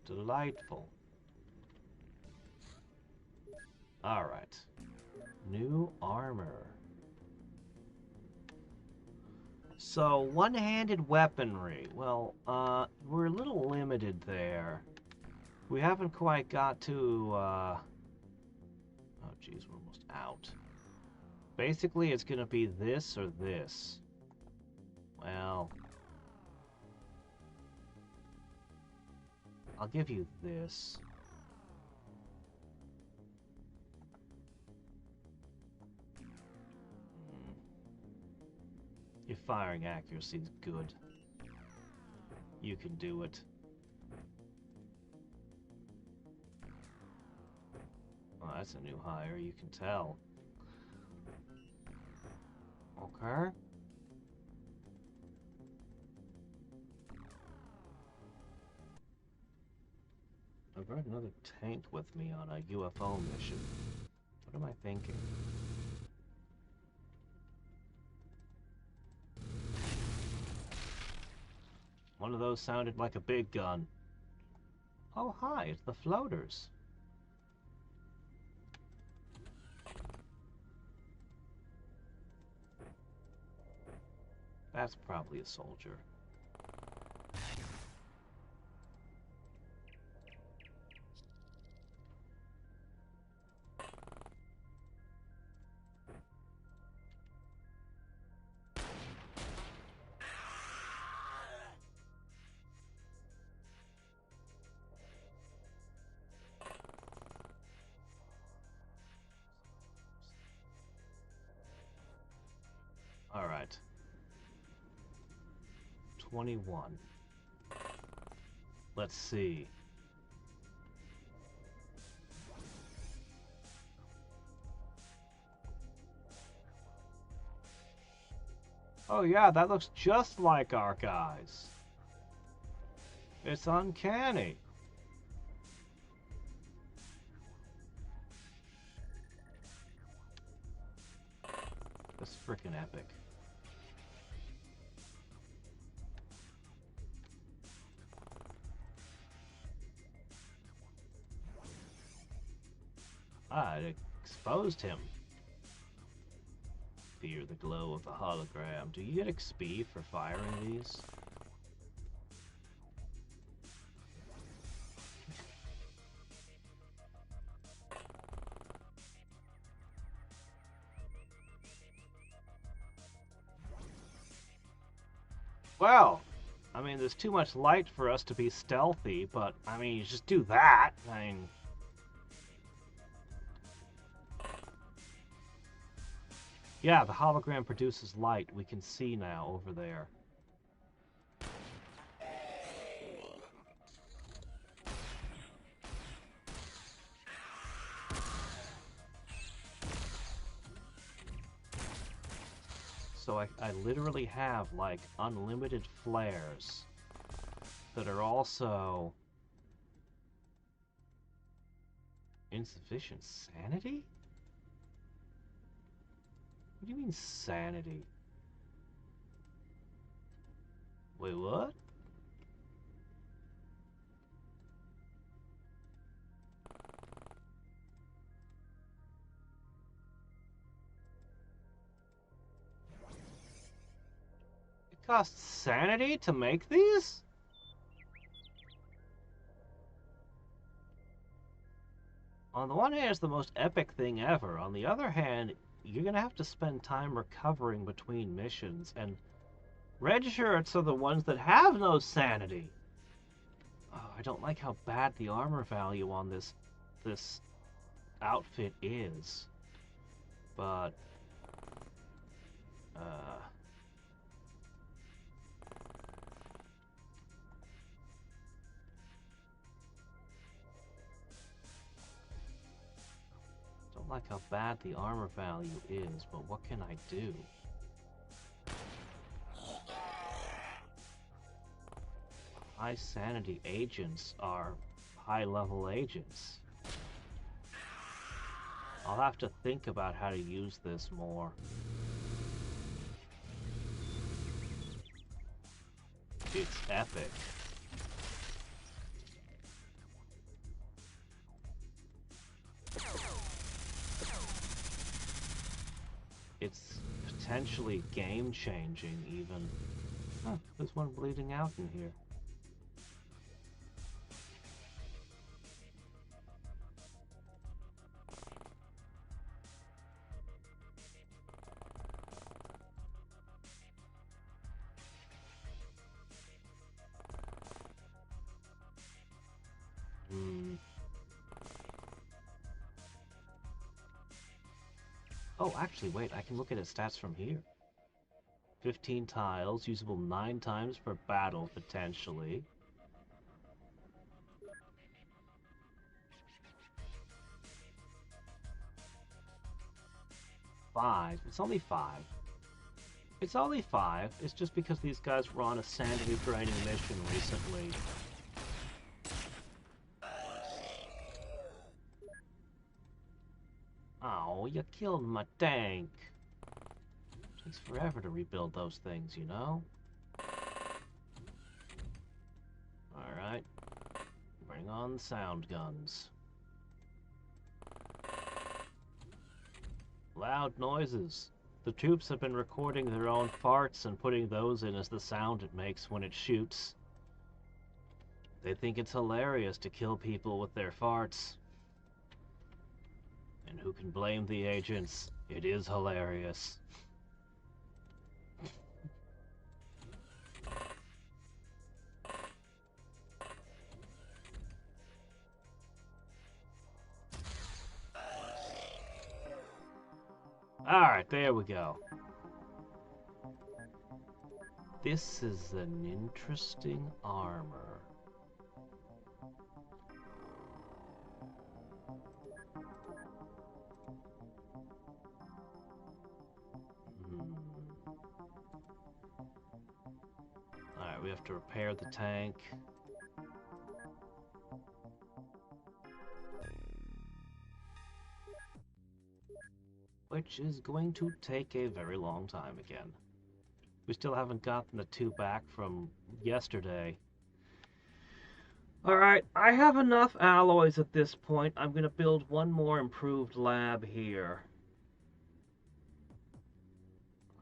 Delightful. Alright. New armor. So, one-handed weaponry. Well, we're a little limited there. We haven't quite got to, oh geez, we're almost out. Basically, it's gonna be this or this. Well, I'll give you this. Your firing accuracy is good. You can do it. Oh, that's a new hire, you can tell. Okay. I brought another tank with me on a UFO mission. What am I thinking? One of those sounded like a big gun. Oh, hi, it's the floaters. That's probably a soldier. All right. 21. Let's see. Oh yeah, that looks just like our guys. It's uncanny. That's frickin' epic. Ah, it exposed him. Fear the glow of the hologram. Do you get XP for firing these? Well, I mean, there's too much light for us to be stealthy, but, I mean, you just do that. I mean... Yeah, the hologram produces light. We can see now over there. So I literally have, like, unlimited flares that are also... Insufficient sanity? What do you mean, sanity? Wait, what? It costs sanity to make these? On the one hand, it's the most epic thing ever. On the other hand, you're gonna have to spend time recovering between missions, and red shirts are the ones that have no sanity. Oh, I don't like how bad the armor value on this outfit is. But don't like how bad the armor value is, but what can I do? High sanity agents are high-level agents. I'll have to think about how to use this more. It's epic. It's potentially game-changing, even. Huh, there's one bleeding out in here. Oh, actually, wait, I can look at his stats from here. 15 tiles, usable 9 times per battle, potentially. 5. It's only 5. It's only 5. It's just because these guys were on a sanity draining mission recently. Oh, you killed my tank. Takes forever to rebuild those things, you know? Alright. Bring on the sound guns. Loud noises. The troops have been recording their own farts and putting those in as the sound it makes when it shoots. They think it's hilarious to kill people with their farts. And who can blame the agents? It is hilarious. Alright, there we go. This is an interesting armor. Alright, we have to repair the tank. Which is going to take a very long time again. We still haven't gotten the 2 back from yesterday. Alright, I have enough alloys at this point. I'm going to build one more improved lab here.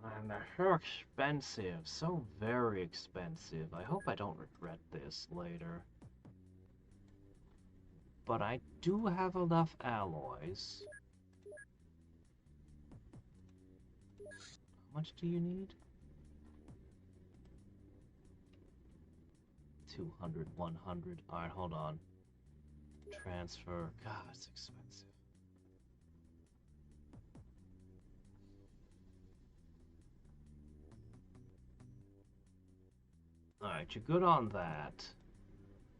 And they're so expensive, so very expensive. I hope I don't regret this later. But I do have enough alloys. How much do you need? 200, 100. Alright, hold on. Transfer. God, it's expensive. Alright, you're good on that.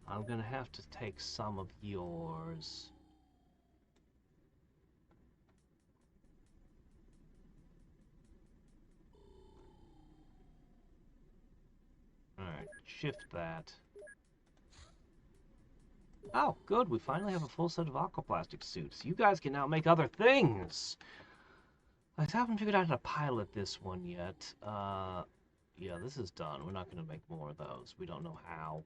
I'm gonna have to take some of yours. Alright, shift that. Oh, good, we finally have a full set of aquaplastic suits. You guys can now make other things! I haven't figured out how to pilot this one yet. Yeah, this is done. We're not going to make more of those. We don't know how.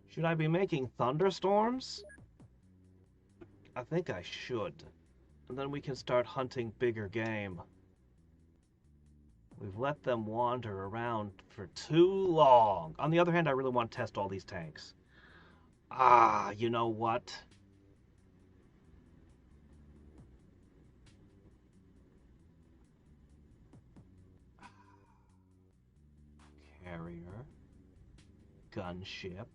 Should I be making thunderstorms? I think I should. And then we can start hunting bigger game. We've let them wander around for too long. On the other hand, I really want to test all these tanks. Ah, you know what? Carrier. Gunship.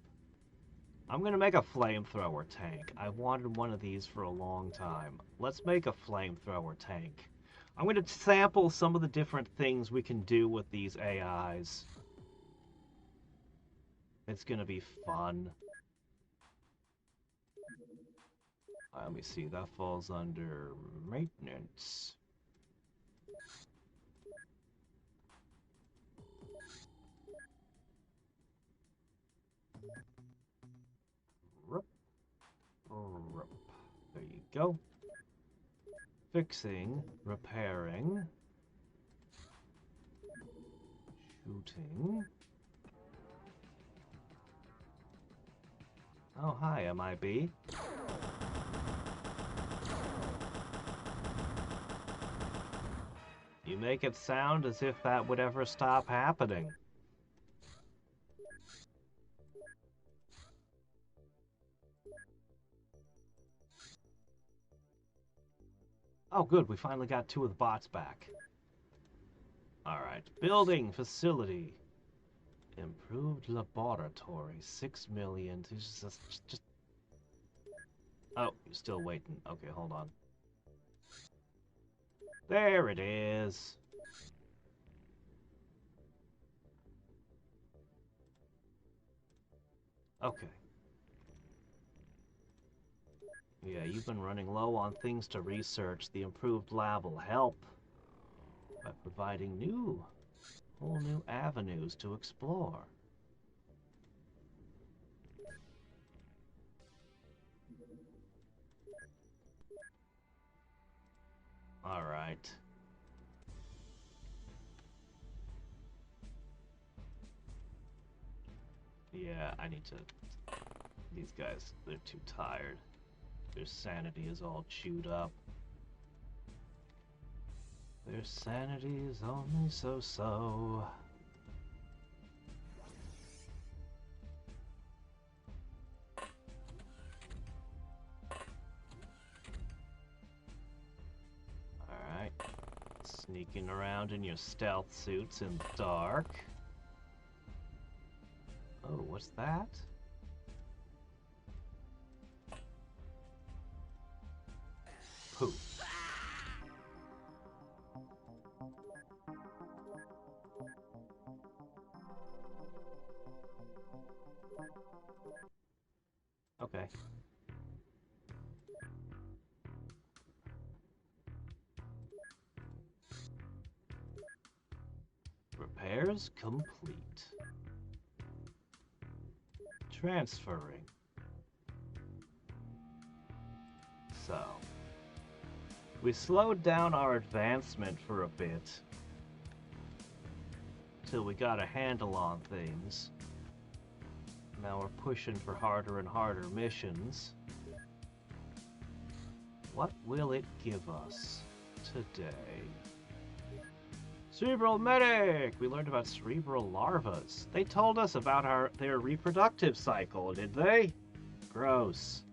I'm gonna make a flamethrower tank. I wanted one of these for a long time. Let's make a flamethrower tank. I'm gonna sample some of the different things we can do with these AIs. It's gonna be fun. Let me see, that falls under maintenance. There you go. Fixing, repairing, shooting. Oh, hi, MIB. You make it sound as if that would ever stop happening. Oh, good, we finally got 2 of the bots back. Alright, building facility. Improved laboratory, 6 million. Just... Oh, you're still waiting. Okay, hold on. There it is. Okay. Yeah, you've been running low on things to research. The improved lab will help by providing whole new avenues to explore. Alright. Yeah, I need to... These guys, they're too tired. Their sanity is all chewed up. Their sanity is only so-so. Alright. Sneaking around in your stealth suits in the dark. Oh, what's that? Poof. Okay. Repairs complete. Transferring. So, we slowed down our advancement for a bit till we got a handle on things. Now we're pushing for harder and harder missions. What will it give us today? Cerebral medic! We learned about cerebral larvas. They told us about their reproductive cycle, did they? Gross.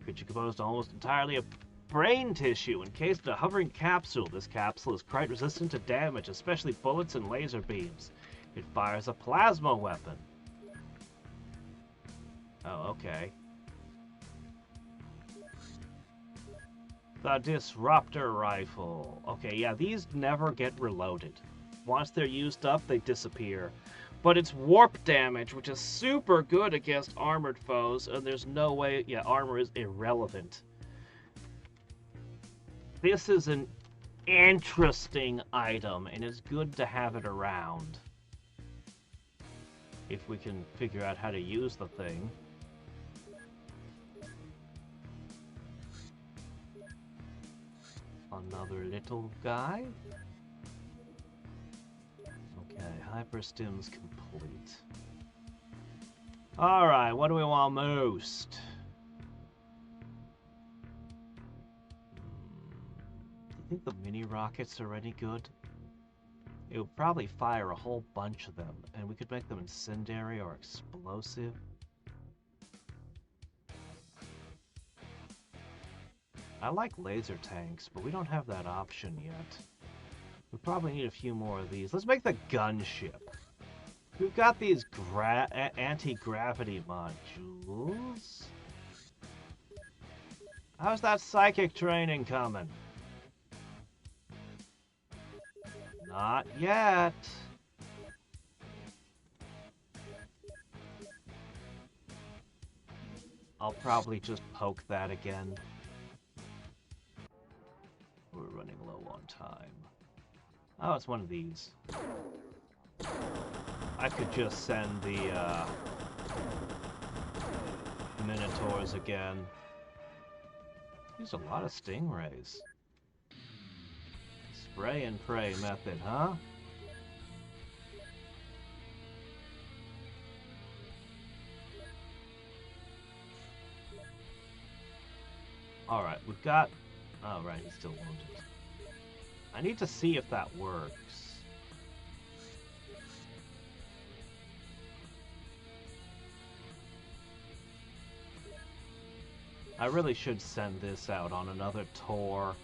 Creature composed almost entirely of brain tissue encased in a hovering capsule. This capsule is quite resistant to damage, especially bullets and laser beams. It fires a plasma weapon. Oh, okay. The Disruptor Rifle. Okay, yeah, these never get reloaded. Once they're used up, they disappear. But it's warp damage, which is super good against armored foes, and there's no way... Yeah, armor is irrelevant. This is an interesting item, and it's good to have it around. If we can figure out how to use the thing. Another little guy. Okay, hyperstim's complete. Alright, what do we want most? Do you think the mini rockets are any good? It would probably fire a whole bunch of them, and we could make them incendiary or explosive. I like laser tanks, but we don't have that option yet. We probably need a few more of these. Let's make the gunship. We've got these anti-gravity modules. How's that psychic training coming? Not yet. I'll probably just poke that again. We're running low on time. Oh, it's one of these. I could just send the Minotaurs again. Use a lot of stingrays. Spray and pray method, huh? Alright, we've got... Oh, right, he's still wounded. I need to see if that works. I really should send this out on another tour,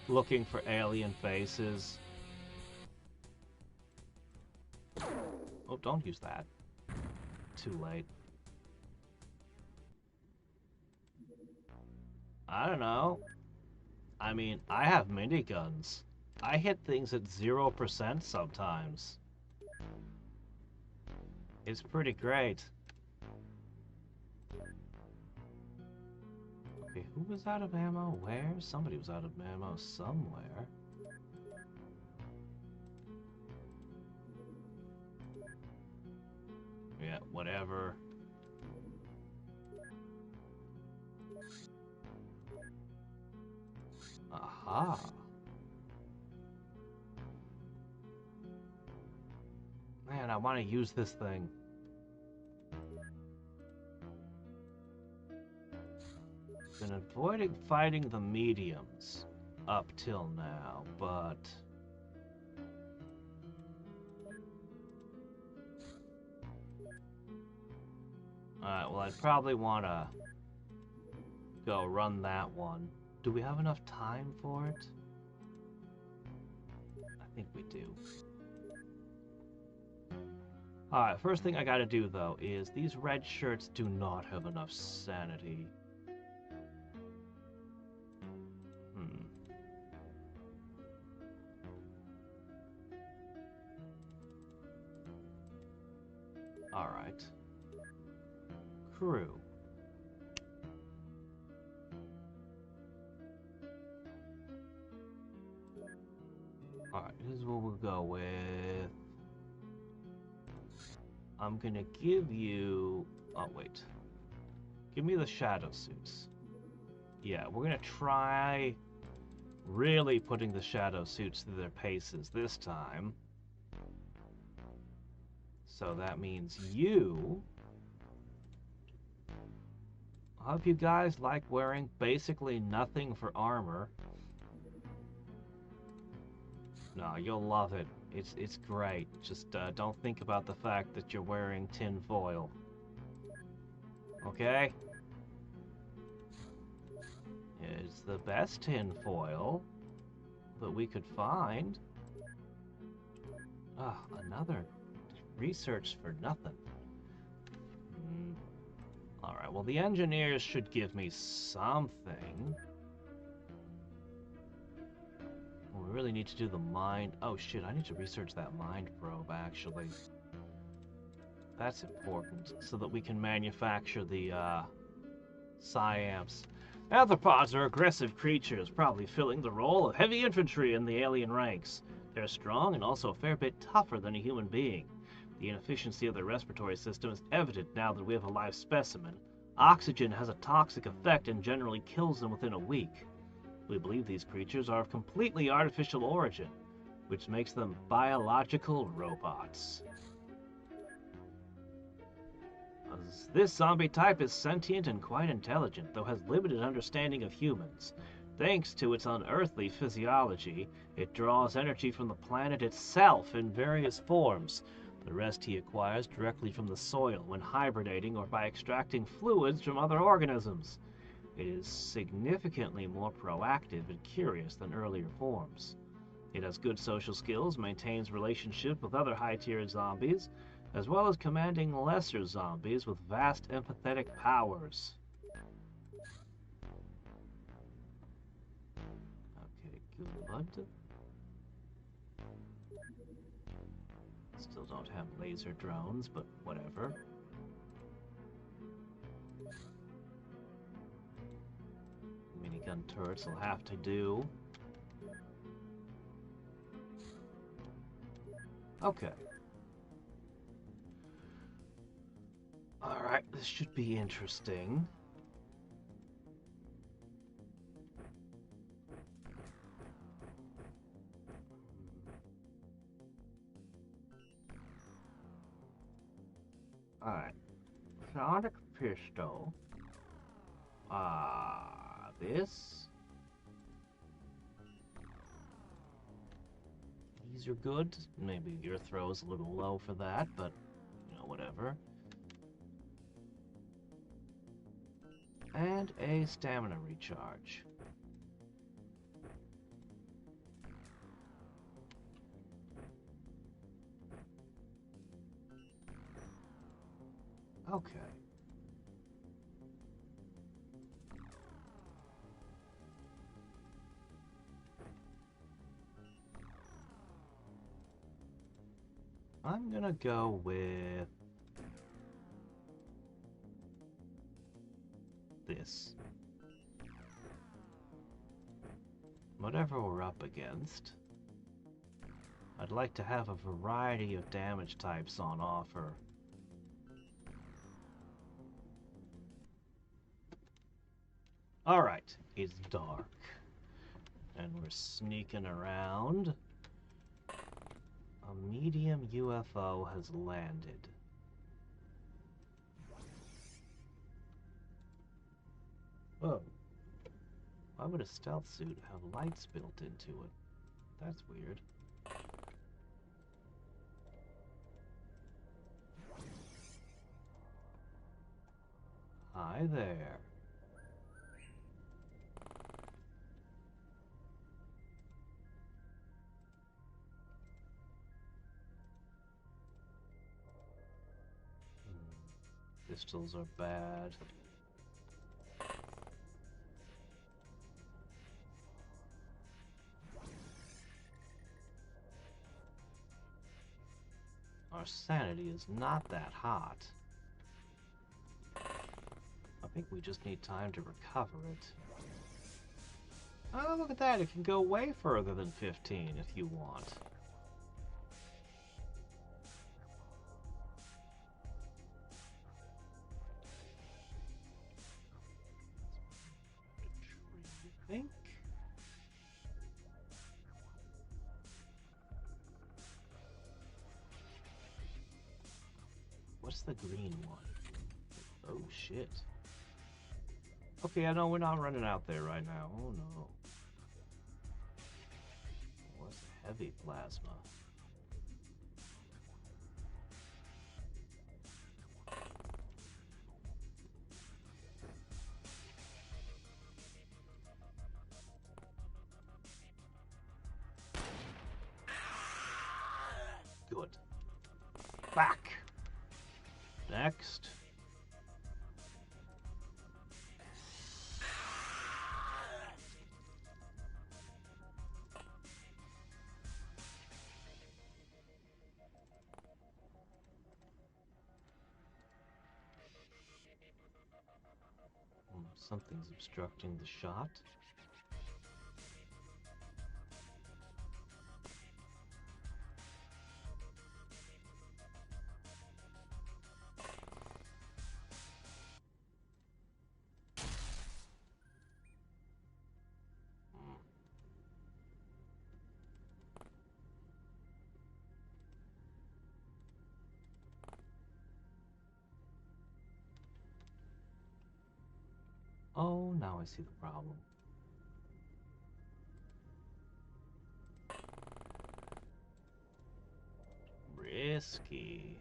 looking for alien faces. Oh, don't use that. Too late. I don't know. I mean, I have miniguns. I hit things at 0% sometimes. It's pretty great. Okay, who was out of ammo? Where? Somebody was out of ammo somewhere. Yeah, whatever. Aha. Man, I want to use this thing. Been avoiding fighting the mediums up till now, but... Alright, well, I'd probably want to go run that one. Do we have enough time for it? I think we do. Alright, first thing I gotta do, though, is these red shirts do not have enough sanity. Alright. Crew. Alright, this is what we'll go with. I'm gonna give you... Oh, wait. Give me the shadow suits. Yeah, we're gonna try really putting the shadow suits through their paces this time. So that means you... I hope you guys like wearing basically nothing for armor. No, you'll love it. It's great. Just don't think about the fact that you're wearing tin foil. Okay? It's the best tin foil that we could find. Ah, another research for nothing. Alright, well the engineers should give me something. We really need to do the mind... Oh shit, I need to research that mind probe, actually. That's important, so that we can manufacture the, Psyamps. Anthropods are aggressive creatures, probably filling the role of heavy infantry in the alien ranks. They're strong and also a fair bit tougher than a human being. The inefficiency of their respiratory system is evident now that we have a live specimen. Oxygen has a toxic effect and generally kills them within a week. We believe these creatures are of completely artificial origin, which makes them biological robots. This zombie type is sentient and quite intelligent, though has limited understanding of humans. Thanks to its unearthly physiology, it draws energy from the planet itself in various forms. The rest he acquires directly from the soil when hibernating or by extracting fluids from other organisms. It is significantly more proactive and curious than earlier forms. It has good social skills, maintains relationship with other high-tier zombies, as well as commanding lesser zombies with vast empathetic powers. Okay, good. Still don't have laser drones, but whatever. Minigun turrets will have to do. Okay. Alright, this should be interesting. Alright. Sonic pistol. This. These are good. Maybe your throw's a little low for that, but, you know, whatever. And a stamina recharge. Okay. I'm gonna go with this. Whatever we're up against, I'd like to have a variety of damage types on offer. Alright, it's dark. And we're sneaking around. A medium UFO has landed. Whoa. Why would a stealth suit have lights built into it? That's weird. Hi there. Pistols are bad. Our sanity is not that hot. I think we just need time to recover it. Oh, look at that. It can go way further than 15 if you want. I think. What's the green one? Oh, shit. Okay, I know we're not running out there right now. Oh, no. What's heavy plasma? Good. Back. Next. Something's obstructing the shot. Oh, now I see the problem. Risky.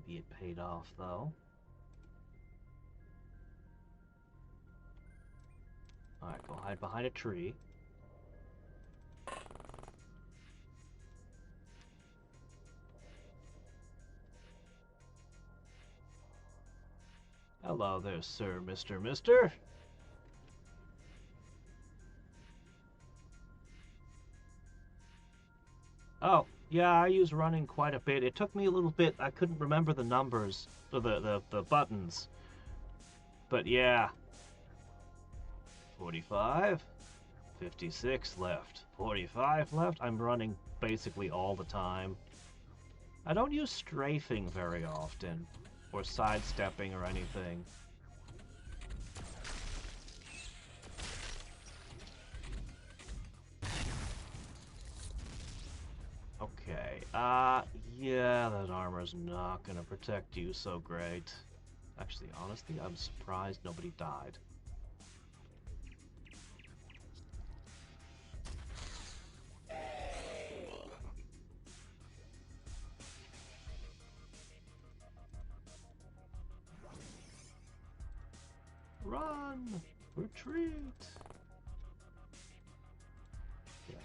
Maybe it paid off, though. Alright, go hide behind a tree. Hello there, sir, Mister. Oh, yeah, I use running quite a bit. It took me a little bit. I couldn't remember the numbers, or the buttons. But yeah. 45. 56 left. 45 left. I'm running basically all the time. I don't use strafing very often, or sidestepping or anything. Okay, yeah, that armor's not gonna protect you so great. Actually, honestly, I'm surprised nobody died. Run! Retreat! Yeah.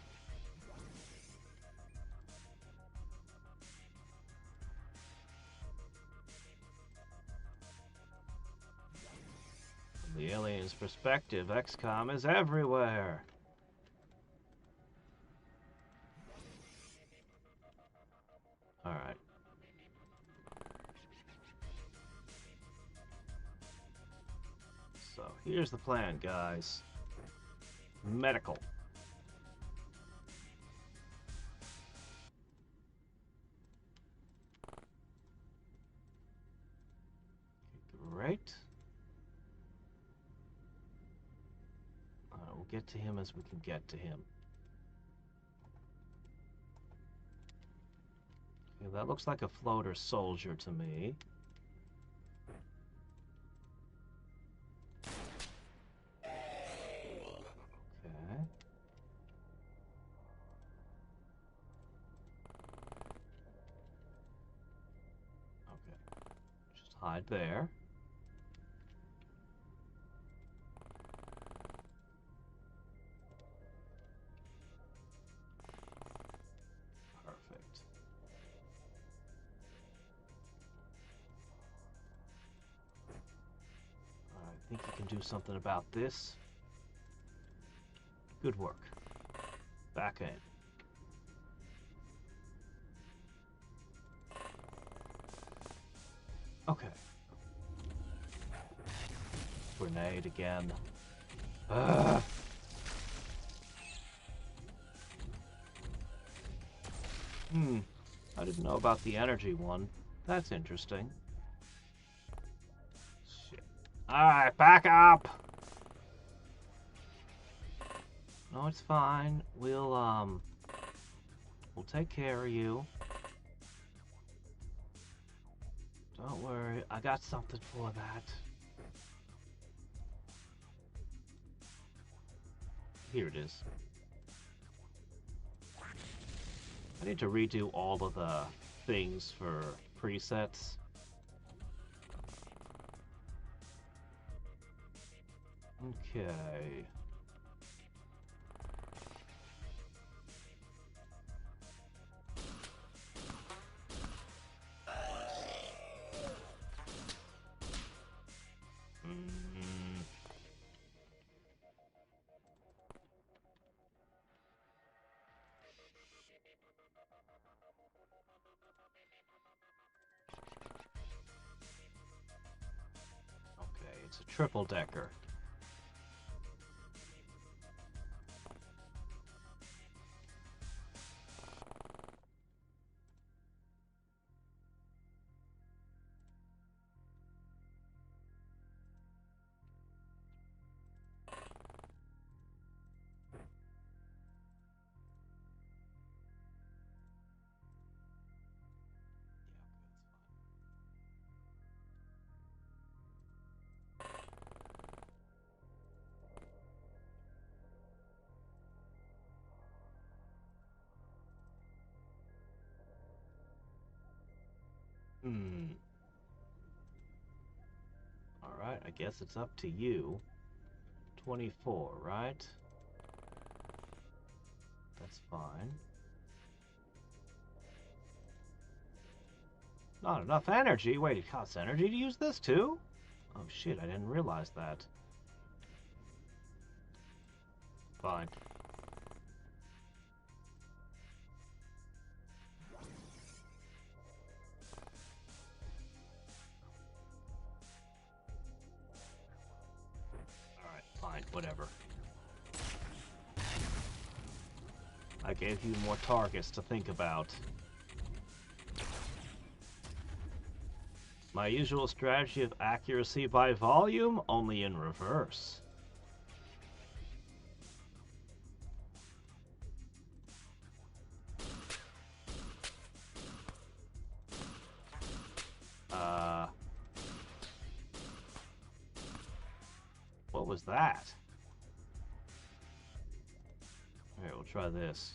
From the alien's perspective, XCOM is everywhere. Alright. So, here's the plan, guys. Medical. Great. We'll get to him as we can get to him. Okay, that looks like a floater soldier to me. Okay. Okay. Just hide there. Perfect. I think you can do something about this. Good work. Back in. Okay. Grenade again. Ugh. I didn't know about the energy one. That's interesting. Shit. Alright, back up! No, it's fine. We'll take care of you. Don't worry, I got something for that. Here it is. I need to redo all of the things for presets. Okay. It's a triple decker. Alright, I guess it's up to you. 24, right? That's fine. Not enough energy? Wait, it costs energy to use this too? Oh shit, I didn't realize that. Fine. Alright, fine, whatever. I gave you more targets to think about. My usual strategy of accuracy by volume, only in reverse. What was that? Alright, we'll try this.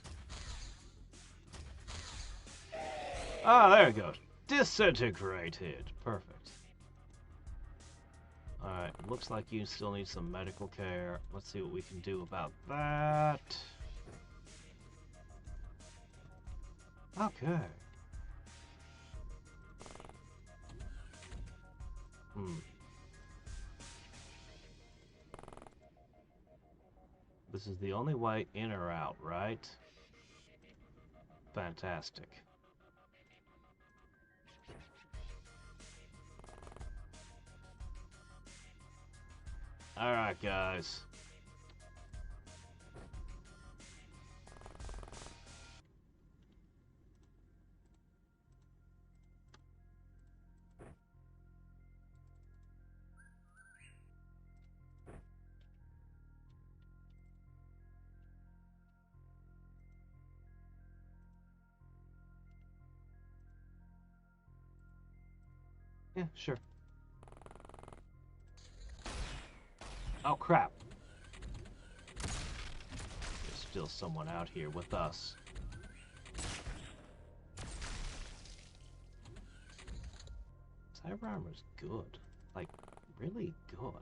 Ah, there it goes. Disintegrated. Perfect. Alright, looks like you still need some medical care. Let's see what we can do about that. Okay. This is the only way in or out, right? Fantastic. Alright, guys. Yeah, sure. Oh, crap. There's still someone out here with us. Cyber armor's good. Like, really good.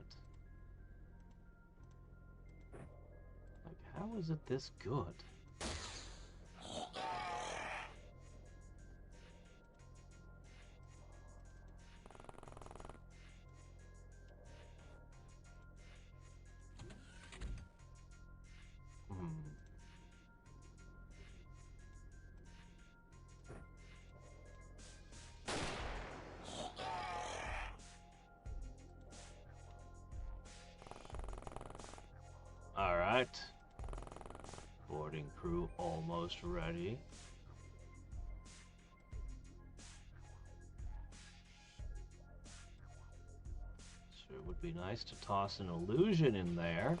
Like, how is it this good? Alright. Boarding crew almost ready. Sure would be nice to toss an illusion in there.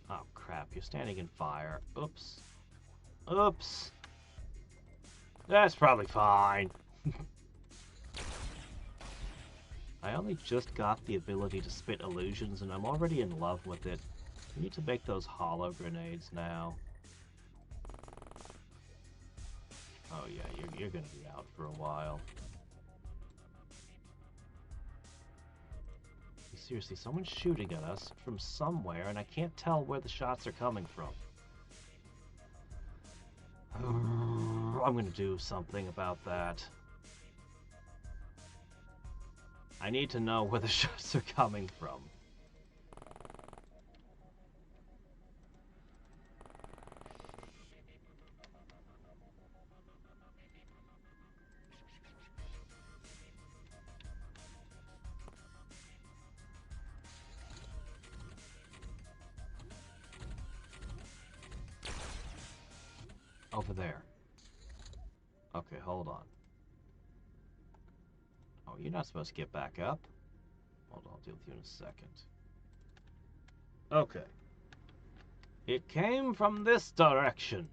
Oh crap, you're standing in fire. Oops. Oops. That's probably fine. I only just got the ability to spit illusions and I'm already in love with it. We need to make those hollow grenades now. Oh yeah, you're gonna be out for a while. Seriously, someone's shooting at us from somewhere and I can't tell where the shots are coming from. I'm gonna do something about that. I need to know where the shots are coming from. Over there. Okay, hold on. Oh, you're not supposed to get back up? Hold on, I'll deal with you in a second. Okay. It came from this direction.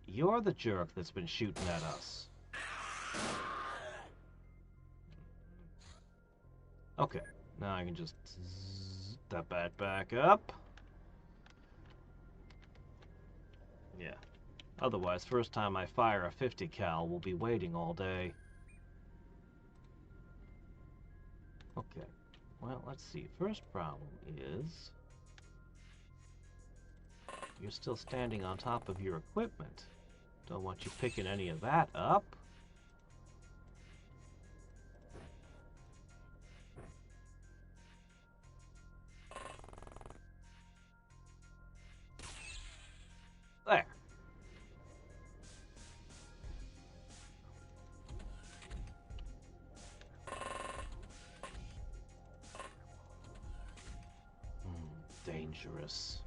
You're the jerk that's been shooting at us. Okay, now I can just step that back up. Yeah. Otherwise, first time I fire a 50 cal, we'll be waiting all day. Okay. Well, let's see. First problem is you're still standing on top of your equipment. Don't want you picking any of that up. There. Dangerous.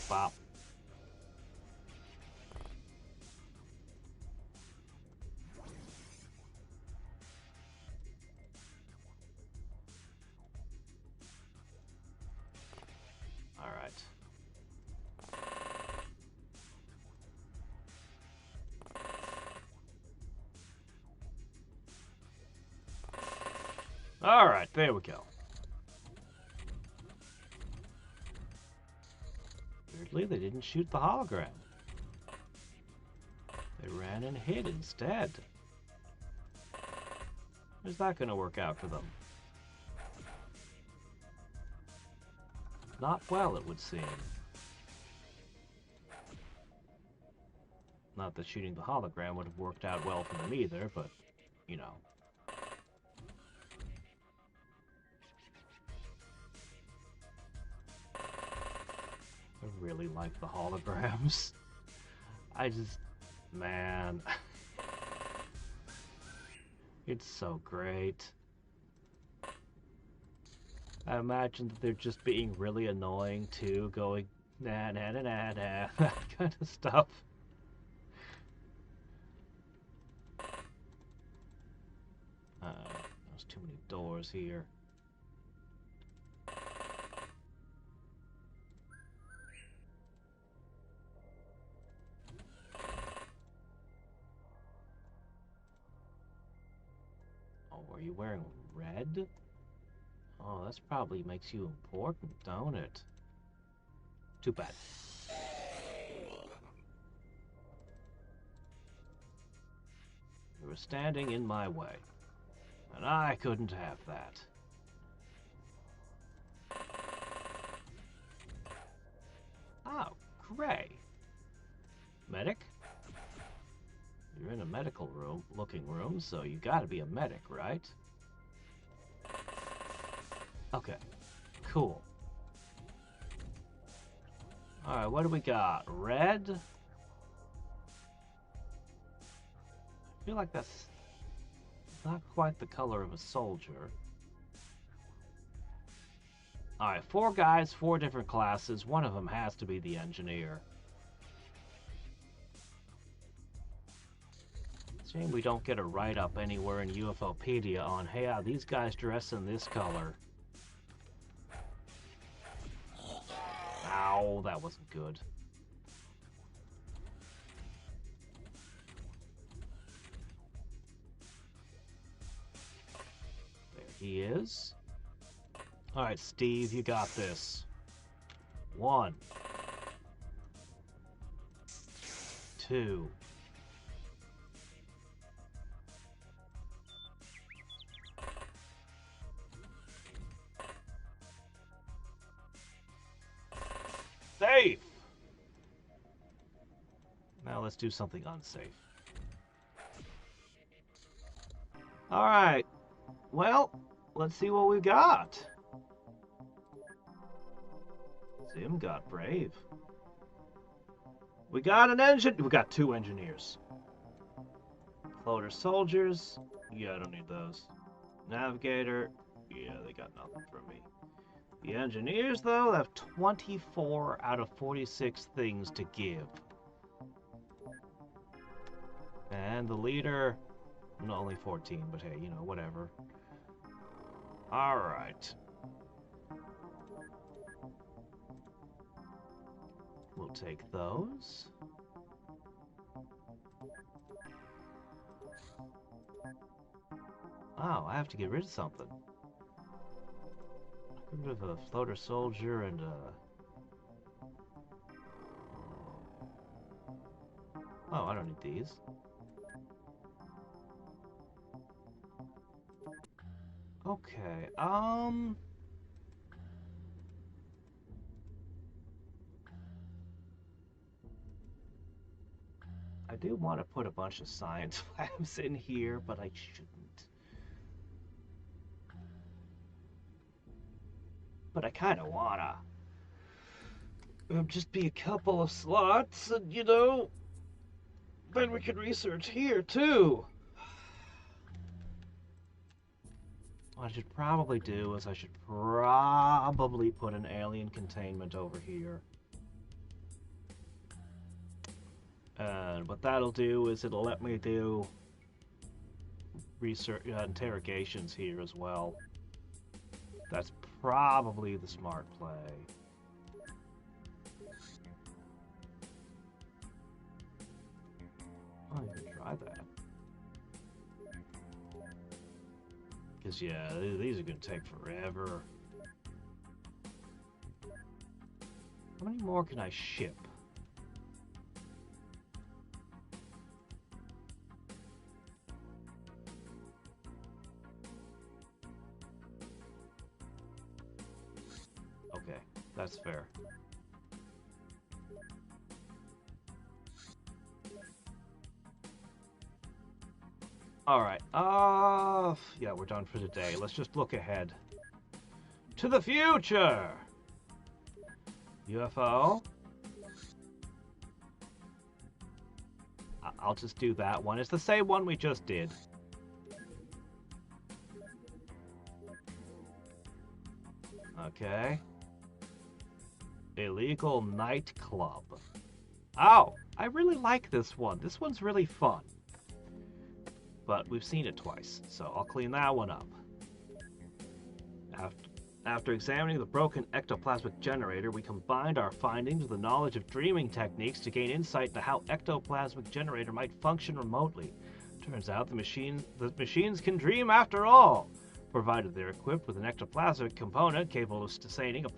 Bop. All right. All right, there we go. Weirdly, they didn't shoot the hologram. They ran and hid instead. How's that going to work out for them? Not well, it would seem. Not that shooting the hologram would have worked out well for them either, but, you know. I really like the holograms. Man. It's so great. I imagine that they're just being really annoying too, going nah nah nah nah nah, that kind of stuff. There's too many doors here. Oh, are you wearing red? Oh, that's probably makes you important, don't it? Too bad. You were standing in my way, and I couldn't have that. Oh, Gray. Medic? You're in a medical room, looking room, so you gotta be a medic, right? Okay, cool. Alright, what do we got? Red? I feel like that's not quite the color of a soldier. Alright, 4 guys, 4 different classes. One of them has to be the engineer. Shame we don't get a write-up anywhere in UFOpedia on, hey, these guys dress in this color. Ow, that wasn't good. There he is. Alright, Steve, you got this. 1. 2. Safe! Now let's do something unsafe. Alright. Well, let's see what we got. Zim got brave. We got an engine. We got 2 engineers. Floater soldiers. Yeah, I don't need those. Navigator. Yeah, they got nothing from me. The engineers, though, have 24 out of 46 things to give. And the leader, no, only 14, but hey, you know, whatever. Alright. We'll take those. Oh, I have to get rid of something. Get rid of a floater soldier and Oh, I don't need these. Okay, I do want to put a bunch of science labs in here, but I shouldn't. But I kind of wanna. Just be a couple of slots, and you know, then we can research here too. What I should probably do is I should probably put an alien containment over here. And what that'll do is it'll let me do research interrogations here as well. That's probably the smart play. Oh, you can try that. Because, yeah, these are going to take forever. How many more can I ship? Okay, that's fair. Alright, yeah, we're done for today. Let's just look ahead. To the future! UFO? I'll just do that one. It's the same one we just did. Okay. Illegal nightclub. Oh, I really like this one. This one's really fun. But we've seen it twice, so I'll clean that one up. After examining the broken ectoplasmic generator, we combined our findings with the knowledge of dreaming techniques to gain insight into how ectoplasmic generator might function remotely. Turns out the machines can dream after all, provided they're equipped with an ectoplasmic component capable of sustaining a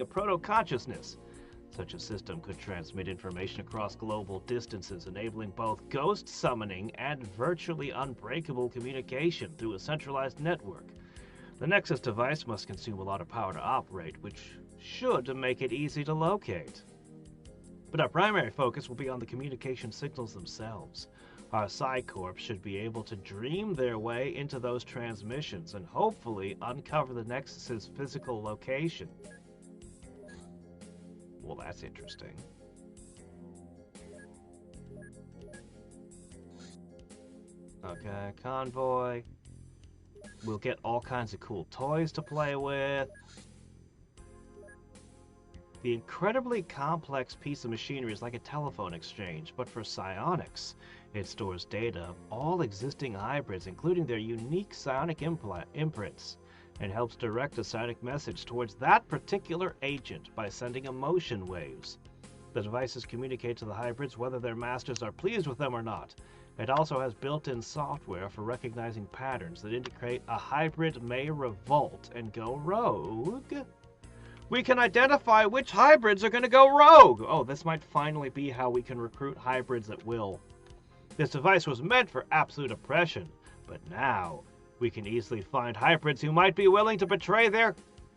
proto-consciousness. Such a system could transmit information across global distances, enabling both ghost summoning and virtually unbreakable communication through a centralized network. The Nexus device must consume a lot of power to operate, which should make it easy to locate. But our primary focus will be on the communication signals themselves. Our Psycorps should be able to dream their way into those transmissions and hopefully uncover the Nexus's physical location. Well, that's interesting. Okay, convoy. We'll get all kinds of cool toys to play with. The incredibly complex piece of machinery is like a telephone exchange, but for psionics. It stores data of all existing hybrids, including their unique psionic imprints, and helps direct a psionic message towards that particular agent by sending emotion waves. The devices communicate to the hybrids whether their masters are pleased with them or not. It also has built-in software for recognizing patterns that indicate a hybrid may revolt and go rogue. We can identify which hybrids are going to go rogue! Oh, this might finally be how we can recruit hybrids at will. This device was meant for absolute oppression, but now we can easily find hybrids who might be willing to betray their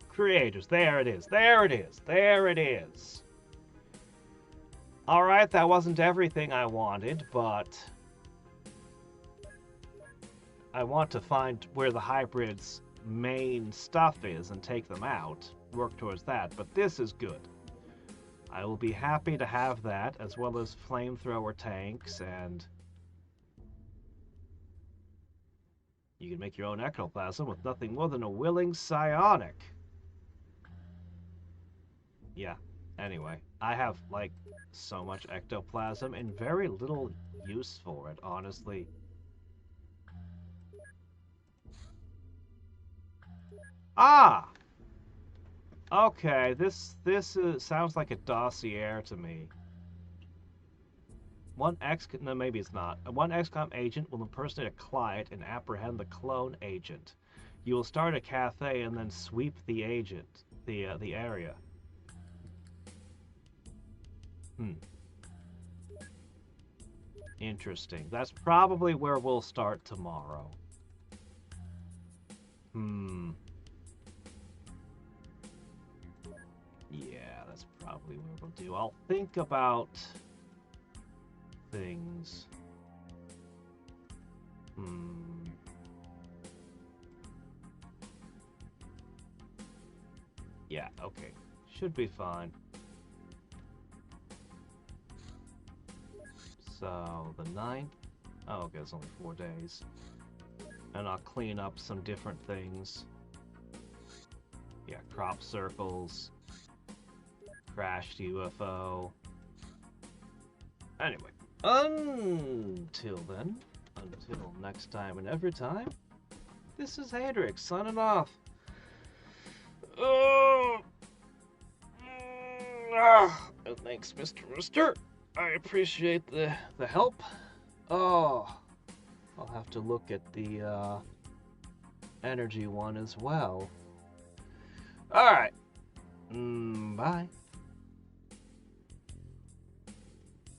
creators. There it is. There it is. There it is. Alright, that wasn't everything I wanted, but I want to find where the hybrid's main stuff is and take them out. Work towards that, but this is good. I will be happy to have that, as well as flamethrower tanks, and you can make your own ectoplasm with nothing more than a willing psionic. Yeah, anyway, I have, like, so much ectoplasm and very little use for it, honestly. Ah! Okay, this sounds like a dossier to me. No, maybe it's not. One Xcom agent will impersonate a client and apprehend the clone agent. You will start a cafe and then sweep the agent, the area. Interesting. That's probably where we'll start tomorrow. Yeah, that's probably what we'll do. I'll think about things. Yeah, okay. Should be fine. So, the 9th. Oh, okay, it's only 4 days. And I'll clean up some different things. Yeah, crop circles. Crashed UFO. Anyway, until then, until next time and every time, this is Hadriex signing off. Thanks, Mr. Rooster. I appreciate the help. Oh, I'll have to look at the energy one as well. All right. Bye.